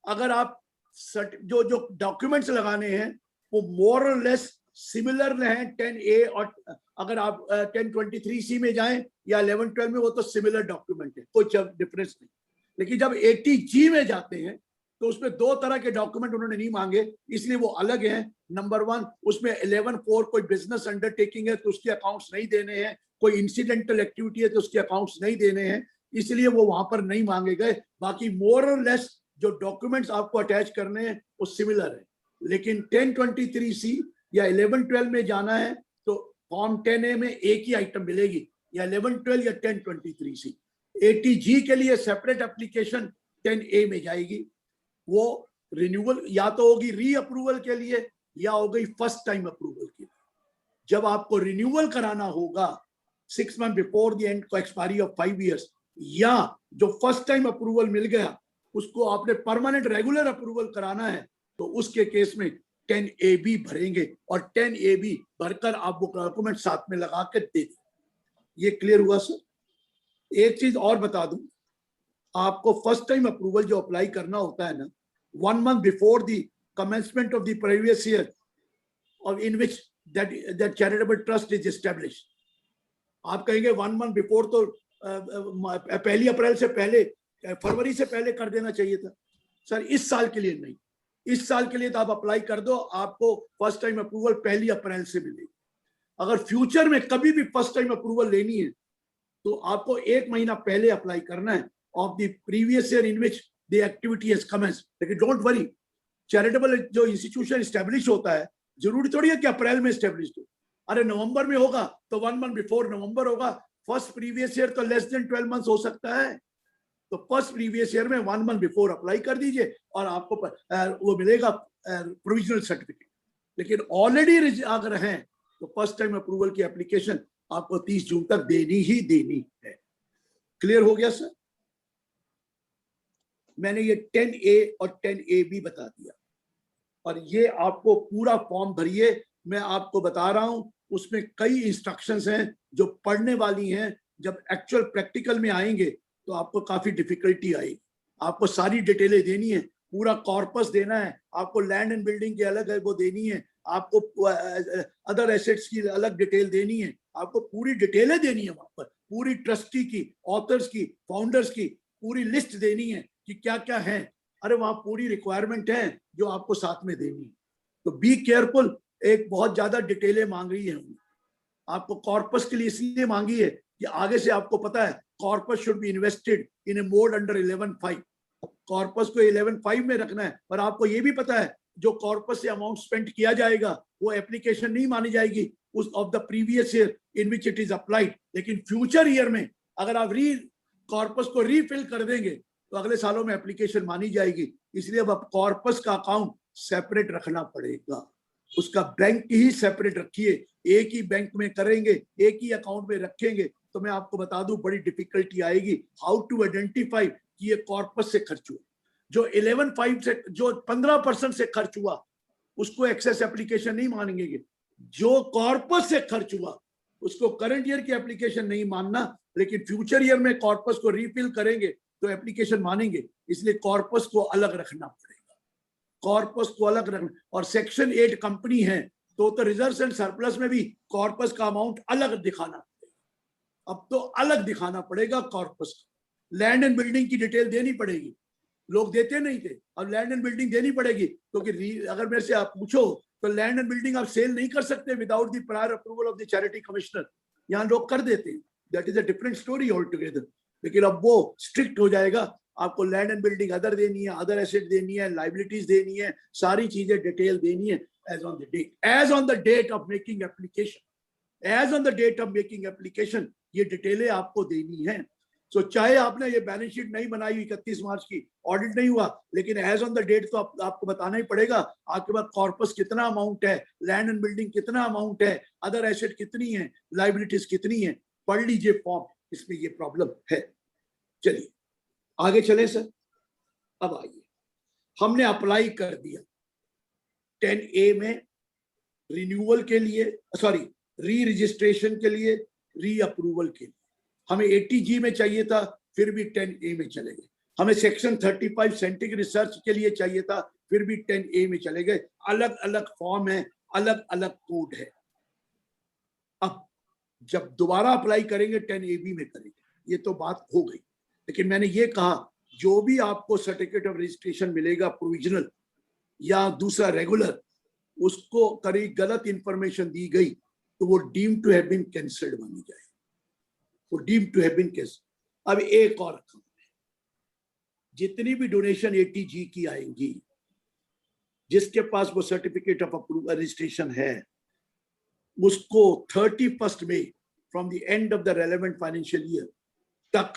अगर आप जो डॉक्यूमेंट्स लगाने हैं वो मोर और लेस सिमिलर हैं 10A, और अगर आप 1023C में जाएं या 1112 में, वो तो सिमिलर डॉक्यूमेंट है, कोई डिफरेंस नहीं। लेकिन जब 80G में जाते हैं तो उसमें 2 तरह के डॉक्यूमेंट उन्होंने नहीं मांगे, इसलिए वो अलग हैं। नंबर 1, उसमें 11.4 कोई बिजनेस अंडरटेकिंग है तो उसके अकाउंट्स नहीं देने हैं, कोई इंसिडेंटल एक्टिविटी है तो उसके अकाउंट्स नहीं देने हैं, इसलिए वो वहां पर नहीं मांगे गए। बाकी मोर और लेस जो डॉक्यूमेंट्स आपको अटैच करने हैं वो सिमिलर है। लेकिन 1023C या 1112 में जाना है तो फॉर्म 10A में एक ही आइटम मिलेगी, या 1112 या 1023C। 80G के लिए सेपरेट एप्लीकेशन 10A में जाएगी, वो रिन्यूअल या तो होगी री अप्रूवल के लिए या हो गई फर्स्ट टाइम अप्रूवल के लिए। जब आपको रिन्यूअल कराना होगा 6 मंथ बिफोर द एंड को एक्सपायरी ऑफ 5 इयर्स, या जो फर्स्ट टाइम अप्रूवल मिल गया उसको आपने परमानेंट रेगुलर अप्रूवल कराना है, तो उसके केस में 10AB भरेंगे, और 10AB भरकर आप वो डॉक्यूमेंट साथ में लगा कर दे दें। ये क्लियर हुआ सर? एक चीज और बता दूं, आपको फर्स्ट टाइम अप्रूवल जो अप्लाई करना होता है ना, 1 month before the commencement of the previous year और in which that charitable trust is established. आप कहेंगे 1 month बिफोर तो 1 अप्रैल से पहले, फरवरी से पहले कर देना चाहिए था। सर इस साल के लिए नहीं, इस साल के लिए तो आप अप्लाई कर दो, आपको फर्स्ट टाइम अप्रूवल 1 अप्रैल से मिलेगी। अगर फ्यूचर में कभी भी फर्स्ट टाइम अप्रूवल लेनी है तो आपको 1 महीना पहले अप्लाई करना है of the previous year in which the activity has commenced. लेकिन डोंट वरी, चैरिटेबल जो इंस्टीट्यूशन स्टैब्लिश होता है जरूरी थोड़ी है कि अप्रैल में स्टैब्लिश हो। अरे नवंबर में होगा तो 1 month बिफोर नवंबर होगा, फर्स्ट प्रीवियस ईयर तो लेस देन 12 months हो सकता है, तो फर्स्ट प्रीवियस ईयर में 1 month बिफोर अप्लाई कर दीजिए और आपको वो मिलेगा प्रोविजनल सर्टिफिकेट। लेकिन ऑलरेडी अगर हैं तो फर्स्ट टाइम अप्रूवल की एप्लीकेशन आपको 30 जून तक देनी ही देनी है। क्लियर हो गया सर? मैंने ये 10A और 10AB बता दिया, और ये आपको पूरा फॉर्म भरिए। मैं आपको बता रहा हूं उसमें कई इंस्ट्रक्शंस हैं जो पढ़ने वाली हैं, जब एक्चुअल प्रैक्टिकल में आएंगे तो आपको काफी डिफिकल्टी आएगी। आपको सारी डिटेलें देनी है, पूरा कॉर्पस देना है, आपको लैंड एंड बिल्डिंग की अलग है वो देनी है, आपको अदर एसेट्स की अलग डिटेल देनी है, आपको पूरी डिटेलें देनी है। वहां पर पूरी ट्रस्टी की, ऑथर्स की, फाउंडर्स की पूरी लिस्ट देनी है कि क्या क्या है। अरे वहां पूरी रिक्वायरमेंट है जो आपको साथ में देनी है। तो बी केयरफुल, एक बहुत ज्यादा डिटेलें मांग रही है आपको। कॉर्पस के लिए इसलिए मांगी है कि आगे से आपको पता है corpus should be invested in A mode under 11.5। Corpus को 11.5 में रखना है, और आपको ये भी पता है जो कॉर्पस से अमाउंट स्पेंड किया जाएगा वो एप्लीकेशन नहीं मानी जाएगी उस of the previous year in which it is applied. लेकिन फ्यूचर ईयर में अगर आप कॉर्पस को रीफिल कर देंगे तो अगले सालों में एप्लीकेशन मानी जाएगी। इसलिए अब कॉर्पस का अकाउंट सेपरेट रखना पड़ेगा। उसका बैंक ही सेपरेट रखिए, एक ही बैंक में करेंगे, एक ही अकाउंट में रखेंगे तो मैं आपको बता दूं बड़ी डिफिकल्टी आएगी हाउ टू आइडेंटिफाई कि ये कॉर्पस से खर्च हुआ। जो 11.5 से जो 15% से खर्च हुआ उसको एक्सेस एप्लीकेशन नहीं मानेंगे, जो कॉर्पस से खर्च हुआ उसको करंट ईयर की एप्लीकेशन नहीं मानना, लेकिन फ्यूचर ईयर में कॉर्पस को रिफिल करेंगे तो एप्लीकेशन मानेंगे। इसलिए कॉर्पस को अलग रखना पड़ेगा, कॉर्पस को अलग रखना। और सेक्शन 8 कंपनी है तो रिजर्व एंड सरप्लस में भी कॉर्पस का अमाउंट अलग दिखाना पड़ेगा। अब तो अलग दिखाना पड़ेगा कॉर्पस का। लैंड एंड बिल्डिंग की डिटेल देनी पड़ेगी, लोग देते नहीं थे, अब लैंड एंड बिल्डिंग देनी पड़ेगी। क्योंकि अगर मेरे से आप पूछो तो लैंड एंड बिल्डिंग आप सेल नहीं कर सकते without the prior approval of the charity commissioner. यहाँ लोग कर देते हैं, that is a different story all together. लेकिन अब वो स्ट्रिक्ट हो जाएगा, आपको लैंड एंड बिल्डिंग अदर देनी है, अदर एसेट देनी है, लाइबिलिटीज देनी है, सारी चीजें डिटेल देनी है as on the date, as on the date of making application, as on the date of making application ये डिटेलें आपको देनी है। सो चाहे आपने ये बैलेंस शीट नहीं बनाई 31 मार्च की, ऑडिट नहीं हुआ, लेकिन एज ऑन द डेट तो आपको बताना ही पड़ेगा आपके पास कॉर्पस कितना अमाउंट है, लैंड एंड बिल्डिंग कितना अमाउंट है, अदर एसेट कितनी है, लाइबिलिटीज कितनी है। पढ़ लीजिए फॉर्म, इसमें ये प्रॉब्लम है। चलिए आगे चले सर। अब आइए, हमने अप्लाई कर दिया 10A में रिन्यूअल के लिए, सॉरी री रजिस्ट्रेशन के लिए, री अप्रूवल के लिए। हमें 80G में चाहिए था, फिर भी 10A में चले गए। हमें सेक्शन 35 साइंटिफिक रिसर्च के लिए चाहिए था, फिर भी 10A में चले गए। अलग अलग फॉर्म है, अलग अलग कोड है। अब जब दोबारा अप्लाई करेंगे 10AB में करेंगे, ये तो बात हो गई। लेकिन मैंने ये कहा जो भी आपको सर्टिफिकेट ऑफ रजिस्ट्रेशन मिलेगा प्रोविजनल या दूसरा रेगुलर, उसको करीब गलत इंफॉर्मेशन दी गई तो वो deem to have been cancelled मानी जाए, वो deem to have been cancelled. अब एक और काम है, जितनी भी डोनेशन 80G की आएंगी, जिसके पास वो सर्टिफिकेट ऑफ अप्रूवल रजिस्ट्रेशन है, उसको 31 May from the end of the relevant financial year तक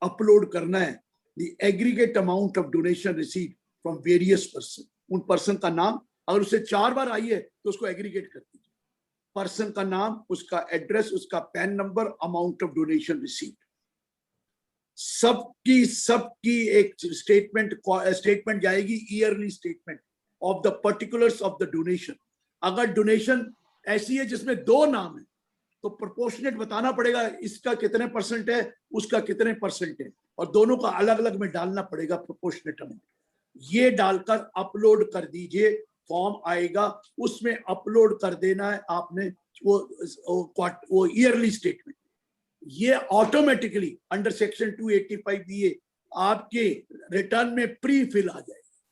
अपलोड करना है the aggregate amount of donation received from various person. उन पर्सन का नाम, अगर उसे 4 बार आई है तो उसको एग्रीगेट कर दीजिए, पर्सन का नाम, उसका एड्रेस, उसका pan number, amount of donation received, सबकी एक स्टेटमेंट जाएगी, yearly statement of the particulars of the donation. अगर डोनेशन ऐसी है जिसमें 2 नाम है तो प्रोपोर्शनेट बताना पड़ेगा, इसका कितने परसेंट है, उसका कितने परसेंट है, और दोनों का अलग अलग में डालना पड़ेगा प्रोपोर्शनेट अमाउंट। ये डालकर अपलोड कर दीजिए, फॉर्म आएगा उसमें अपलोड कर देना है आपने वो ईयरली स्टेटमेंट। ये ऑटोमेटिकली अंडर सेक्शन 285BA आपके रिटर्न में प्री फिल आ जाएगा।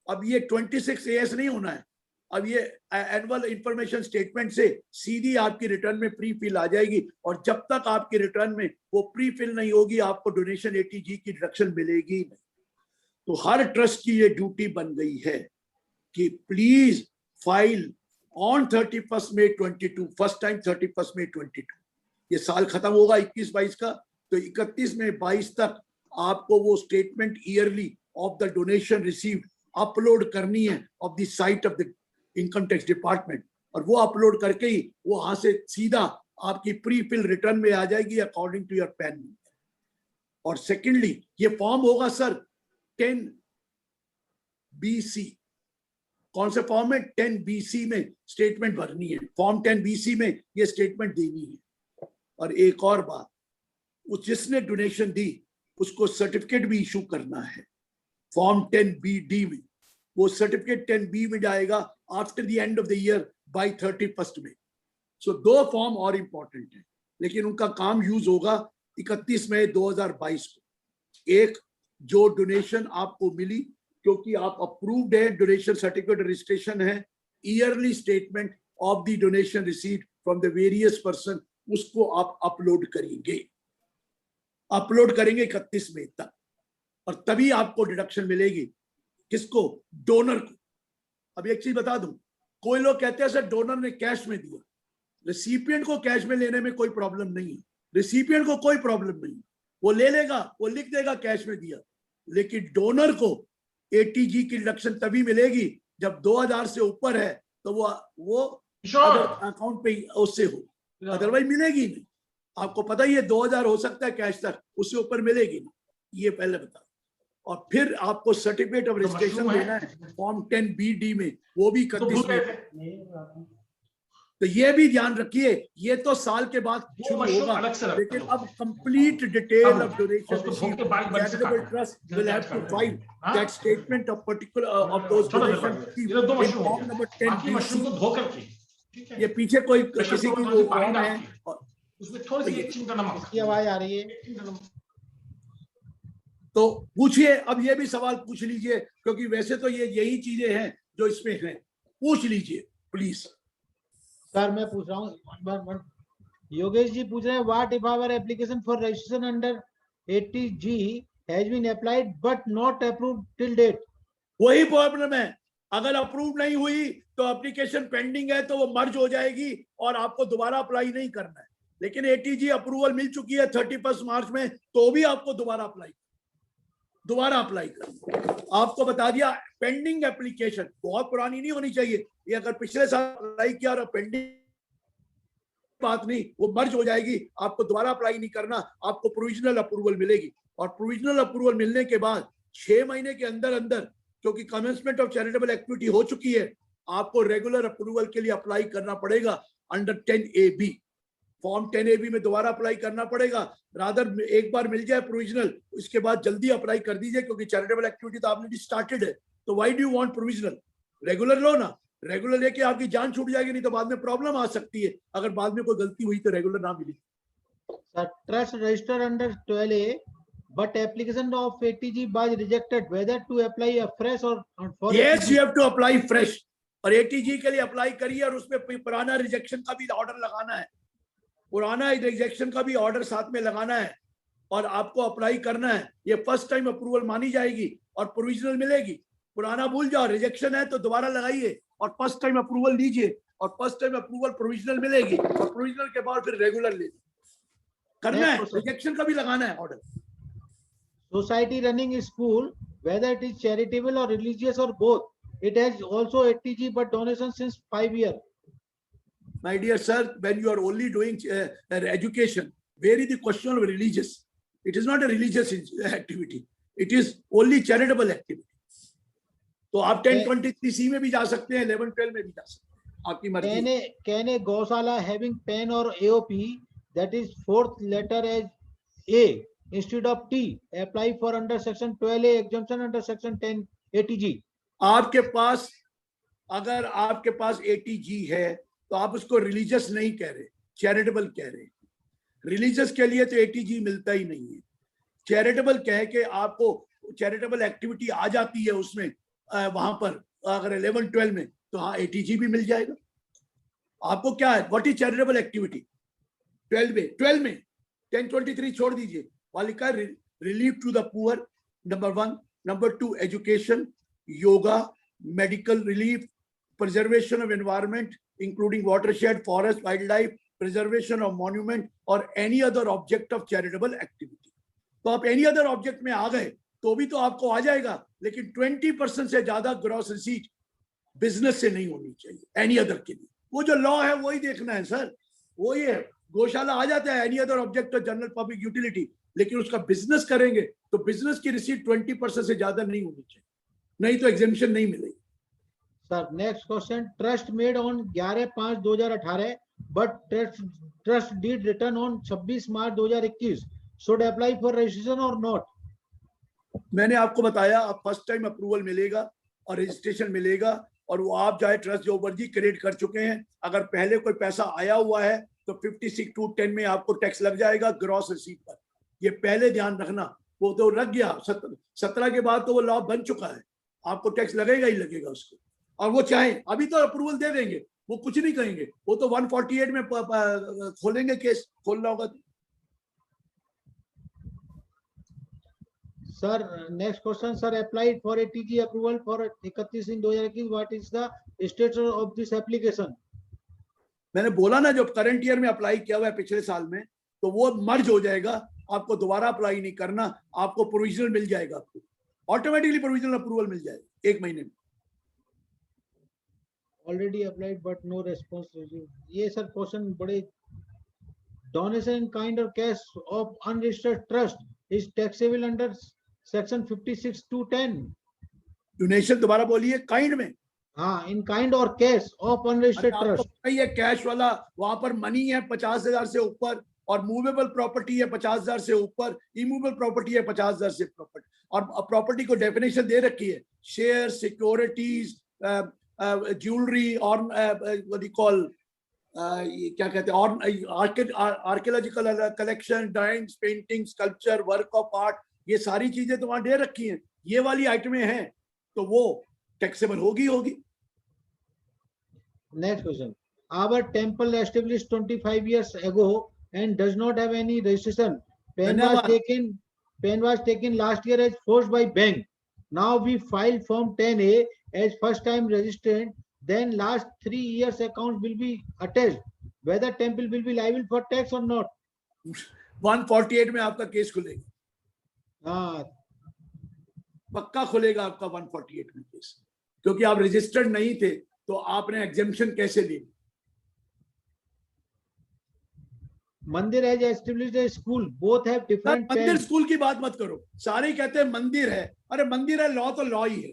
अब ये 26 AS नहीं होना है, अब ये एनुअल इंफॉर्मेशन स्टेटमेंट से सीधी आपकी रिटर्न में प्री फिल आ जाएगी। और जब तक आपके रिटर्न में वो प्री फिल नहीं होगी, आपको डोनेशन 80G की डिडक्शन मिलेगी नहीं। तो हर ट्रस्ट की ये ड्यूटी बन गई है कि please file on 31 May 22, first time 31 May 22। ये साल खत्म होगा 21-22 का, तो 31 मई 22 तक आपको वो statement yearly of the donation received upload करनी है of the site of the income tax department. और वो अपलोड करके ही वो वहां से सीधा आपकी प्री फिल रिटर्न में आ जाएगी according to your PAN number. और सेकेंडली ये फॉर्म होगा सर 10BC। कौन से फॉर्म है? 10BC में स्टेटमेंट भरनी है, फॉर्म 10BC में ये स्टेटमेंट देनी है। और एक और बात, जिसने डोनेशन दी उसको सर्टिफिकेट भी इशू करना है फॉर्म 10BD में। वो सर्टिफिकेट 10B में जाएगा after the end of the year by 31 May. So 2 form और इंपॉर्टेंट है, लेकिन उनका काम यूज होगा 31 मई 2022 को। एक, जो डोनेशन आपको मिली क्योंकि आप अप्रूव्ड है, डोनेशन सर्टिफिकेट रजिस्ट्रेशन है, yearly statement of the donation received from the various person, उसको आप अपलोड करेंगे 31 मई तक। और तभी आपको डिडक्शन मिलेगी। किसको? डोनर को। अब एक चीज बता दूं, कोई लोग कहते हैं सर डोनर ने कैश में दिया। रिसिपिएंट को कैश में लेने में कोई प्रॉब्लम नहीं है, रिसिपिएंट को कोई प्रॉब्लम नहीं, वो ले लेगा, वो लिख देगा कैश में दिया। लेकिन डोनर को 80G की डिडक्शन तभी मिलेगी जब 2000 से ऊपर है तो वो अकाउंट पे उससे हो, अदरवाइज मिलेगी नहीं। आपको पता ही है 2000 हो सकता है कैश तक, उससे ऊपर मिलेगी नहीं, ये पहले बता। और फिर आपको सर्टिफिकेट ऑफ रजिस्ट्रेशन देना है फॉर्म 10BD में, वो भी 31 में। तो ये भी ध्यान रखिए, ये तो साल के बाद शुरू होगा, लेकिन अब complete detail of donation charitable trust will have to file that statement of particular of those donation in form number 10BC। ये पीछे कोई किसी की वो फॉर्म है, उसमें थोड़ी सी एक चिंता नमक की आवाज आ रही है, तो पूछिए। अब ये भी सवाल पूछ लीजिए, क्योंकि वैसे तो ये यही चीजें हैं जो इसमें हैं, पूछ लीजिए प्लीज। सर मैं पूछ रहा हूँ, योगेश जी पूछ रहे हैं, what if our application for registration under 80G has been applied but not approved till date. वही प्रॉब्लम है, अगर अप्रूव नहीं हुई तो एप्लीकेशन पेंडिंग है, तो वो मर्ज हो जाएगी और आपको दोबारा अप्लाई नहीं करना है। लेकिन 80G अप्रूवल मिल चुकी है 31 मार्च में, तो भी आपको दोबारा अप्लाई करना। आपको बता दिया, पेंडिंग एप्लीकेशन बहुत पुरानी नहीं होनी चाहिए। ये अगर पिछले साल अप्लाई किया और पेंडिंग, बात नहीं, वो मर्ज हो जाएगी, आपको दोबारा अप्लाई नहीं करना, आपको प्रोविजनल अप्रूवल मिलेगी। और प्रोविजनल अप्रूवल मिलने के बाद 6 महीने के अंदर अंदर, क्योंकि कमेंसमेंट ऑफ चैरिटेबल एक्टिविटी हो चुकी है, आपको रेगुलर अप्रूवल के लिए अप्लाई करना पड़ेगा अंडर 10AB। फॉर्म 10AB में दोबारा अप्लाई करना पड़ेगा, रादर एक बार मिल जाए प्रोविजनल, उसके बाद जल्दी अप्लाई कर दीजिए, क्योंकि चैरिटेबल एक्टिविटी तो आपने स्टार्टेड है। तो why do you want provisional? Regular लो ना, रेगुलर लेके आपकी जान छूट जाएगी, नहीं तो बाद में प्रॉब्लम आ सकती है, अगर बाद में कोई गलती हुई तो रेगुलर ना मिली। Trust register under 12A but application of 80G was rejected, whether to apply a fresh or for yes 80G? You have to apply fresh। और 80G के लिए अप्लाई करिए, और उसमें पुराना रिजेक्शन का भी ऑर्डर लगाना है, पुराना रिजेक्शन का भी ऑर्डर साथ में लगाना है, और आपको अप्लाई करना है। ये फर्स्ट टाइम अप्रूवल मानी जाएगी और प्रोविजनल मिलेगी। पुराना भूल जाओ, रिजेक्शन है तो दोबारा लगाइए और फर्स्ट टाइम अप्रूवल लीजिए, और फर्स्ट टाइम अप्रूवल प्रोविजनल मिलेगी, और प्रोविजनल के बाद फिर रेगुलर ले करना है, रिजेक्शन का भी लगाना है order. Society running a school, whether it is charitable or religious or both, it has also 80G but donation since 5 years. My dear sir, when you are only doing education, where is the question of religious? It is not a religious activity. It is only charitable activity. तो आप 1023C में भी जा सकते हैं, 11-12 में भी जा सकते हैं, आपकी मर्जी। Can a गौशाला having PAN or AOP, that is fourth letter as A instead of T, apply for under section 12A exemption under section 10 80G? आपके पास, अगर आपके पास 80G है तो आप उसको रिलीजियस नहीं कह रहे, चैरिटेबल कह रहे। रिलीजियस के लिए तो 80G मिलता ही नहीं है। चैरिटेबल कह के आपको चैरिटेबल एक्टिविटी आ जाती है उसमें, वहां पर अगर 11-12 में, तो हाँ 80G भी मिल जाएगा। आपको क्या है, व्हाट इज चैरिटेबल एक्टिविटी? 12 में 1023 छोड़ दीजिए, वालिका relief to the poor, number 1, number 2 education, yoga, medical relief, preservation of environment including watershed, forest, wildlife, preservation of monument or any other object of charitable activity। तो आप any other object में आ गए तो भी तो आपको आ जाएगा, लेकिन 20% से ज्यादा ग्रॉस रिसीट बिजनेस से नहीं होनी चाहिए एनी अदर के लिए। वो जो लॉ है वही देखना है सर, वो ये गौशाला आ जाता है any other object of general public utility, लेकिन उसका बिजनेस करेंगे तो बिजनेस की रिसीट 20% से ज्यादा नहीं होनी चाहिए, नहीं तो एग्जेम्पशन नहीं मिलेगी। Sir next question, trust made on 11/5/2018 but trust deed return on 26 March 2021 should apply for registration और नॉट? मैंने आपको बताया, अब फर्स्ट टाइम अप्रूवल मिलेगा और रजिस्ट्रेशन मिलेगा, और वो आप चाहे ट्रस्ट जो मर्जी क्रिएट कर चुके हैं, अगर पहले कोई पैसा आया हुआ है तो 56(2)(10) में आपको टैक्स लग जाएगा ग्रॉस रिसीट पर। ये पहले ध्यान रखना, वो तो लग गया 17 के बाद तो वो लॉ बन चुका है, आपको टैक्स लगेगा ही लगेगा उसको। और वो चाहे अभी तो अप्रूवल दे देंगे, वो कुछ नहीं कहेंगे, वो तो 148 में खोलेंगे केस, खोलना होगा। Sir next question, sir applied for 80G approval for 31/3/2021, what is the status of this application? मैंने बोला ना, जो करंट ईयर में अप्लाई किया हुआ है पिछले साल में, तो वो मर्ज हो जाएगा, आपको दोबारा अप्लाई नहीं करना, आपको प्रोविजनल मिल जाएगा, आपको ऑटोमेटिकली प्रोविजनल अप्रूवल मिल जाएगा 1 महीने में। already applied but no response received. ये sir question बड़े donation in kind or cash of unregistered trust is taxable under section 56(2)(10). Donation दोबारा बोलिए, काइंड में? हाँ, in kind or cash of unregistered trust. ये कैश वाला वहां पर मनी है 50,000 से ऊपर और मूवेबल प्रॉपर्टी है 50,000 से ऊपर, इमूवेबल प्रॉपर्टी है 50,000 से प्रॉपर्टी, और प्रॉपर्टी को डेफिनेशन दे रखी है, शेयर, सिक्योरिटीज, ज्वेलरी और व्हाट यू कॉल, क्या कहते हैं, और archaeological collection, drawings, painting, sculpture, work of art, ये सारी चीजें तो वहां दे रखी हैं। ये वाली आइटमें हैं तो वो टैक्सेबल होगी। Next question. Our temple established 25 years ago and does not have any registration. Pen was taken last year as forced by bank. Now we filed Form 10A as first time registrant. Then last 3 years accounts will be attached. Whether temple will be liable for tax or not. 148 में आपका case खुलेगा। हाँ, पक्का खुलेगा आपका 148 में case, क्योंकि आप रजिस्टर्ड नहीं थे तो आपने एग्जेम्पशन कैसे ली? मंदिर है एस्टेब्लिश्ड है स्कूल, बोथ हैव डिफरेंट। मंदिर स्कूल की बात मत करो, सारे कहते हैं मंदिर है। अरे मंदिर है, लॉ तो लॉ ही है।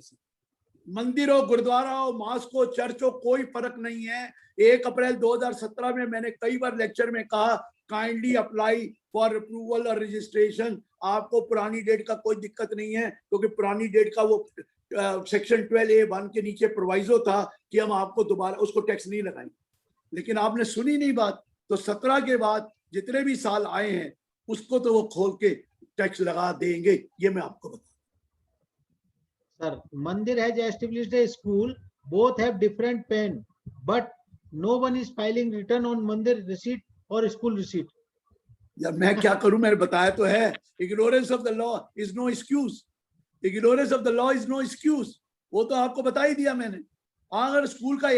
मंदिर हो, गुरुद्वारा हो, मॉस्क हो, चर्च हो, कोई फर्क नहीं है। 1 अप्रैल 2017 में मैंने कई बार लेक्चर में कहा, काइंडली अप्लाई फॉर अप्रूवल और रजिस्ट्रेशन। आपको पुरानी डेट का कोई दिक्कत नहीं है, क्योंकि पुरानी डेट का वो सेक्शन 12A(1) के नीचे प्रोवाइजो था कि हम आपको दोबारा उसको टैक्स नहीं लगाएंगे, लेकिन आपने सुनी नहीं बात। तो 17 के बाद जितने भी साल आए हैं उसको तो वो खोल के टैक्स लगा देंगे, ये मैं आपको बता। सर, मंदिर है एस्टेब्लिश्ड है school, both have different PAN, but no one is filing return on mandir receipt और स्कूल रिसीट। यार मैं क्या करूं, मैंने बताया तो है, ignorance of the law is no excuse. Ignorance of the law is no excuse, वो तो आपको बता ही दिया मैंने। अगर स्कूल का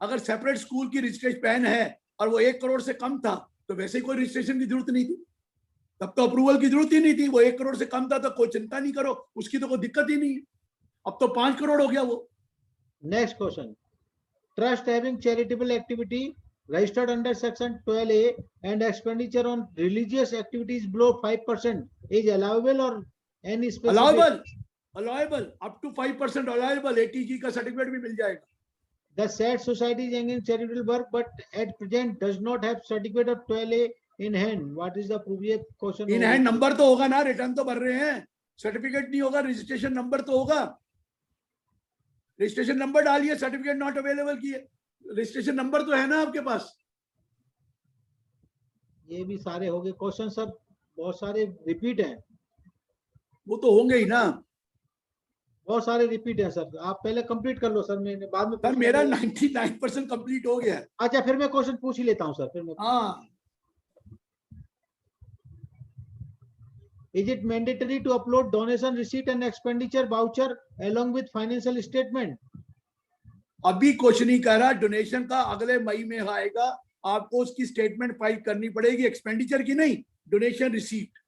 अगर सेपरेट स्कूल की रजिस्ट्रेशन पैन है और वो 1 करोड़ से कम था तो वैसे ही कोई रजिस्ट्रेशन की जरूरत नहीं थी, तब तो अप्रूवल की जरूरत ही नहीं थी। वो 1 करोड़ से कम था तो कोई चिंता नहीं करो, उसकी तो कोई दिक्कत ही नहीं है। अब तो 5 करोड़ हो गया वो। Next question, trust having charitable activity registered under section 12A and expenditure on religious activities below 5% is allowable or any specific? Allowable up to 5% allowable। ATG का सर्टिफिकेट भी मिल जाएगा। The said society is engaged in charitable work but at present does not have certificate of 12A in hand. What is the previous question? In hand number तो होगा ना, return तो भर रहे हैं, सर्टिफिकेट नहीं होगा, रजिस्ट्रेशन नंबर तो होगा। रजिस्ट्रेशन नंबर डालिए, सर्टिफिकेट नॉट अवेलेबल किए, रजिस्ट्रेशन नंबर तो है ना आपके पास। ये भी सारे हो गए क्वेश्चन सर, बहुत सारे रिपीट हैं। वो तो होंगे ही ना, बहुत सारे रिपीट हैं सर। आप पहले कंप्लीट कर लो सर, मैंने बाद में। सर मेरा 99% कंप्लीट हो गया है। अच्छा, फिर मैं क्वेश्चन पूछ ही लेता हूं सर, फिर मैं। हाँ, Is it mandatory to upload donation receipt and expenditure voucher along with financial statement? अभी कुछ नहीं कह रहा, डोनेशन का अगले मई में आएगा, आपको उसकी स्टेटमेंट फाइल करनी पड़ेगी, एक्सपेंडिचर की नहीं, डोनेशन रिसीट।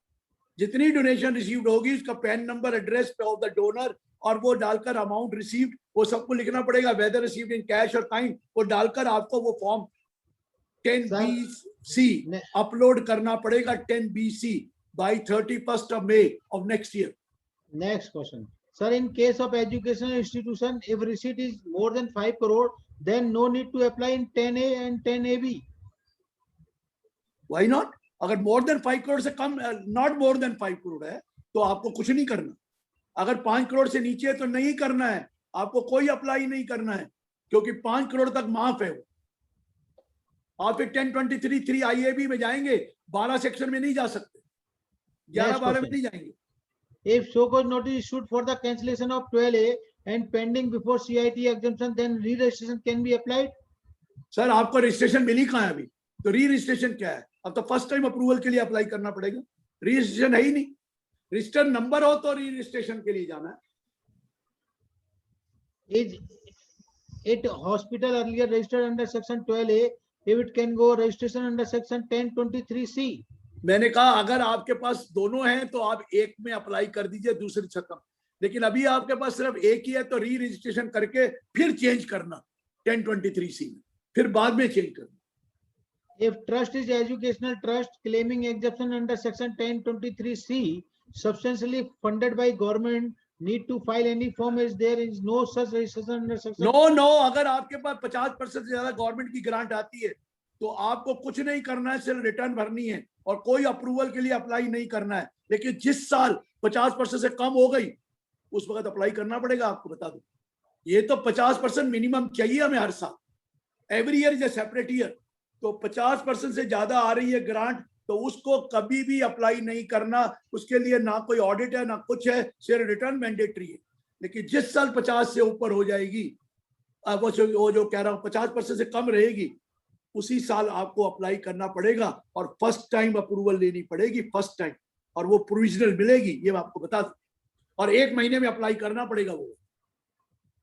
जितनी डोनेशन रिसीव्ड होगी उसका pan number, address of the donor और वो डालकर अमाउंट रिसीव्ड, वो सबको लिखना पड़ेगा, वेदर रिसीव्ड इन कैश और काइंड, वो डालकर आपको वो फॉर्म 10BC अपलोड करना पड़ेगा। 10BC by 31st of May of next year. Next question. Sir, in case of educational institution, if receipt is more than 5 crore, then no need to apply in 10A and 10AB. Why not? अगर more than 5 crore से कम, not more than 5 crore है तो आपको कुछ नहीं करना। अगर 5 करोड़ से नीचे है तो नहीं करना है, आपको कोई अप्लाई नहीं करना है, क्योंकि 5 करोड़ तक माफ है वो। आप फिर 1023(3) IAB में जाएंगे, 12 सेक्शन में नहीं जा सकते, 11-12 में नहीं जाएंगे। If so-called notice issued for the cancellation of 12A and pending before CIT exemption, then re-registration can be applied. Sir आपको रजिस्ट्रेशन मिली कहाँ है अभी? तो री-रजिस्ट्रेशन क्या है? अब तो फर्स्ट टाइम अप्रूवल के लिए अप्लाई करना पड़ेगा, री-रजिस्ट्रेशन है ही नहीं। रजिस्टर नंबर हो तो री-रजिस्ट्रेशन के लिए जाना है। Is it hospital earlier registered under section 12A? If it can go registration under section 1023C. मैंने कहा अगर आपके पास दोनों हैं तो आप एक में अप्लाई कर दीजिए, दूसरी खत्म। लेकिन अभी आपके पास सिर्फ एक ही है तो री रजिस्ट्रेशन करके फिर चेंज करना 1023C में, फिर बाद में चेंज करना। If trust is educational trust claiming exemption under section 1023C, substantially funded by government, need to file any form as there is no such registration under section. No, अगर आपके पास 50% से ज्यादा गवर्नमेंट की ग्रांट आती है तो आपको कुछ नहीं करना है, सिर्फ रिटर्न भरनी है और कोई अप्रूवल के लिए अप्लाई नहीं करना है। लेकिन जिस साल 50% से कम हो गई उस वक्त अप्लाई करना पड़ेगा। आपको बता दूं, ये तो 50% मिनिमम चाहिए हमें हर साल, every year is a separate year. तो 50% से ज्यादा आ रही है ग्रांट तो उसको कभी भी अप्लाई नहीं करना, उसके लिए ना कोई ऑडिट है ना कुछ है, सिर्फ रिटर्न मैंडेटरी है। लेकिन जिस साल 50 से ऊपर हो जाएगी, वो जो कह रहा हूँ 50% से कम रहेगी, उसी साल आपको अप्लाई करना पड़ेगा और फर्स्ट टाइम अप्रूवल लेनी पड़ेगी, फर्स्ट टाइम, और वो प्रोविजनल मिलेगी, ये मैं आपको बता दूं, और 1 महीने में अप्लाई करना पड़ेगा वो।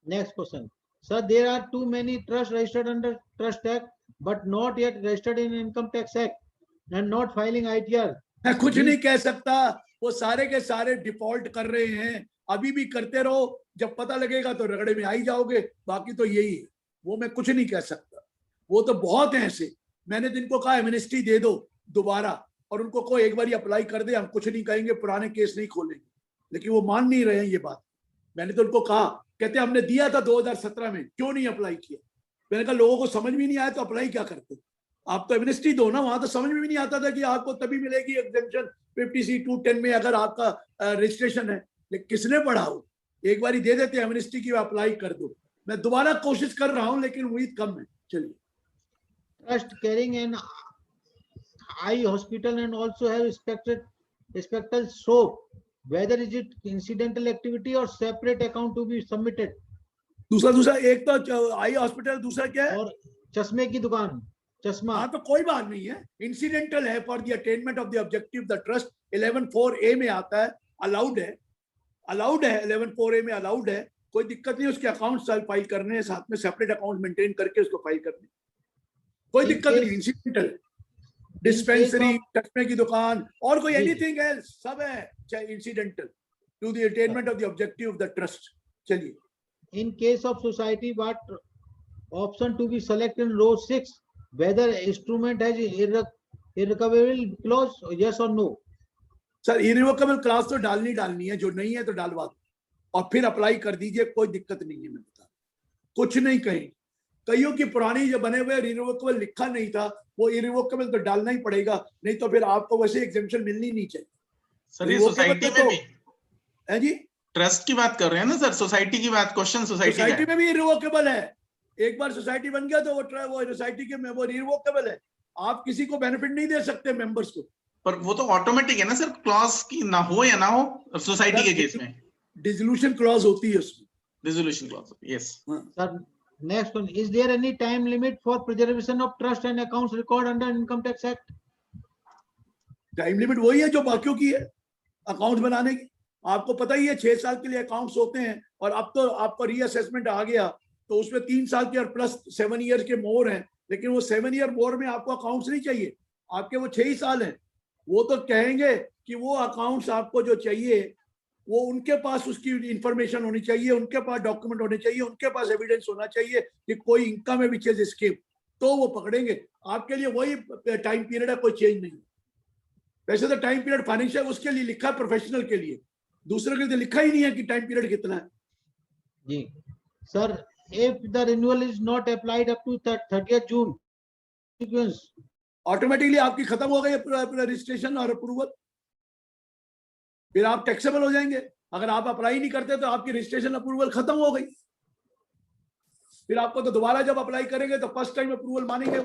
Next question, sir there are too many trust registered under trust act but not yet registered in income tax act and not filing ITR। मैं कुछ नहीं कह सकता, वो सारे के सारे डिफॉल्ट कर रहे हैं, अभी भी करते रहो, जब पता लगेगा तो रगड़े में आई जाओगे, बाकी तो यही है, वो मैं कुछ नहीं कह सकता। वो तो बहुत है ऐसे, मैंने तो इनको कहा एमनेस्टी दे दो दोबारा और उनको कोई एक बार अप्लाई कर दे, हम कुछ नहीं कहेंगे, पुराने केस नहीं खोलेंगे, लेकिन वो मान नहीं रहे हैं ये बात। मैंने तो उनको कहा, कहते हमने दिया था 2017 में, क्यों नहीं अप्लाई किया? मैंने कहा लोगों को समझ में नहीं आया तो अप्लाई क्या करते, आप तो एमनेस्टी दो ना। वहां तो समझ में भी नहीं आता था कि आपको तभी मिलेगी एग्जेम्पशन 50C 210 में अगर आपका रजिस्ट्रेशन है। लेकिन किसने पढ़ा हो, एक बार दे देते एमनेस्टी की, अप्लाई कर दो। मैं दोबारा कोशिश कर रहा हूं लेकिन उम्मीद कम है। चलिए, trust caring an eye hospital and also have spectral soap, whether is it incidental activity or separate account to be submitted। दूसरा एक तो आई हॉस्पिटल, दूसरा क्या है? और चश्मे की दुकान, चश्मा। हाँ तो कोई बात नहीं है, इंसिडेंटल है for the attainment of the objective the trust 11(4)A में आता है, अलाउड है 11(4)A में अलाउड है, कोई दिक्कत नहीं। उसके अकाउंट फाइल करने, साथ में सेपरेट अकाउंट मेंटेन करके उसको फाइल करने, कोई दिक्कत नहीं। इंसिडेंटल, डिस्पेंसरी, चश्मे की दुकान और कोई एनीथिंग एल्स, सब है incidental to the attainment of the objective of the trust. चलिए, in case of society what option to be select in row 6, whether instrument has irrevocable clause, yes or no। Sir irrevocable clause तो डालनी है, जो नहीं है तो डालवा दो और फिर अप्लाई कर दीजिए, कोई दिक्कत नहीं है। मैं बता, कुछ नहीं कहें, कईयों की पुरानी जो बने हुए इरिवोकेबल लिखा नहीं था, वो इरिवोकेबल तो डालना ही पड़ेगा, नहीं तो फिर आपको वैसे एग्जेम्पशन मिलनी नहीं चाहिए। सर ये सोसाइटी में भी है जी, ट्रस्ट की बात कर रहे हैं ना सर, सोसाइटी की बात, क्वेश्चन सोसाइटी में भी इरिवोकेबल है। एक बार सोसाइटी बन गया तो वो सोसाइटी के में वो इरिवोकेबल है, आप किसी को बेनिफिट नहीं दे सकते मेंबर्स को। पर वो तो ऑटोमेटिक है ना सर, क्लॉज की ना हो या ना हो सोसाइटी के केस में डिसोल्यूशन क्लॉज होती है उसमें, dissolution clause. Yes sir, next one, is there any time limit for preservation of trust and accounts record under income tax act. Time limit वही है जो बाकियों की है अकाउंट बनाने की। आपको पता ही है 6 साल के लिए अकाउंट्स होते हैं, और अब तो आपका रीअसेसमेंट आ गया तो उसमें 3 साल के और प्लस 7 ईयर के मोर हैं, लेकिन वो 7 ईयर मोर में आपको अकाउंट्स नहीं चाहिए, आपके वो 6 ही साल हैं। वो तो कहेंगे कि वो अकाउंट्स आपको जो चाहिए वो उनके पास उसकी इंफॉर्मेशन होनी चाहिए, उनके पास डॉक्यूमेंट होने चाहिए, उनके पास एविडेंस होना चाहिए कि कोई इनकम है विच इज एस्केप, तो वो पकड़ेंगे। आपके लिए वही टाइम पीरियड है, कोई चेंज नहीं। वैसे तो टाइम पीरियड फाइनेंशियल उसके लिए लिखा है, प्रोफेशनल के लिए, दूसरे के लिए लिखा ही नहीं है कि टाइम पीरियड कितना है। जी sir, if the renewal is not applied up to 30th June, automatically आपकी खत्म हो गई रजिस्ट्रेशन और अप्रूवल, फिर आप टैक्सेबल हो जाएंगे। अगर आप अप्लाई नहीं करते तो आपकी रजिस्ट्रेशन अप्रूवल खत्म हो गई, फिर आपको तो दोबारा जब अप्लाई करेंगे तो फर्स्ट टाइम अप्रूवल मानेंगे।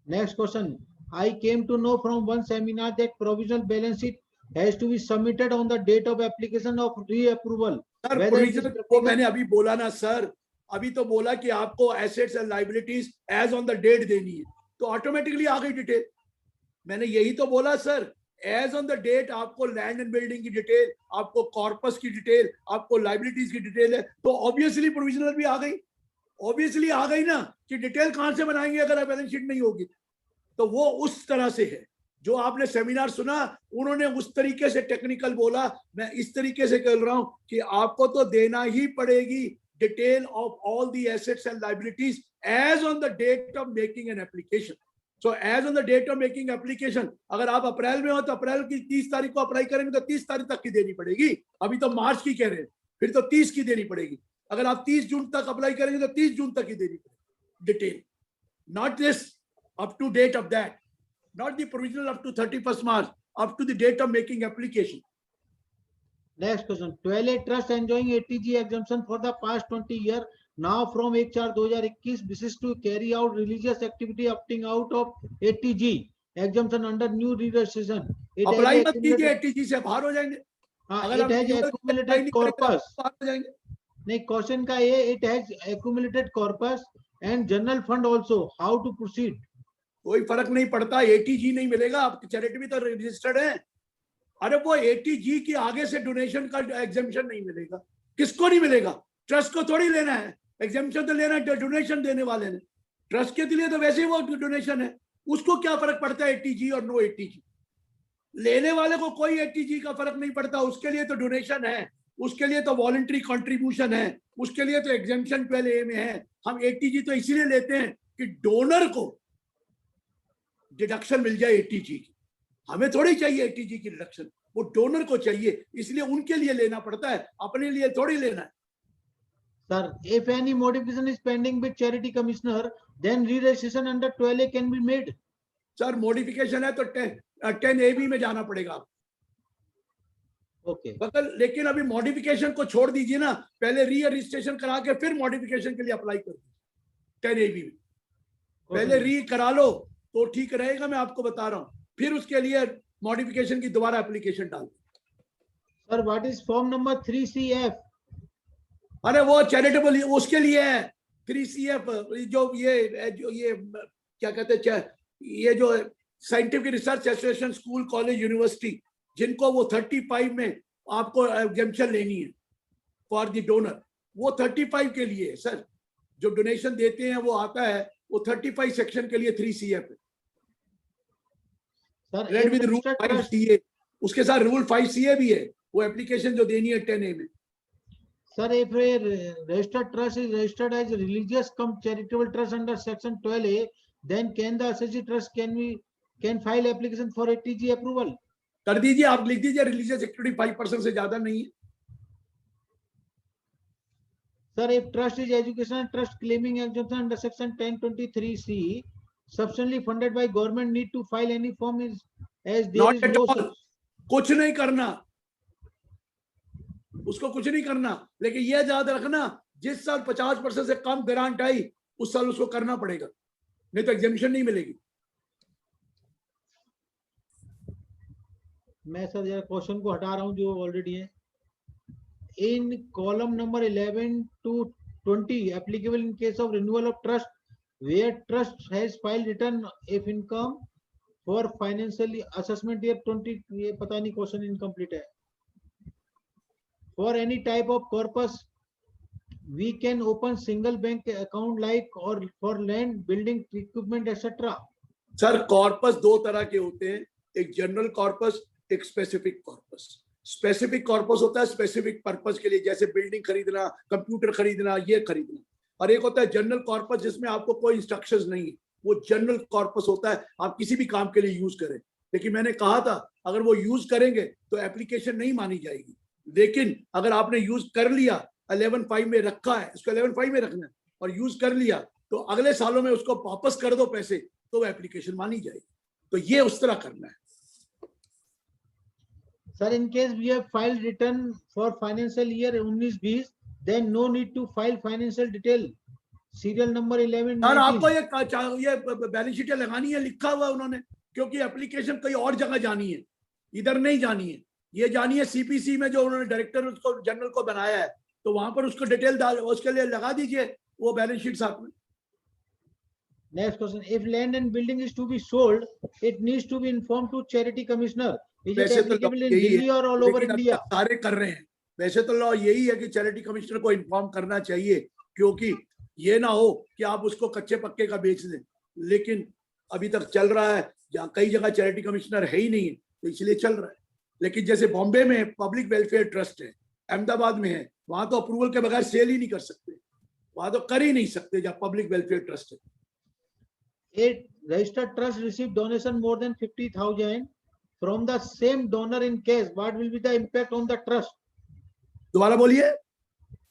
Next question, I came to know from one seminar that provisional balance sheet has to be submitted on the date of application of reapproval। वो मैंने अभी बोला ना सर, अभी तो बोला कि आपको assets and liabilities as on the date देनी है, तो ऑटोमेटिकली आ गई डिटेल। मैंने यही तो बोला सर, एज ऑन द डेट आपको लैंड एंड बिल्डिंग की डिटेल, आपको कॉर्पस की डिटेल, आपको लायबिलिटीज की डिटेल है, तो ऑब्वियसली प्रोविजनल भी आ गई। ऑब्वियसली आ गई ना, कि डिटेल कहां से बनाएंगे अगर बैलेंस शीट नहीं होगी, तो वो उस तरह से है। जो आपने सेमिनार सुना उन्होंने उस तरीके से टेक्निकल बोला, मैं इस तरीके से कह रहा हूं कि आपको तो देना ही पड़ेगी detail of all the assets and liabilities as on the date of making an application. So as on the date of making application, अगर आप अप्रैल में हो तो अप्रैल की 30 तारीख को अप्लाई करेंगे तो 30 तारीख तक की देनी पड़ेगी. अभी तो मार्च की कह रहे हैं, फिर तो 30 की देनी पड़ेगी. अगर आप 30 जून तक अप्लाई करेंगे तो 30 जून तक की देनी पड़ेगी detail. Not this up to date of that, not the provisional up to 31st March, up to the date of making application. Next question. 12A trust enjoying ATG exemption for the past 20 years. Now from 1/4/2021 wishes to carry out religious activity opting out of ATG exemption under new registration. Apply मत कीजिए ATG से, बाहर हो जाएंगे. अगर it has accumulated corpus. बाहर हो जाएंगे. नहीं, क्वेश्चन का ये, it has accumulated corpus and general fund also. How to proceed? कोई फर्क नहीं पड़ता, एटीजी नहीं मिलेगा. आप चैरिटी भी तो रजिस्टर्ड है. अरे वो एटीजी की आगे से डोनेशन का एग्जेम्पशन नहीं मिलेगा. किसको नहीं मिलेगा? ट्रस्ट को थोड़ी लेना है एग्जेम्पशन, तो लेना है डोनेशन देने वाले ने. ट्रस्ट के लिए तो वैसे ही वो डोनेशन है, उसको क्या फर्क पड़ता है एटीजी और नो एटीजी? लेने वाले को कोई एटीजी का फर्क नहीं पड़ता. उसके लिए तो डोनेशन है, उसके लिए तो वॉलंटरी कंट्रीब्यूशन है, उसके लिए तो एग्जेम्पशन 12A में है. हम एटीजी तो इसीलिए लेते हैं कि डोनर को डिडक्शन मिल जाए एटीजी की. हमें थोड़ी चाहिए एटीजी की डिडक्शन, वो डोनर को चाहिए, इसलिए उनके लिए लेना पड़ता है, अपने लिए थोड़ी लेना है. Sir, if any modification is pending with charity commissioner, then re-registration under 12A can be made. Sir modification है तो 10AB में जाना पड़ेगा. ओके. लेकिन अभी मॉडिफिकेशन को छोड़ दीजिए ना, पहले री रजिस्ट्रेशन करा के फिर मॉडिफिकेशन के लिए अप्लाई कर दीजिए 10AB में. पहले री करा लो तो ठीक रहेगा, मैं आपको बता रहा हूं. फिर उसके लिए मॉडिफिकेशन की दोबारा एप्लीकेशन डाल. Sir what is form number 3CF? अरे वो चैरिटेबल उसके लिए है 3CF. जो ये क्या कहते हैं, ये जो scientific research association school college university, जिनको वो 35 में आपको एग्जेम्पशन लेनी है फॉर द डोनर, वो 35 के लिए है सर. जो डोनेशन देते हैं वो आता है, वो 35 सेक्शन के लिए 3CF है. रेड विद रूल 5CA, उसके साथ रूल 5CA भी है, वो एप्लीकेशन जो देनी है 10A में. Sir, if a registered trust is registered as a religious cum charitable trust under section 12A, then can the associate trust can file application for ATG approval? कर दीजिए, आप लिख दीजिए रिलीजियस एक्टिविटी 5% से ज्यादा नहीं है. Sir, if trust is educational trust claiming exemption under section 1023C, substantially funded by government, need to file any form is as there Not is at no. all. कुछ नहीं करना, उसको कुछ नहीं करना. लेकिन यह याद रखना, जिस साल 50% से कम ग्रांट आई उस साल उसको करना पड़ेगा, नहीं तो एग्जेम्पशन नहीं मिलेगी. मैं सर जरा क्वेश्चन को हटा रहा हूं जो ऑलरेडी है. इन column number 11 to 20 applicable in case of renewal of trust where trust has filed return if income for financial assessment year 20. ये पता नहीं क्वेश्चन इनकम्प्लीट है. For any type of corpus, we can open single bank account like or for land, building, equipment, etc. Sir corpus दो तरह के होते हैं, एक जनरल कॉर्पस, एक स्पेसिफिक कॉर्पस. स्पेसिफिक कॉर्पस होता है स्पेसिफिक पर्पस के लिए, जैसे बिल्डिंग खरीदना, कंप्यूटर खरीदना, ये खरीदना. और एक होता है जनरल कॉर्पस जिसमें आपको कोई इंस्ट्रक्शंस नहीं है, वो जनरल कॉर्पस होता है, आप किसी भी काम के लिए यूज करें. लेकिन मैंने कहा था अगर वो यूज करेंगे तो एप्लीकेशन नहीं मानी जाएगी. लेकिन अगर आपने यूज कर लिया, 11.5 में रखा है, उसको 11.5 में रखना है और यूज कर लिया, तो अगले सालों में उसको वापस कर दो पैसे, तो एप्लीकेशन मानी जाएगी. तो ये उस तरह करना है. Sir, in case we have filed return for financial year 19-20, then no need to file financial detail. Serial number 11. Sir आपको ये बैलेंस शीट लगानी है, लिखा हुआ उन्होंने, क्योंकि एप्लीकेशन कहीं और जगह जानी है, इधर नहीं जानी है. ये जानी है CPC में, जो उन्होंने डायरेक्टर उसको जनरल को बनाया है, तो वहां पर उसको डिटेल डाल, उसके लिए लगा दीजिए वो बैलेंस शीट साथ में. Next question. If land and building is to be sold, it needs to be informed to charity commissioner. Is it applicable in Delhi or all over India? सारे कर रहे हैं. वैसे तो लॉ यही है कि चैरिटी कमिश्नर को इन्फॉर्म करना चाहिए, क्योंकि ये ना हो कि आप उसको कच्चे पक्के का बेच दें. लेकिन अभी तक चल रहा है, जहाँ कई जगह चैरिटी कमिश्नर है ही नहीं है तो इसलिए चल रहा है। लेकिन जैसे बॉम्बे में पब्लिक वेलफेयर ट्रस्ट है, अहमदाबाद में है, वहां तो अप्रूवल के बगैर सेल ही नहीं कर सकते, वहां तो कर ही नहीं सकते जहाँ पब्लिक वेलफेयर ट्रस्ट है। A registered trust received donation more than 50,000 from the same donor in case. What will be the impact on the trust? दोबारा बोलिए।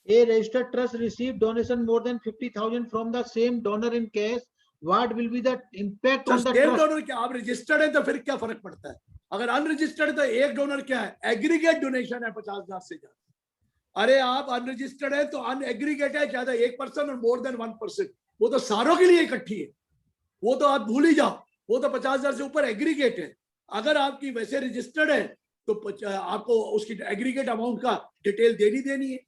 A registered trust received donation more than 50,000 from the same donor in case. What will be the impact on the same trust? donor क्या आप registered है तो फिर क्या फर्क पड़ता है? अगर अनरजिस्टर्ड है तो एक डोनर क्या है, एग्रीगेट डोनेशन है 50,000 से ज्यादा। अरे आप अनरजिस्टर्ड है तो अनएग्रीगेट है, ज्यादा 1% और मोर देन 1%, वो तो सारों के लिए इकट्ठी है, वो तो आप भूल ही जाओ, वो तो 50,000 से ऊपर एग्रीगेट है। अगर आपकी वैसे रजिस्टर्ड है तो आपको उसकी एग्रीगेट अमाउंट का डिटेल देनी है।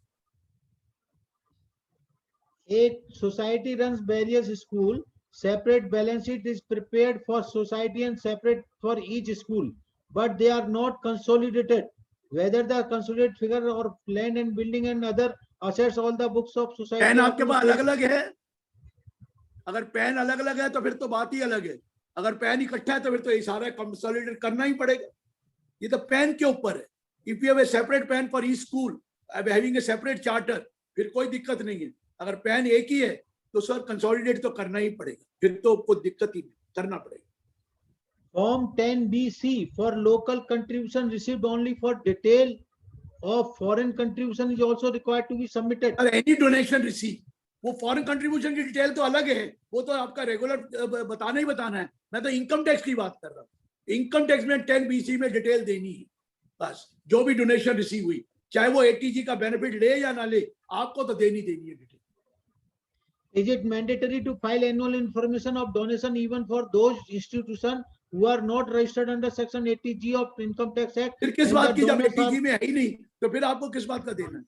A society runs various school. Separate balance sheet is prepared for society and separate for each school, but they are not consolidated. Whether the consolidated figure or land and building and other assets, all the books of society. Pan आपके पास अलग अलग है, अगर pan अलग अलग है तो फिर तो बात ही अलग है। अगर पैन इकट्ठा है तो फिर तो ये सारा कंसोलिडेट करना ही पड़ेगा। ये तो पैन के ऊपर है। If you have a separate pan for each school, having a separate charter, फिर कोई दिक्कत नहीं है। अगर पैन एक ही है तो सर कंसोलिडेट तो करना ही पड़ेगा, फिर तो कोई दिक्कत ही नहीं, करना पड़ेगा। Form 10BC for local contribution received only for detail of foreign contribution is also required to be submitted. Any donation received, वो फॉरेन कंट्रीब्यूशन की डिटेल तो अलग है, वो तो आपका रेगुलर बताना ही बताना है। मैं तो इनकम टैक्स की बात कर रहा हूँ। इनकम टैक्स में 10BC में डिटेल देनी है बस, जो भी डोनेशन रिसीव हुई, चाहे वो ATG का बेनिफिट ले या ना ले, आपको तो देनी है detail. Is it mandatory to file annual information of donation even for those institutions who are not registered under section 80G of Income Tax Act? फिर किस बात की, जब ATG में है ही नहीं तो फिर आपको किस बात का देना है?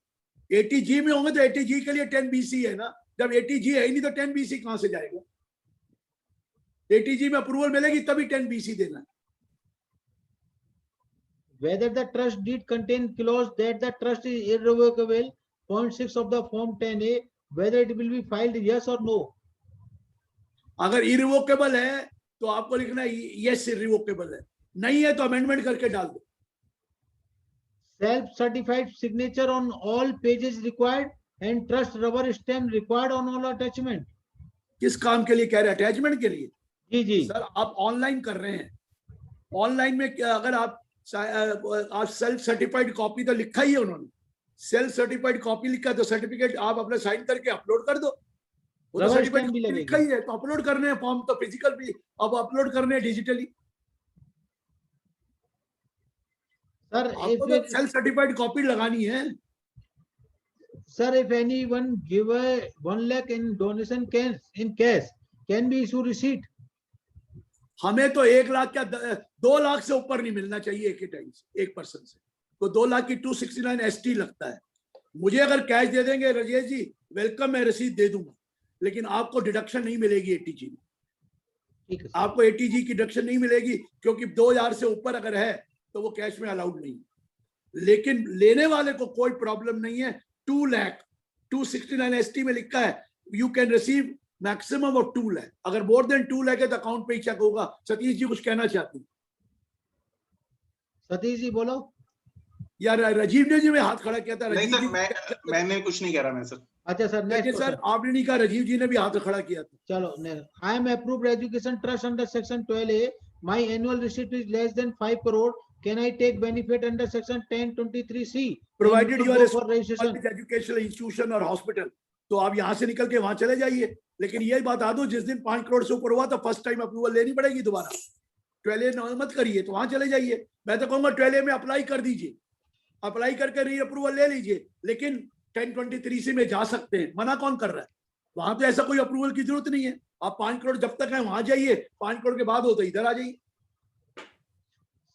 ATG में होंगे तो ATG के लिए 10BC है ना, जब ATG है ही नहीं तो 10BC कहां से जाएगा? ATG में अप्रूवल मिलेगी तभी 10BC देना है। Whether the trust deed contain clause that the trust is irrevocable, point 6 of the form 10A, whether it will be filed yes or no. अगर irrevocable है तो आपको लिखना है yes irrevocable है, नहीं है तो अमेंडमेंट करके डाल दो। Self certified signature on all pages required and trust rubber stamp required on all attachment. किस काम के लिए कह रहे हैं? अटैचमेंट के लिए? जी जी सर, आप ऑनलाइन कर रहे हैं, ऑनलाइन में अगर आप सेल्फ सर्टिफाइड कॉपी तो लिखा ही है उन्होंने, सेल्फ सर्टिफाइड कॉपी लिखा तो सर्टिफिकेट आप अपने साइन करके अपलोड कर दो, वो तो सर्टिफिकेट भी लिखा ही है, तो अपलोड करने हैं फॉर्म तो फिजिकल भी अब अपलोड करने हैं digitally. Sir self certified copy लगानी है। Sir, if anyone give a 1 lakh in donation in cash, can be issue receipt? हमें तो 1 लाख क्या 2 लाख से ऊपर नहीं मिलना चाहिए एक ही टाइम से, एक पर्सन से, तो 2 लाख की 269 ST लगता है। मुझे अगर कैश दे देंगे राजेश जी, वेलकम, मैं रसीद दे दूंगा, लेकिन आपको डिडक्शन नहीं मिलेगी ATG में। आपको ATG की डिडक्शन नहीं मिलेगी क्योंकि 2000 से ऊपर अगर है तो वो कैश में अलाउड नहीं, लेकिन लेने वाले को कोई प्रॉब्लम नहीं है। 2 लाख 269 ST में लिखा है you can receive maximum of 2 lakh, अगर मोर देन 2 लाख है तो अकाउंट पे ही चेक होगा। सतीश जी कुछ कहना चाहती? सतीश जी बोलो। यार राजीव ने जी में हाथ खड़ा किया था। नहीं सर, मैंने कुछ नहीं कह रहा मैं सर। अच्छा सर, लेकिन सर आपने नहीं कहा, राजीव जी ने भी हाथ खड़ा किया था। चलो, I am approved education trust under section 12A, my annual receipt is less than 5 crore, can I take benefit under section 1023C provided you are a for registration educational institution or hospital? तो आप यहाँ से निकल के वहां चले जाइए, लेकिन ये बता दो जिस दिन 5 करोड़ से ऊपर हुआ तो फर्स्ट टाइम अप्रूवल लेनी पड़ेगी दोबारा। 12A मत करिए, तो वहां चले जाइए। मैं तो कहूंगा 12A में अप्लाई कर दीजिए, अप्लाई करके री अप्रूवल ले लीजिए, लेकिन 1023C में जा सकते हैं, मना कौन कर रहा है? वहां तो ऐसा कोई अप्रूवल की जरूरत नहीं है। आप 5 करोड़ जब तक है वहां जाइए, 5 करोड़ के बाद हो तो इधर आ जाइए।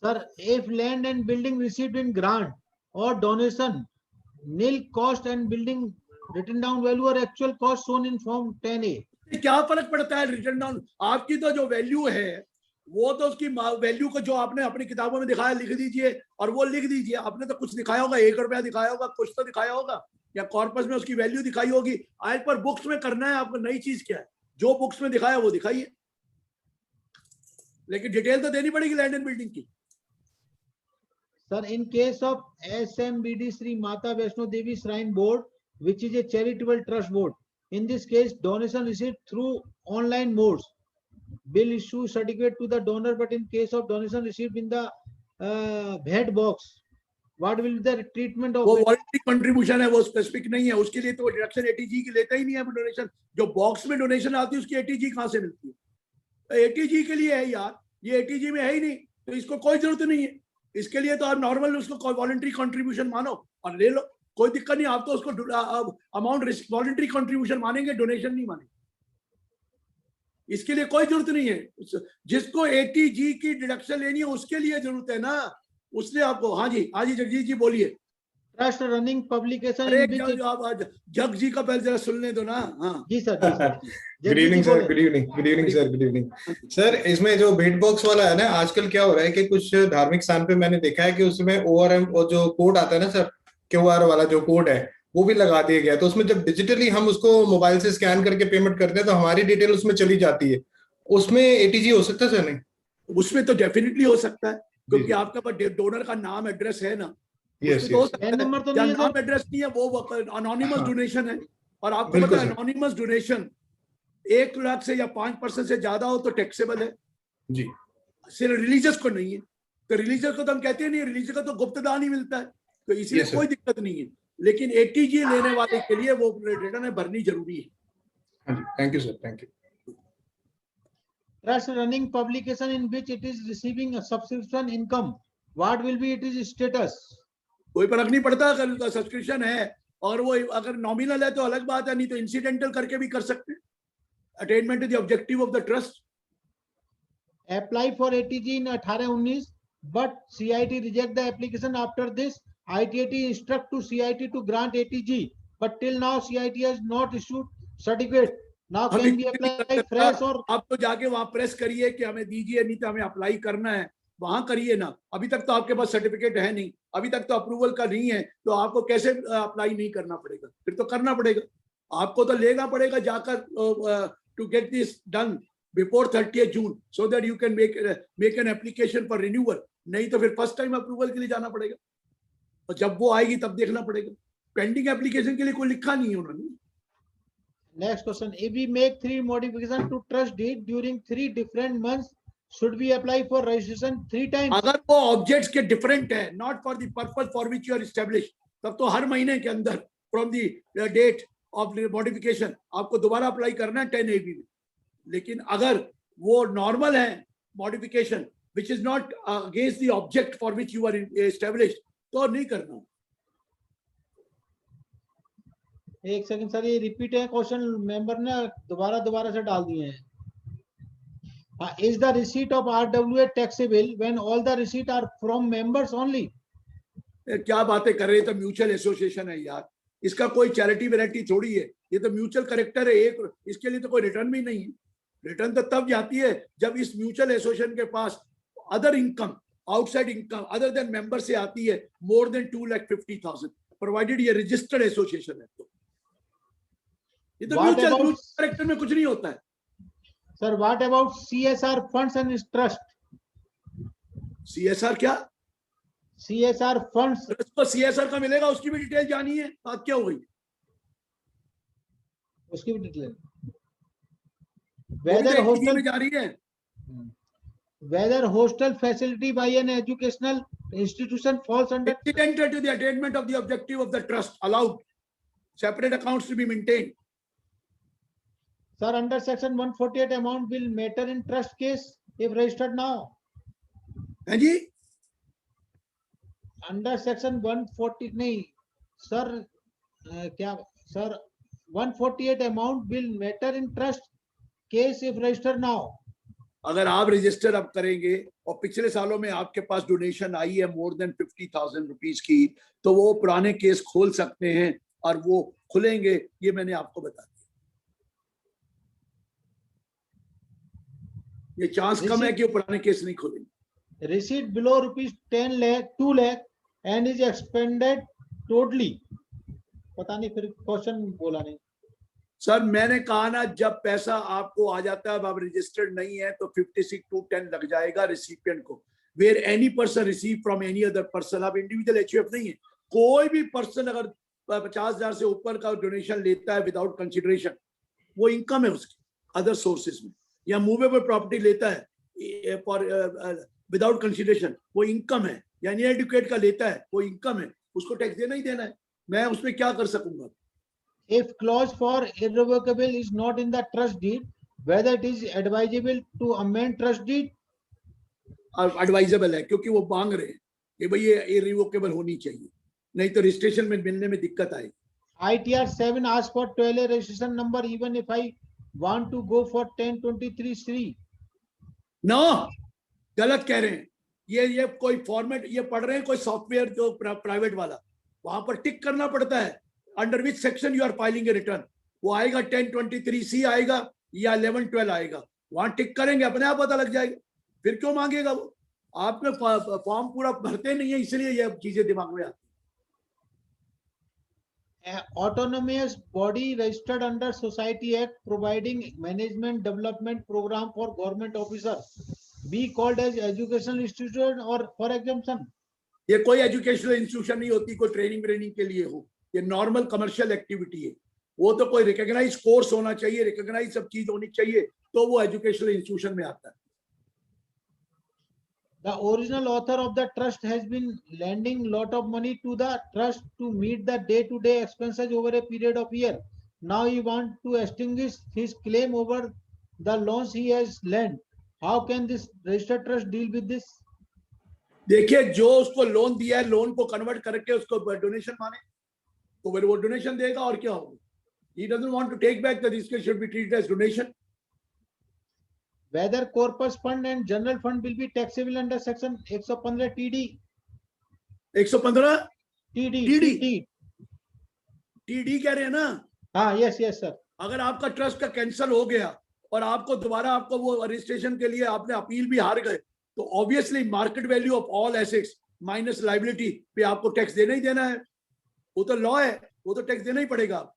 Sir, if land and building received in grant or donation, nil cost and building written down value or actual cost shown in form 10A. क्या फर्क पड़ता है रिटर्न डाउन? आपकी तो जो वैल्यू है वो तो उसकी वैल्यू को जो आपने अपनी किताबों में दिखाया लिख दीजिए, और वो लिख दीजिए। आपने तो कुछ दिखाया होगा, 1 रुपया दिखाया होगा, कुछ तो दिखाया होगा, या कॉर्पस में उसकी वैल्यू दिखाई होगी। आज पर बुक्स में करना है आपको, नई चीज क्या है? जो बुक्स में दिखाया वो दिखाइए। लेकिन डिटेल तो देनी पड़ेगी लैंड एंड बिल्डिंग की। Sir, in case of SMBD Sri Mata Vaishno Devi Shrine Board, which is a charitable trust board, in this case, donation received through online modes will issue certificate to the donor, but in case of donation received in the head box, what will be the treatment of? वो voluntary contribution है, वो specific नहीं है, उसके लिए तो deduction ATG की लेता ही नहीं है डोनेशन। जो बॉक्स में डोनेशन आती है उसकी एटीजी कहाँ से मिलती है? एटीजी के लिए है यार, ये एटीजी में है ही नहीं, तो इसको कोई जरूरत नहीं है। इसके लिए तो आप नॉर्मल उसको वॉलंटरी कंट्रीब्यूशन मानो और ले लो, कोई दिक्कत नहीं। आप तो उसको अमाउंट वॉलंटरी कंट्रीब्यूशन मानेंगे, डोनेशन नहीं मानेंगे। इसके लिए कोई जरूरत नहीं है। जिसको एटीजी की डिडक्शन लेनी है उसके लिए जरूरत है ना, उसने आपको। हाँ जी जगजीत जी बोलिए। Trust running publication. अरे जग जी का पहले जरा सुनने दो ना। हाँ जी sir. Good evening sir. Good evening sir. Good evening sir. इसमें जो बेट बॉक्स वाला है ना, आजकल क्या हो रहा है कि कुछ धार्मिक स्थान पे मैंने देखा है कि उसमें ORM और जो कोड आता है ना सर, QR वाला जो कोड है वो भी लगा दिया गया। तो उसमें जब डिजिटली हम उसको मोबाइल से स्कैन करके पेमेंट करते हैं तो हमारी डिटेल उसमें चली जाती है। उसमें एटीजी हो सकता है सर? नहीं, उसमें तो डेफिनेटली हो सकता है, क्योंकि आपका पास डोनर का नाम एड्रेस है ना। नंबर तो नहीं है, नाम एड्रेस नहीं है, वो अनोनिमस डोनेशन है। और आपको पता है अनोनिमस डोनेशन 1 लाख से या 5% से ज्यादा हो तो टैक्सेबल है जी, सिर्फ रिलीजियस को नहीं है। तो रिलीजियस को तो हम कहते हैं नहीं, रिलीजियस को तो गुप्त दान ही मिलता है, तो इसलिए कोई दिक्कत नहीं है। लेकिन एटीजी लेने वाले के लिए वो रिटर्न भरनी जरूरी है। Thank you sir. Thank you. Trust running publication in which it is receiving a subscription income, what will be its status? कोई फर्क नहीं पड़ता, अगर सब्सक्रिप्शन है और वो अगर नॉमिनल है तो अलग बात है, नहीं तो इंसिडेंटल करके भी कर सकते हैं। Attainment the objective of the trust. Apply for ATG in 18-19, but CIT reject the application after this. ITAT instruct to CIT to grant ATG, but till now CIT has not issued certificate. Now can we apply fresh? और आप तो जाके वहां press करिए कि हमें दीजिए, नहीं तो हमें अप्लाई करना है, वहां करिए ना। अभी तक तो आपके पास सर्टिफिकेट है नहीं, अभी तक तो अप्रूवल का नहीं है, तो आपको कैसे अप्लाई नहीं करना पड़ेगा? फिर तो करना पड़ेगा, आपको तो लेना पड़ेगा जाकर to get this done before 30 June, so that you can make an application for renewal. नहीं तो फिर फर्स्ट टाइम अप्रूवल के लिए जाना पड़ेगा, और जब वो आएगी तब देखना पड़ेगा। पेंडिंग एप्लीकेशन के लिए कोई लिखा नहीं है उन्होंने। Next question. If we make 3 modifications to trust deed during 3 different months, should we apply for registration 3 times? अगर वो ऑब्जेक्ट्स के डिफरेंट है, not for the purpose for which you are establish, तब तो हर महीने के अंदर from the date of modification आपको दोबारा अप्लाई करना है 10 AB में। लेकिन अगर वो नॉर्मल है modification which is not against the object for which you are establish, तो नहीं करना। एक सेकंड सर, ये रिपीट है क्वेश्चन, मेंबर ने दोबारा से डाल दिए हैं। Is the receipt of RWA taxable when all the receipt are from members only? क्या बातें कर रहे हैं, तो म्यूचुअल एसोसिएशन है यार, इसका कोई चैरिटी वैरिटी थोड़ी है, ये तो म्यूचुअल करेक्टर है एक, इसके लिए तो कोई रिटर्न भी नहीं है। रिटर्न तो तब जाती है जब इस म्यूचुअल एसोसिएशन के पास other income, outside income other than member से आती है मोर देन 2,50,000, प्रोवाइडेड ये रजिस्टर्ड एसोसिएशन है। तो ये तो म्यूचुअल करेक्टर में कुछ नहीं होता है। Sir what about CSR funds and trust? CSR क्या? CSR फंड्स, उसको CSR का मिलेगा, उसकी भी डिटेल जानी है। बात क्या हो गई? उसकी भी डिटेल वेदर हॉस्टल में जा रही है, whether hostel facility by an educational institution falls under incidental to the attainment of the objective of the trust, allowed separate accounts to be maintained. Sir, under section 148 amount will matter in trust case if registered now. हाँ जी, under section 140 नहीं sir, क्या sir 148 amount will matter in trust case if register now. अगर आप register अब करेंगे और पिछले सालों में आपके पास डोनेशन आई है मोर देन 50,000 रुपीज की, तो वो पुराने केस खोल सकते हैं और वो खुलेंगे, ये मैंने आपको बता दिया। ये चांस कम है कि वो पुराने केस नहीं खोलेंगे। Receipt below ₹10 lakh 2 lakh and is expanded totally, पता नहीं फिर क्वेश्चन बोला नहीं। सर मैंने कहा ना, जब पैसा आपको आ जाता है, अब आप रजिस्टर्ड नहीं है तो 56(2)(10 लग जाएगा रिसिपिएंट को। Where any person receive from any other person, आप इंडिविजुअल एचयूएफ नहीं है, कोई भी पर्सन अगर 50,000 से ऊपर का डोनेशन लेता है विदाउट कंसिडरेशन, वो इनकम है उसकी अदर सोर्सेज में, या मूवेबल प्रॉपर्टी लेता है फॉर विदाउट कंसिडरेशन, वो इनकम है, यानी एडुकेट का लेता है वो इनकम है, उसको टैक्स देना ही देना है। मैं उसमें क्या कर सकूंगा? If clause for irrevocable is not in the trust deed, whether it is advisable to amend trust deed? Advisable है, क्योंकि वो मांग रहे हैं कि भाई ये इरिवोकेबल होनी चाहिए, नहीं तो रजिस्ट्रेशन में मिलने में दिक्कत आएगी। ITR 7 asks for 12A registration number even if I want to go for 1023(3). No, गलत कह रहे हैं। ये कोई फॉर्मेट ये पढ़ रहे हैं, कोई सॉफ्टवेयर जो प्राइवेट वाला, वहां पर टिक करना पड़ता है under which section you are filing a return. वो आएगा 1023(c) आएगा या 1112 आएगा, वहां टिक करेंगे अपने आप पता लग जाएगा। फिर क्यों मांगेगा वो? आप में फॉर्म पूरा भरते नहीं है, इसलिए ये चीजें दिमाग में आती। Autonomous body registered under Society Act providing management development program for government officer be called as educational institution or for exemption? ये कोई एजुकेशनल इंस्टीट्यूशन नहीं होती, कोई ट्रेनिंग के लिए हो, ये नॉर्मल कमर्शियल एक्टिविटी है। वो तो कोई रिकॉग्नाइज कोर्स होना चाहिए, रिकॉग्नाइज सब चीज होनी चाहिए, तो वो एजुकेशनल इंस्टीट्यूशन में आता है। The original author of the trust has been lending lot of money to the trust to meet the day-to-day expenses over a period of year. Now he wants to extinguish his claim over the loans he has lent. How can this registered trust deal with this? देखिए, जो उसको loan दिया है, loan को convert करके उसको donation माने, तो फिर वो डोनेशन देगा, और क्या होगा? He doesn't want to take back, the risk should be treated as donation. Whether corpus fund and general fund will be taxable under section 115 TD. 115 TD कह रहे हैं ना? हाँ, यस सर। अगर आपका ट्रस्ट का कैंसिल हो गया और आपको दोबारा आपको वो रजिस्ट्रेशन के लिए आपने अपील भी हार गए, तो obviously market value of all assets minus liability पे आपको टैक्स देना ही देना है। वो तो लॉ है, वो तो टैक्स देना ही पड़ेगा।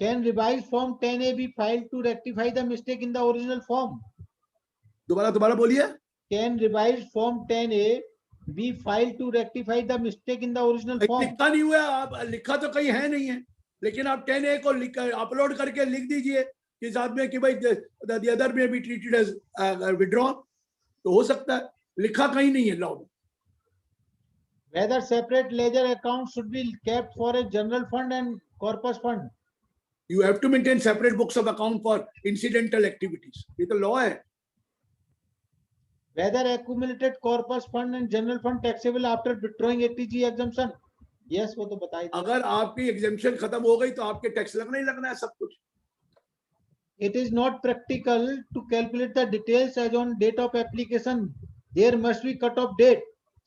Can revised form 10A be filed to rectify the mistake in the original form? दोबारा बोलिए। Can revised form 10A be filed to rectify the mistake in the original form? लिखा नहीं हुआ, आप लिखा तो कहीं है नहीं है, लेकिन आप 10A को अपलोड करके लिख दीजिए कि साथ में कि भाई the other may be treated as withdrawn, तो हो सकता है, लिखा कहीं नहीं है लॉ में। Whether separate ledger accounts should be kept for a general fund and corpus fund? You have to maintain separate books of account for incidental activities. ये तो लॉ है। Whether accumulated corpus fund and general fund taxable after withdrawing ATG exemption? Yes, वो तो बताइए। अगर आपकी exemption खत्म हो गई तो आपके टैक्स लगना ही लगना है सब कुछ। It is not practical to calculate the details as on date of application. There must be cut-off date,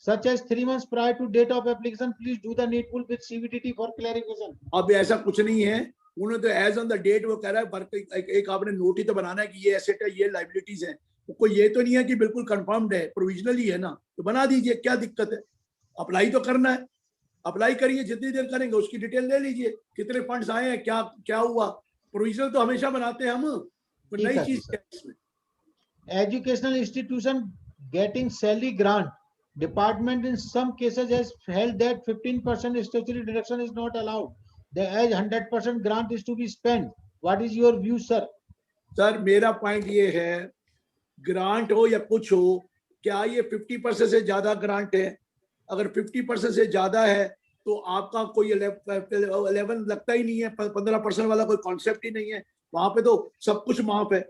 such as 3 months prior to date of application. Please do the needful with CVTT for clarification. अब ऐसा कुछ नहीं है, उन्होंने तो as on the date वो कह रहा है, एक आपने नोट ही तो बनाना है कि ये एसेट है, ये लायबिलिटीज है। कोई ये तो नहीं है कि बिल्कुल कंफर्म्ड है, प्रोविजनली है ना, तो बना दीजिए, क्या दिक्कत है? अप्लाई तो करना है, अप्लाई करिए, जितनी देर करेंगे उसकी डिटेल ले लीजिए, कितने फंड्स आए हैं, क्या हुआ। प्रोविजनल तो हमेशा बनाते हैं हम, तो नई चीज है इसमें। Educational institution getting salary grant, department in some cases has held that 15% statutory deduction is not allowed. The as 100% grant is to be spent. What is your view, sir? Sir मेरा पॉइंट ये है, grant हो या कुछ हो, क्या ये 50% से ज्यादा ग्रांट है? अगर 50% से ज्यादा है तो आपका कोई 11 लगता ही नहीं है, 15% वाला कोई कॉन्सेप्ट ही नहीं है, वहां पे तो सब कुछ माफ है।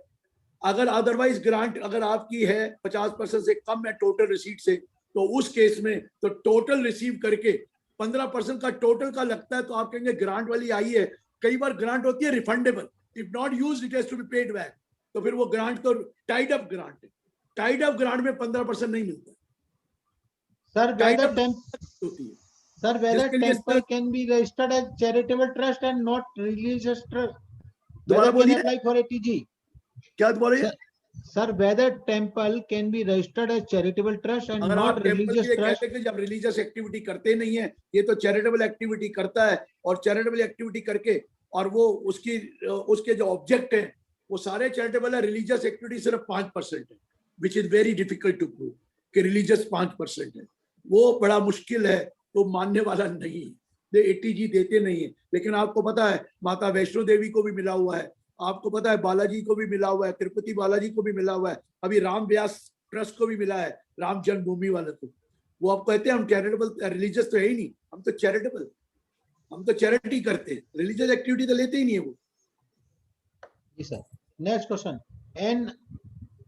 अगर अदरवाइज ग्रांट अगर आपकी है 50% से कम है टोटल रिसीट से, तो उस केस में तो टोटल रिसीव करके 15% का टोटल का लगता है, तो आप कहेंगे ग्रांट वाली आई है। कई बार ग्रांट होती है refundable, if not used it has to be paid back, तो फिर वो ग्रांट तो टाइड अप ग्रांट है। टाइड अप ग्रांट में 15% नहीं मिलता। सर whether temple can be registered as charitable trust and not religious trust? दोबारा बोलिए। Apply for ATG? क्या बोल रहे हैं? Sir, whether temple can be registered as charitable trust and not religious trust. जब religious activity करते नहीं है, ये तो charitable activity करता है, और charitable activity करके और वो उसके जो object है वो सारे charitable है, religious activity सिर्फ 5% है, which is very difficult to prove कि religious 5% है, वो बड़ा मुश्किल है, तो मानने वाला नहीं है, 80G देते नहीं है। लेकिन आपको पता है माता वैष्णो देवी को भी मिला हुआ है, आपको पता है बालाजी को भी मिला हुआ है, तिरुपति बालाजी को भी मिला हुआ है, अभी राम व्यास ट्रस्ट को भी मिला है, राम जन्मभूमि वाले को। वो आप कहते हैं हम चैरिटेबल, रिलीजियस तो है ही नहीं, हम तो चैरिटेबल, हम तो चैरिटी करते हैं, रिलीजियस एक्टिविटी तो लेते ही नहीं है वो। जी sir. Next question, an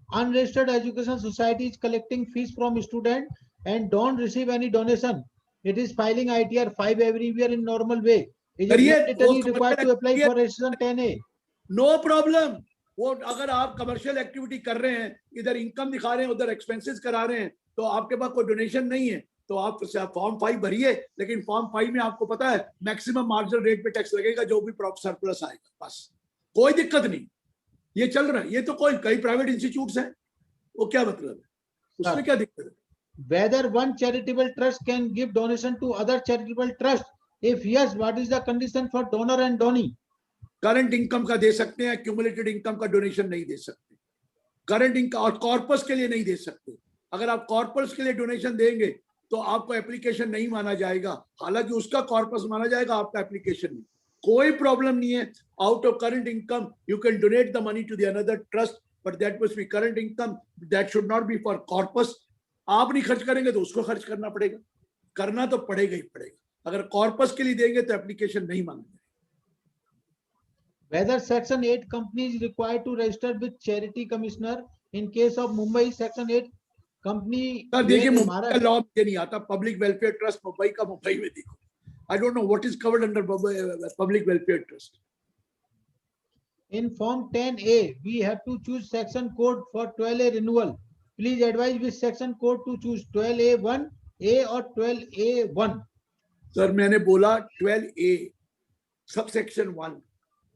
unregistered education society is collecting fees from student and don't receive any donation. It is filing ITR 5 every year in normal way. Is it mandatory required to apply for registration 10A? No problem. वो अगर आप commercial activity कर रहे हैं, इधर income दिखा रहे हैं, उधर एक्सपेंसेस करा रहे हैं, तो आपके पास कोई डोनेशन नहीं है, तो आप फॉर्म 5 भरिए, लेकिन फॉर्म 5 में आपको पता है मैक्सिमम मार्जिनल रेट पे टैक्स लगेगा, जो भी सरप्लस आएगा, बस कोई दिक्कत नहीं। ये चल रहा है, ये तो कई प्राइवेट इंस्टीट्यूट्स हैं, वो क्या मतलब है, उसमें क्या दिक्कत है? Whether one charitable trust can give donation to other charitable trust? If yes, what is the condition for donor and donee? Current income का दे सकते हैं, क्यूमुलेटेड इनकम का डोनेशन नहीं दे सकते, करंट इनकम और कॉर्पस के लिए नहीं दे सकते। अगर आप कॉर्पस के लिए डोनेशन देंगे तो आपको एप्लीकेशन नहीं माना जाएगा, हालांकि उसका कॉर्पस माना जाएगा, आपका एप्लीकेशन नहीं। कोई प्रॉब्लम नहीं है, out of current income you can donate the money to the another trust, but that must be current income, that should not be for corpus. आप नहीं खर्च करेंगे तो उसको खर्च करना पड़ेगा, करना तो पड़ेगा ही पड़ेगा। अगर कॉर्पस के लिए देंगे तो एप्लीकेशन नहीं मांगा जाएगा। Whether Section 8 company is required to register with Charity Commissioner in case of Mumbai Section 8 company? Sir देखिए, मुंबई का लॉ मुझे नहीं आता, पब्लिक वेलफेयर ट्रस्ट मुंबई का मुंबई में देखो, I don't know what is covered under public welfare trust. In Form 10A, we have to choose section code for 12A renewal. Please advise which section code to choose, 12A1A or 12A1. Sir मैंने बोला 12A subsection 1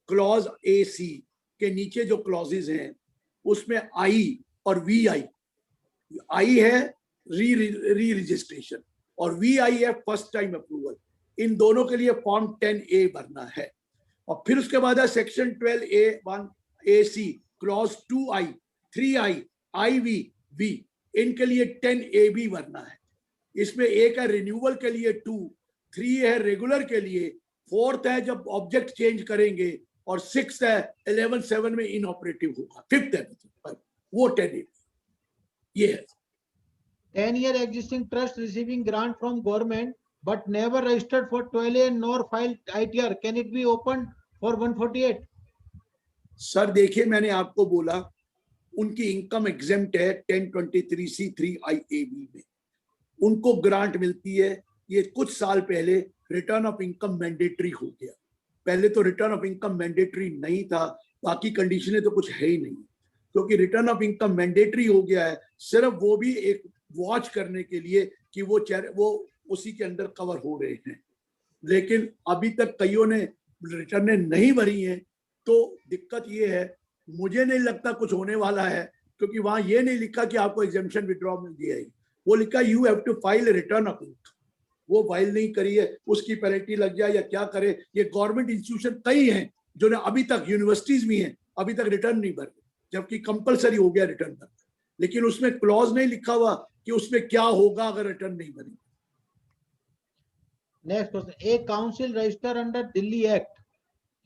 clause AC के नीचे जो clauses हैं उसमें I और VI, I है री रजिस्ट्रेशन और VI है फर्स्ट टाइम अप्रूवल, इन दोनों के लिए फॉर्म 10A भरना है। और फिर उसके बाद है section 12A1AC clause 2I 3I IV V, इनके लिए 10AB भरना है। इसमें एक है रिन्यूअल के लिए 2, 3 है रेगुलर के लिए, 4th है जब ऑब्जेक्ट चेंज करेंगे, और 6th है 11/7 में इनऑपरेटिव होगा, 5th है वो 10AB। ये है 10-year existing trust receiving grant from government but never registered for 12A nor filed ITR, can it be opened for 148? Sir देखिए, मैंने आपको बोला उनकी इनकम एग्जेम्प्ट है 1023C3IAB में, उनको ग्रांट मिलती है। ये कुछ साल पहले रिटर्न ऑफ इनकम मैंडेटरी हो गया, पहले तो रिटर्न ऑफ इनकम मैंडेटरी नहीं था, बाकी कंडीशनें तो कुछ है ही नहीं, क्योंकि रिटर्न ऑफ इनकम मैंडेटरी हो गया है, सिर्फ वो भी एक वॉच करने के लिए कि वो उसी के अंदर कवर हो रहे हैं। लेकिन अभी तक कईयों ने रिटर्नें नहीं भरी हैं, तो दिक्कत ये है, मुझे नहीं लगता कुछ होने वाला है, क्योंकि वहां ये नहीं लिखा कि आपको एग्जेम्पशन विड्रॉ मिल जाएगी, वो लिखा you have to file return of income. वो फाइल नहीं करी है, उसकी पेनल्टी लग जाए या क्या करे। ये गवर्नमेंट इंस्टीट्यूशन कई हैं जो ने अभी तक, यूनिवर्सिटीज भी हैं, अभी तक रिटर्न नहीं भरे, जबकि कंपलसरी हो गया रिटर्न भरना, लेकिन उसमें क्लॉज नहीं लिखा हुआ कि उसमें क्या होगा अगर रिटर्न नहीं भरेंगे। Next question, a council registered under Delhi Act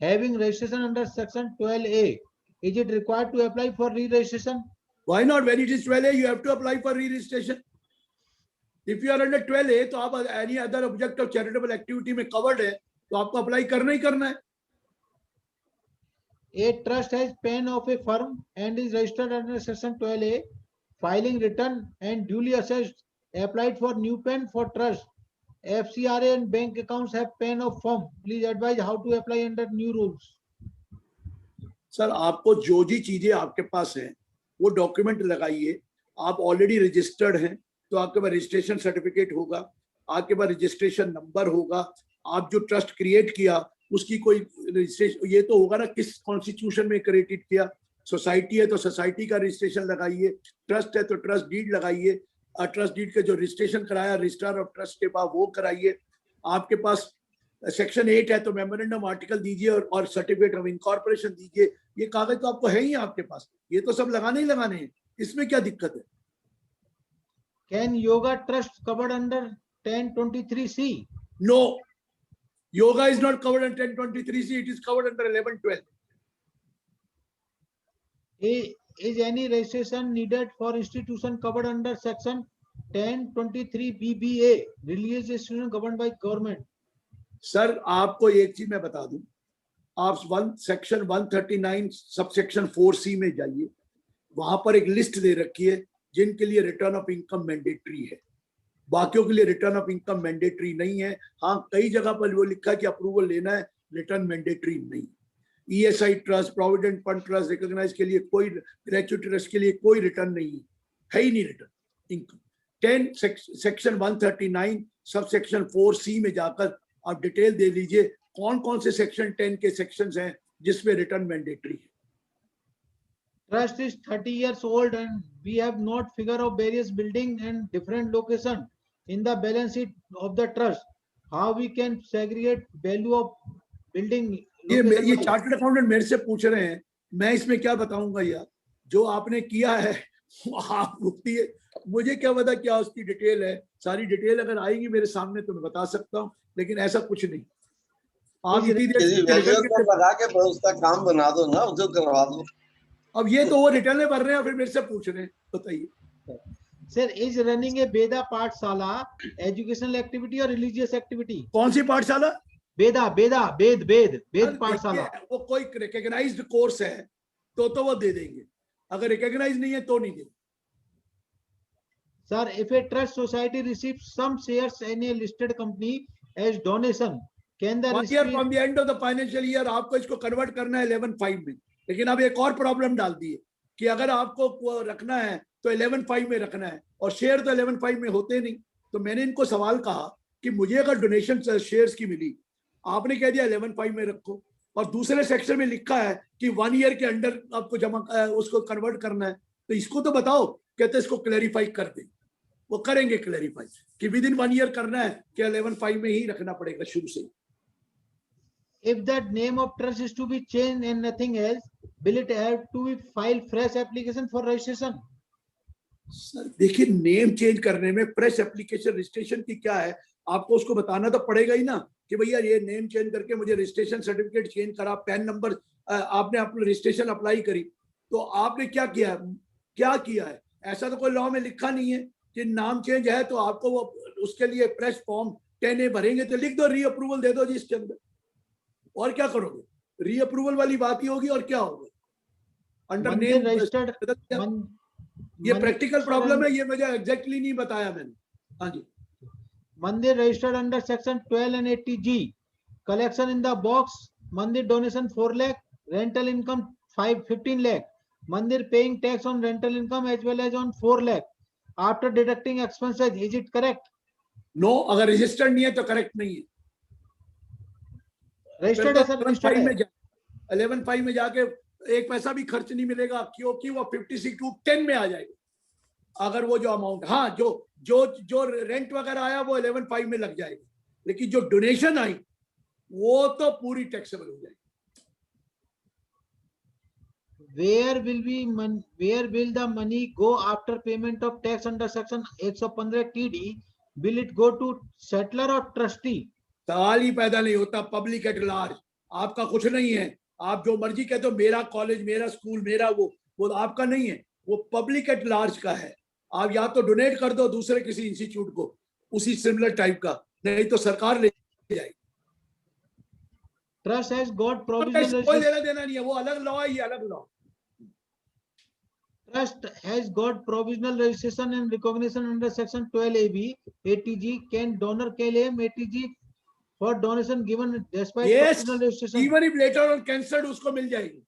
having registration under section 12A, is it required to apply for re-registration? Why not? When it is 12A, you have to apply for re-registration. If you are under 12A, तो आप any other object of charitable activity में covered है, तो आपको apply करना ही करना है। A trust has PAN of a firm and is registered under section 12A, filing return and duly assessed, applied for new PAN for trust. FCRA and bank accounts have PAN of firm. Please advise how to apply under new rules. Sir आपको जो जी चीजें आपके पास हैं वो document लगाइए। आप already registered हैं तो आपके पास रजिस्ट्रेशन सर्टिफिकेट होगा, आपके पास रजिस्ट्रेशन नंबर होगा, आप जो ट्रस्ट क्रिएट किया उसकी कोई रजिस्ट्रेशन, ये तो होगा ना किस कॉन्स्टिट्यूशन में क्रिएटेड किया, सोसाइटी है तो सोसाइटी का रजिस्ट्रेशन लगाइए, ट्रस्ट है तो ट्रस्ट डीड लगाइए, ट्रस्ट डीड का जो रजिस्ट्रेशन कराया रजिस्ट्रार ऑफ ट्रस्ट के पास वो कराइए। आपके पास सेक्शन 8 है तो मेमोरेंडम आर्टिकल दीजिए और सर्टिफिकेट ऑफ इनकॉर्पोरेशन दीजिए। ये कागज तो आपको है ही आपके पास, ये तो सब लगाने ही लगाने हैं, इसमें क्या दिक्कत है? Can yoga trust covered under 1023C? No, yoga is not covered under 1023C. It is covered under 1112. Is any registration needed for institution covered under section 1023BBA, religious institution governed by government? Sir आपको एक चीज मैं बता दूं, आप section 139 subsection 4C में जाइए, वहां पर एक लिस्ट दे रखी है जिनके लिए रिटर्न ऑफ इनकम मैंडेटरी है, बाकियों के लिए रिटर्न ऑफ इनकम मैंडेटरी नहीं है। हाँ, कई जगह पर वो लिखा है कि अप्रूवल लेना है, रिटर्न मैंडेटरी नहीं। ESI trust, provident fund trust, recognise के लिए कोई, ग्रेचुइटी ट्रस्ट के लिए कोई रिटर्न नहीं है ही नहीं return income. 10 section 139 sub section 4C में जाकर आप डिटेल दे लीजिए कौन कौन से सेक्शन 10 के सेक्शंस हैं जिसमें रिटर्न मैंडेटरी है। Trust is 30 years old and we have not figure of various building and different location in the balance sheet of the trust. How we can segregate value of building? ये chartered accountant मेरे से पूछ रहे हैं, मैं इसमें क्या बताऊंगा यार? जो आपने किया है आप भुगती है, मुझे क्या पता क्या उसकी डिटेल है। सारी डिटेल अगर आएगी मेरे सामने तो मैं बता सकता हूँ, लेकिन ऐसा कुछ नहीं। आप लगा के उसका काम बना दो ना, उसे करवा दो। अब ये तो वो रिटर्न भर रहे हैं फिर मेरे से पूछ रहे हैं, बताइए। सर, इज रनिंग ए वेदा पाठशाला एजुकेशनल एक्टिविटी और रिलीजियस एक्टिविटी? कौन सी पाठशाला? वेद पाठशाला। वो कोई रिकॉग्नाइज्ड कोर्स है तो वो दे देंगे, अगर रिकॉग्नाइज नहीं है तो नहीं देंगे। Sir, if a trust society receives some shares in a listed company as donation, can the receipt from the end of the financial year आपको इसको कन्वर्ट करना है 11/5 में, लेकिन अब एक और प्रॉब्लम डाल दी है कि अगर आपको रखना है तो 11/5 में रखना है और शेयर तो 11/5 में होते नहीं। तो मैंने इनको सवाल कहा कि मुझे अगर डोनेशन शेयर्स की मिली, आपने कह दिया 11/5 में रखो, और दूसरे सेक्शन में लिखा है कि 1 ईयर के अंडर आपको जमा उसको कन्वर्ट करना है, तो इसको तो बताओ। कहते इसको क्लैरिफाई कर दे, वो करेंगे क्लैरिफाई कि विद इन 1 ईयर करना है कि 11/5 में ही रखना पड़ेगा शुरू से। If that name of trust is to be changed and nothing else, will it have to be file fresh application for registration? Sir देखिए, नेम चेंज करने में फ्रेश एप्लीकेशन रजिस्ट्रेशन की क्या है, आपको उसको बताना तो पड़ेगा ही ना कि भैया ये नेम चेंज करके मुझे रजिस्ट्रेशन सर्टिफिकेट चेंज करा, पैन नंबर आपने अपना रजिस्ट्रेशन अप्लाई करी, तो आपने क्या किया है? ऐसा तो कोई लॉ में लिखा नहीं है कि नाम चेंज है तो आपको वो उसके लिए फ्रेश फॉर्म 10A भरेंगे तो लिख दो री अप्रूवल दे दो जी इसके अंदर, और क्या करोगे? री अप्रूवल वाली बात ही होगी और क्या होगा? Under name registered. ये प्रैक्टिकल प्रॉब्लम है, ये मुझे एग्जैक्टली नहीं बताया मैंने। हाँ जी। मंदिर registered under section 12 and 80G, collection in the box, मंदिर donation 4 lakh, rental income 15 lakh, मंदिर paying tax on rental income as well as on 4 lakh after deducting expenses, is it correct? No, अगर रजिस्टर्ड नहीं है तो करेक्ट नहीं है। Registered है सर, रजिस्टर्ड है। 11/5 में जाके एक पैसा भी खर्च नहीं मिलेगा क्योंकि वो 56(2)(10 में आ जाएगा। अगर वो जो अमाउंट, हाँ, जो रेंट वगैरह आया वो 11/5 में लग जाएगा, लेकिन जो डोनेशन आई वो तो पूरी टैक्सेबल हो जाएगी। Where will the money go after payment of tax under section 115 TD? Will it go to settler or trustee? सवाल ही पैदा नहीं होता। पब्लिक एट लार्ज, आपका कुछ नहीं है, आप जो मर्जी कहते हो, मेरा कॉलेज, मेरा स्कूल, मेरा वो आपका नहीं है, वो पब्लिक एट लार्ज का है। आप या तो डोनेट कर दो दूसरे किसी इंस्टीट्यूट को उसी सिमिलर टाइप का, नहीं तो सरकार ले जाएगी। ट्रस्ट हैज गॉट प्रोविजनल, कोई लेना देना नहीं है, वो अलग लॉ है, ये अलग law. Trust has got provisional registration and recognition under section 12AB ATG. Can donor claim ATG for donation given despite provisional registration? Even if later on cancelled, उसको मिल जाएगी।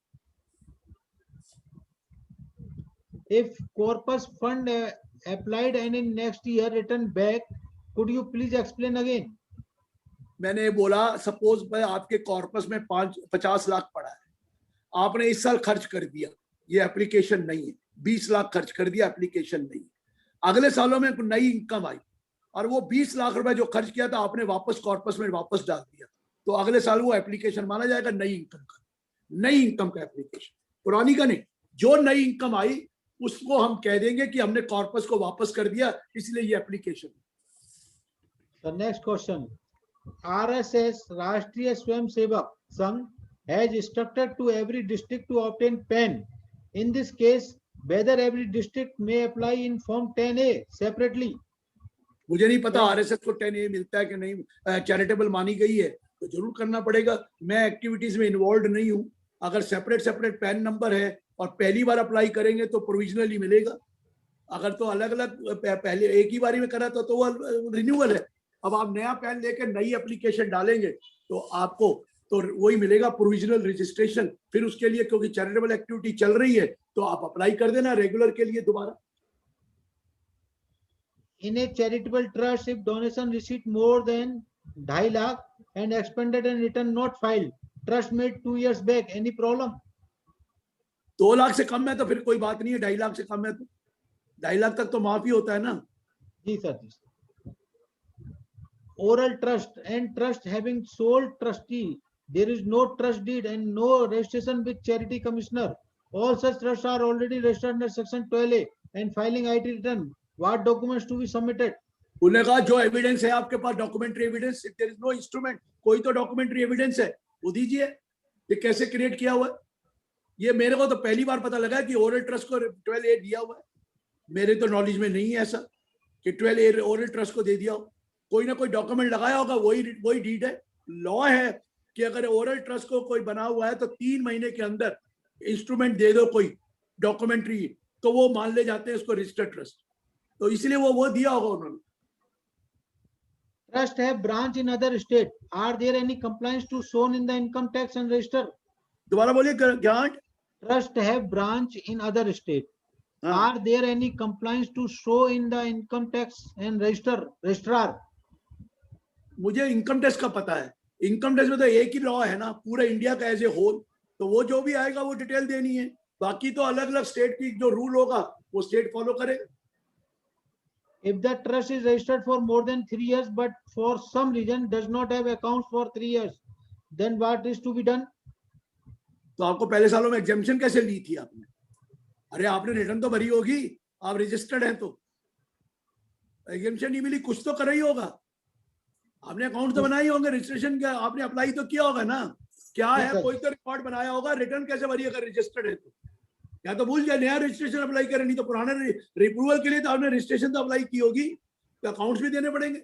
If corpus fund applied and in next year returned back, could you please explain again? मैंने बोला suppose आपके corpus में 50 लाख पड़ा है, आपने इस साल खर्च कर दिया, ये एप्लीकेशन नहीं है। 20 लाख खर्च कर दिया, एप्लीकेशन नहीं है। अगले सालों में नई इनकम आई और वो 20 लाख रुपए जो खर्च किया था आपने वापस कॉर्पस में वापस डाल दिया, तो अगले साल वो एप्लीकेशन माना जाएगा नई इनकम का, नई इनकम का एप्लीकेशन, पुरानी का नहीं। जो नई इनकम आई उसको हम कह देंगे कि हमने कॉर्पस को वापस कर दिया, इसलिए ये application. The next question. RSS राष्ट्रीय स्वयं Sevak Sangh has instructed to every district to obtain PAN. In this case, whether every district may apply in Form 10A separately. मुझे नहीं पता आरएसएस को 10A मिलता है कि नहीं, चैरिटेबल मानी गई है तो जरूर करना पड़ेगा। मैं एक्टिविटीज में इन्वॉल्व नहीं हूँ। अगर सेपरेट पैन नंबर है और पहली बार अप्लाई करेंगे तो प्रोविजनली मिलेगा। अगर तो अलग अलग पहले एक ही बारी में करा तो वो रिन्यूअल है। अब आप नया पैन लेकर नई एप्लीकेशन डालेंगे तो आपको तो वही मिलेगा प्रोविजनल रजिस्ट्रेशन। फिर उसके लिए क्योंकि चैरिटेबल एक्टिविटी चल रही है तो आप अप्लाई कर देना रेगुलर के लिए दोबारा। In a charitable trust, if donation received more than 2.5 lakh and expended and return not filed, trust made 2 years back, any problem? 2 lakh से कम है तो फिर कोई बात नहीं है, 2.5 लाख से कम है तो 2.5 लाख तक तो माफी होता है ना। जी sir. Oral trust and trust having sole trustee, there is no trust deed and no registration with charity commissioner. All such trusts are already registered under section 12A and filing IT return. What documents to be submitted? उन्होंने कहा जो evidence है आपके पास, documentary evidence, if there is no instrument, कोई तो documentary evidence है वो दीजिए। ये कैसे क्रिएट किया हुआ है? ये मेरे को तो पहली बार पता लगा कि ओरल ट्रस्ट को 12A दिया हुआ है। मेरे तो नॉलेज में नहीं है ऐसा कि 12A ओरल ट्रस्ट को दे दिया हो। कोई ना कोई डॉक्यूमेंट लगाया होगा, वही डीड है। लॉ है कि अगर ओरल ट्रस्ट को कोई बना हुआ है तो 3 महीने के अंदर इंस्ट्रूमेंट दे दो कोई डॉक्यूमेंट्री, तो वो मान ले जाते हैं उसको रजिस्टर्ड ट्रस्ट। तो इसलिए वो दिया होगा उन्होंने। Trust have branch in other state. Are there any compliance to shown in the income tax and register? दोबारा बोलिए grant. Trust have branch in other state. Are there any compliance to show in the income tax and registrar? मुझे income tax का पता है। Income tax में तो एक ही law है ना पूरा इंडिया का एज ए होल, तो वो जो भी आएगा वो डिटेल देनी है। बाकी तो अलग अलग स्टेट की जो रूल होगा वो स्टेट फॉलो करेगा। If the trust is registered for more than 3 years but for some reason does not have accounts for 3 years, then what is to be done? तो आपको पहले सालों में एग्जेम्पशन कैसे ली थी आपने? अरे आपने रिटर्न तो भरी होगी, आप रजिस्टर्ड हैं तो एग्जेम्पशन नहीं मिली, कुछ तो कर ही होगा। आपने अकाउंट तो बनाए होंगे, रजिस्ट्रेशन क्या आपने अप्लाई तो किया होगा ना। क्या है कोई तो रिकॉर्ड बनाया होगा। रिटर्न कैसे भरी अगर रजिस्टर्ड है तो? या तो भूल जाए नया रजिस्ट्रेशन अप्लाई करें, नहीं तो पुराने रिप्रूवल के लिए तो आपने रजिस्ट्रेशन तो अप्लाई की होगी, तो अकाउंट्स भी देने पड़ेंगे।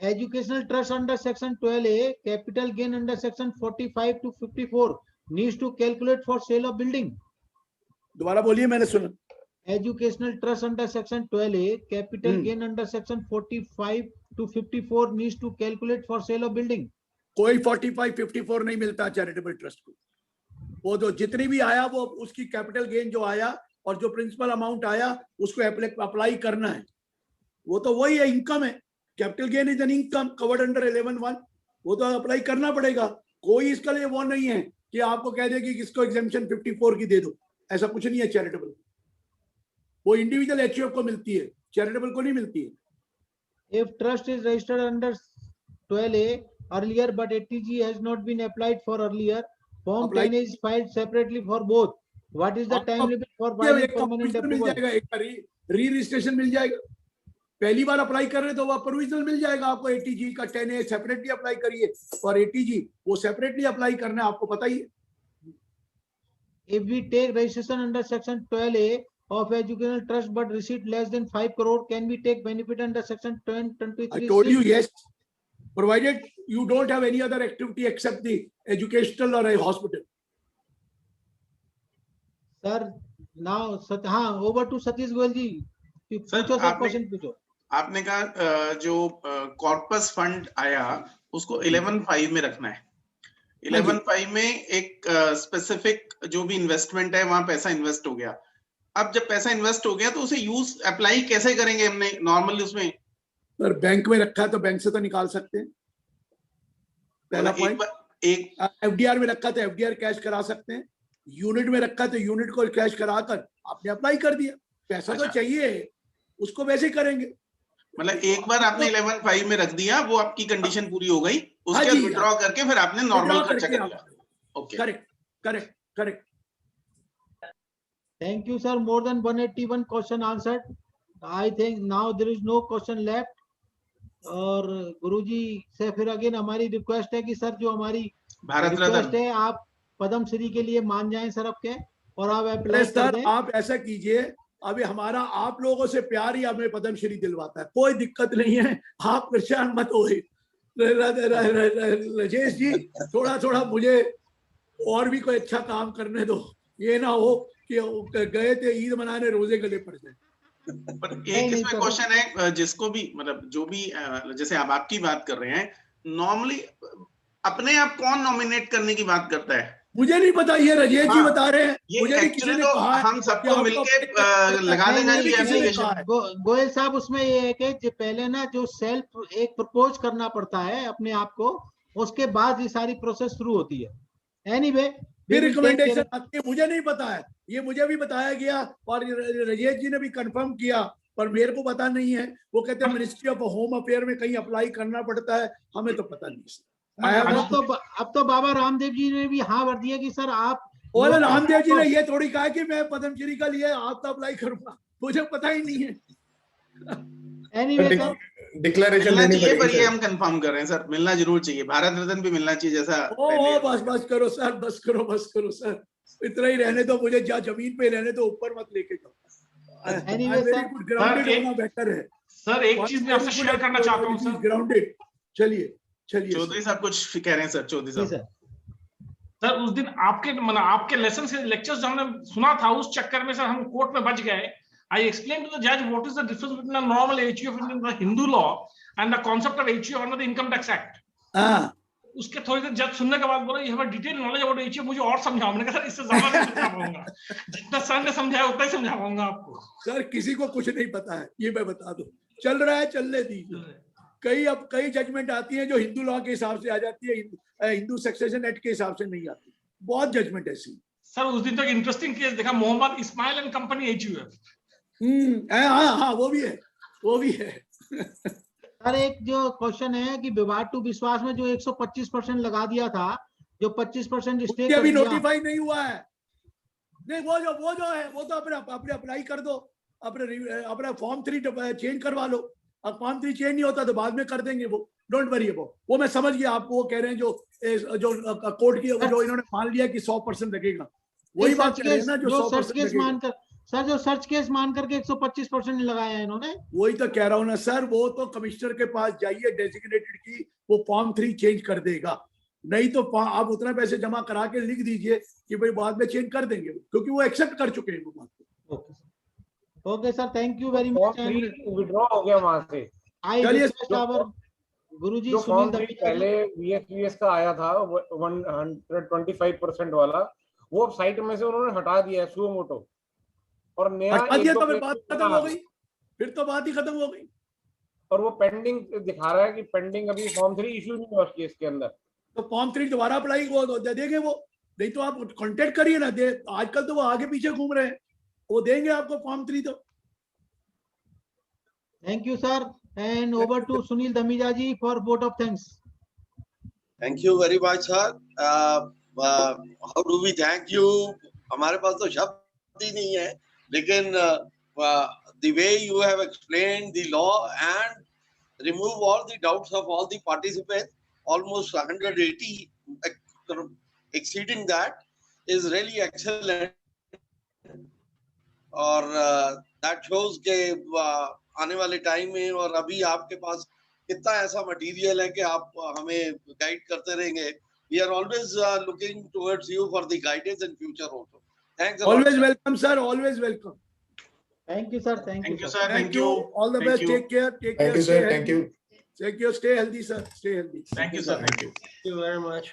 Educational trust under section 12A, capital gain under section 45 to 54 needs to calculate for sale of building. दोबारा बोलिए, मैंने सुना। Educational trust under section 12A, capital gain under section 45 to 54 needs to calculate for sale of building. कोई 45-54 नहीं मिलता charitable trust को। वो जो जितनी भी आया वो उसकी कैपिटल गेन जो आया और जो प्रिंसिपल अमाउंट आया उसको अप्लाई करना है। वो तो वही है, इनकम है। Capital gain is an income covered under 11(1), वो तो अप्लाई करना पड़ेगा। कोई इसके लिए वो नहीं है कि आपको कह दे कि किसको एग्जेम्पशन 54 की दे दो, ऐसा कुछ नहीं है चैरिटेबल। वो इंडिविजुअल एचयूएफ को मिलती है, चैरिटेबल को नहीं मिलती है। If trust is registered under 12A earlier but ATG has not been applied for earlier, Form 10 is filed separately for both. What is the time limit for filing permanent approval? Re registration मिल जाएगा। पहली बार apply कर रहे तो वह provisional मिल जाएगा आपको। ATG का 10A सेपरेटली अप्लाई करिए और एटीजी वो सेपरेटली अप्लाई करना है, आपको पता ही है। If we take registration under section 12A of educational trust but receipt less than 5 crore, can we take benefit under section 23? I told you yes, provided you don't have any other activity except the educational or a hospital. Sir, now over to Satish Goel ji. पूछो sir, question पूछो। आपने कहा जो corpus fund आया उसको 11(5) में रखना है। 11(5) में एक स्पेसिफिक जो भी इन्वेस्टमेंट है वहां पैसा इन्वेस्ट हो गया। अब जब पैसा इन्वेस्ट हो गया तो उसे यूज अप्लाई कैसे करेंगे? हमने नॉर्मली उसमें सर बैंक में रखा है तो बैंक से तो निकाल सकते हैं। पहला पॉइंट। एक एफडीआर में रखा तो एफडीआर कैश करा सकते हैं। यूनिट में रखा तो यूनिट को कैश कराकर आपने अप्लाई कर दिया, पैसा तो चाहिए, उसको वैसे ही करेंगे। मतलब एक बार आपने 11.5 में रख दिया, वो आपकी कंडीशन पूरी हो गई, उसके बाद विड्रॉ करके फिर आपने नॉर्मल खर्चा कर लिया। Okay, correct correct correct. Thank you, sir. More than 181 question answered. I think now there is no question left. और गुरुजी से फिर अगेन हमारी रिक्वेस्ट है कि सर जो हमारी भारत रिक्वेस्ट है आप पद्म श्री के लिए मान जाएं सर आपके, और आप अप्लाई कर दें। आप ऐसा कीजिए, अभी हमारा आप लोगों से प्यार ही हमें पद्म श्री दिलवाता है, कोई दिक्कत नहीं है, आप परेशान मत हो। राजेश जी थोड़ा थोड़ा मुझे और भी कोई अच्छा काम करने दो, ये ना हो कि गए थे ईद मनाने रोजे गले पड़ जाए। पर एक इसमें क्वेश्चन है, जिसको भी मतलब जो भी जैसे आप आपकी बात कर रहे हैं, नॉर्मली अपने आप कौन नॉमिनेट करने की बात करता है? मुझे नहीं पता, ये राजेश जी बता रहे हैं। मुझे भी किसी ने कहा हम सबको मिलके लगा देना चाहिए एप्लीकेशन। गोयल साहब उसमें ये है कि पहले ना जो सेल्फ एक प्रपोज करना पड़ता है अपने आप को, उसके बाद ये सारी प्रोसेस शुरू होती है। एनीवे रिकमेंडेशन आती है, मुझे नहीं पता है, ये मुझे भी बताया गया और राजेश जी ने भी कंफर्म किया, पर मेरे को पता नहीं है। वो कहते हैं मिनिस्ट्री ऑफ होम अफेयर में कहीं अप्लाई करना पड़ता है, हमें तो पता नहीं। अब तो बाबा रामदेव जी ने भी हाँ भर दिया कि सर आप, और रामदेव जी ने ये थोड़ी कहा कि मैं पद्म श्री का लिए आप तो अप्लाई करूंगा, मुझे पता ही नहीं है। एनीवे सर डिक्लेरेशन देनी पड़ेगी, पर ये हम कंफर्म कर रहे हैं सर, मिलना जरूर चाहिए, भारत रत्न भी मिलना चाहिए जैसा। बस करो सर, बस करो सर, इतना ही रहने दो, मुझे जमीन पे रहने दो, ऊपर मत लेके जाओ। एनीवे सर ग्राउंडेड होना बेटर है। सर एक चीज मैं आपसे शेयर करना चाहता हूं सर, ग्राउंडेड। चलिए चौधरी साहब कुछ कह रहे हैं सर। चौधरी साहब सर उस दिन आपके लेसन से लेक्चर्स जो हमने सुना था, उस चक्कर में सर हम कोर्ट में बच गए। I explained to the judge what is the difference between a normal HUF in the Hindu law and the concept of HUF under the Income Tax Act. उसके थोड़ी देर जज सुनने के बाद बोला you have a detailed knowledge about HUF, मुझे और समझाओ। मैंने कहा सर इससे ज्यादा नहीं समझा पाऊंगा, जितना सर ने समझाया उतना ही समझा पाऊंगा आपको। सर किसी को कुछ नहीं पता है, ये मैं बता दूं, चल रहा है चलने दीजिए। कई जजमेंट आती है जो हिंदू लॉ के हिसाब से आ जाती है, हिंदू सक्सेशन एक्ट के हिसाब से नहीं आती, बहुत जजमेंट ऐसी। सर उस दिन तो एक इंटरेस्टिंग केस देखा, Mohammed Ismail and company HUF। हाँ वो भी है। सर एक जो क्वेश्चन है कि विवाद टू विश्वास में जो 125% लगा दिया था, जो 25% स्टे अभी नोटिफाई नहीं हुआ है। नहीं वो जो है वो तो अपने अप्लाई कर दो, अपना फॉर्म 3 चेंज करवा लो। अब फॉर्म 3 चेंज नहीं होता तो बाद में कर देंगे, वो डोंट वरी। वो मैं समझ गया, आप वो कह रहे हैं जो कोर्ट की जो इन्होंने मान लिया कि 100% लगेगा, वही बात कह रहे हैं ना जो 100% मानकर। सर जो सर्च केस मान करके 125% लगाया है इन्होंने, वही तो कह रहा हूँ ना सर। वो तो कमिश्नर के पास जाइए डेजिग्नेटेड की, वो फॉर्म 3 चेंज कर देगा। नहीं तो आप उतना पैसे जमा करा के लिख दीजिए कि भाई बाद में चेंज कर देंगे, क्योंकि वो एक्सेप्ट कर चुके हैं वो बात को। Okay sir, thank you very much. Withdraw हो गया वहां से। चलिए गुरुजी, सुनील दत्त पहले VSVS का आया था 125% वाला, वो साइट में से उन्होंने हटा दिया है सुओ मोटो, और नया तो बात खत्म हो गई, फिर तो बात ही खत्म हो गई। और वो पेंडिंग दिखा रहा है कि पेंडिंग अभी फॉर्म 3 इशू नहीं हुआ उस केस के अंदर। तो फॉर्म 3 दोबारा अप्लाई दे देंगे वो, नहीं तो आप कांटेक्ट करिए ना। आजकल तो वो आगे पीछे घूम रहे हैं, वो देंगे आपको फॉर्म 3 तो। Thank you sir, and over to Sunil Dhamija ji for vote of thanks. Thank you very much sir. How do we thank you, हमारे पास तो शब्द ही नहीं है, लेकिन the way you have explained the law and remove all the doubts of all the participants, almost 180 exceeding that, is really excellent. और that shows के आने वाले टाइम में और अभी आपके पास कितना ऐसा मटेरियल है कि आप हमें गाइड करते रहेंगे। We are always looking towards you for the guidance in future also. Thanks a lot. Always welcome sir, always welcome. Thank you sir, thank you sir. Thank you. All the best. Take care. Thank you sir, thank you. Take care. Stay healthy sir, stay healthy. Thank you sir. Thank you very much.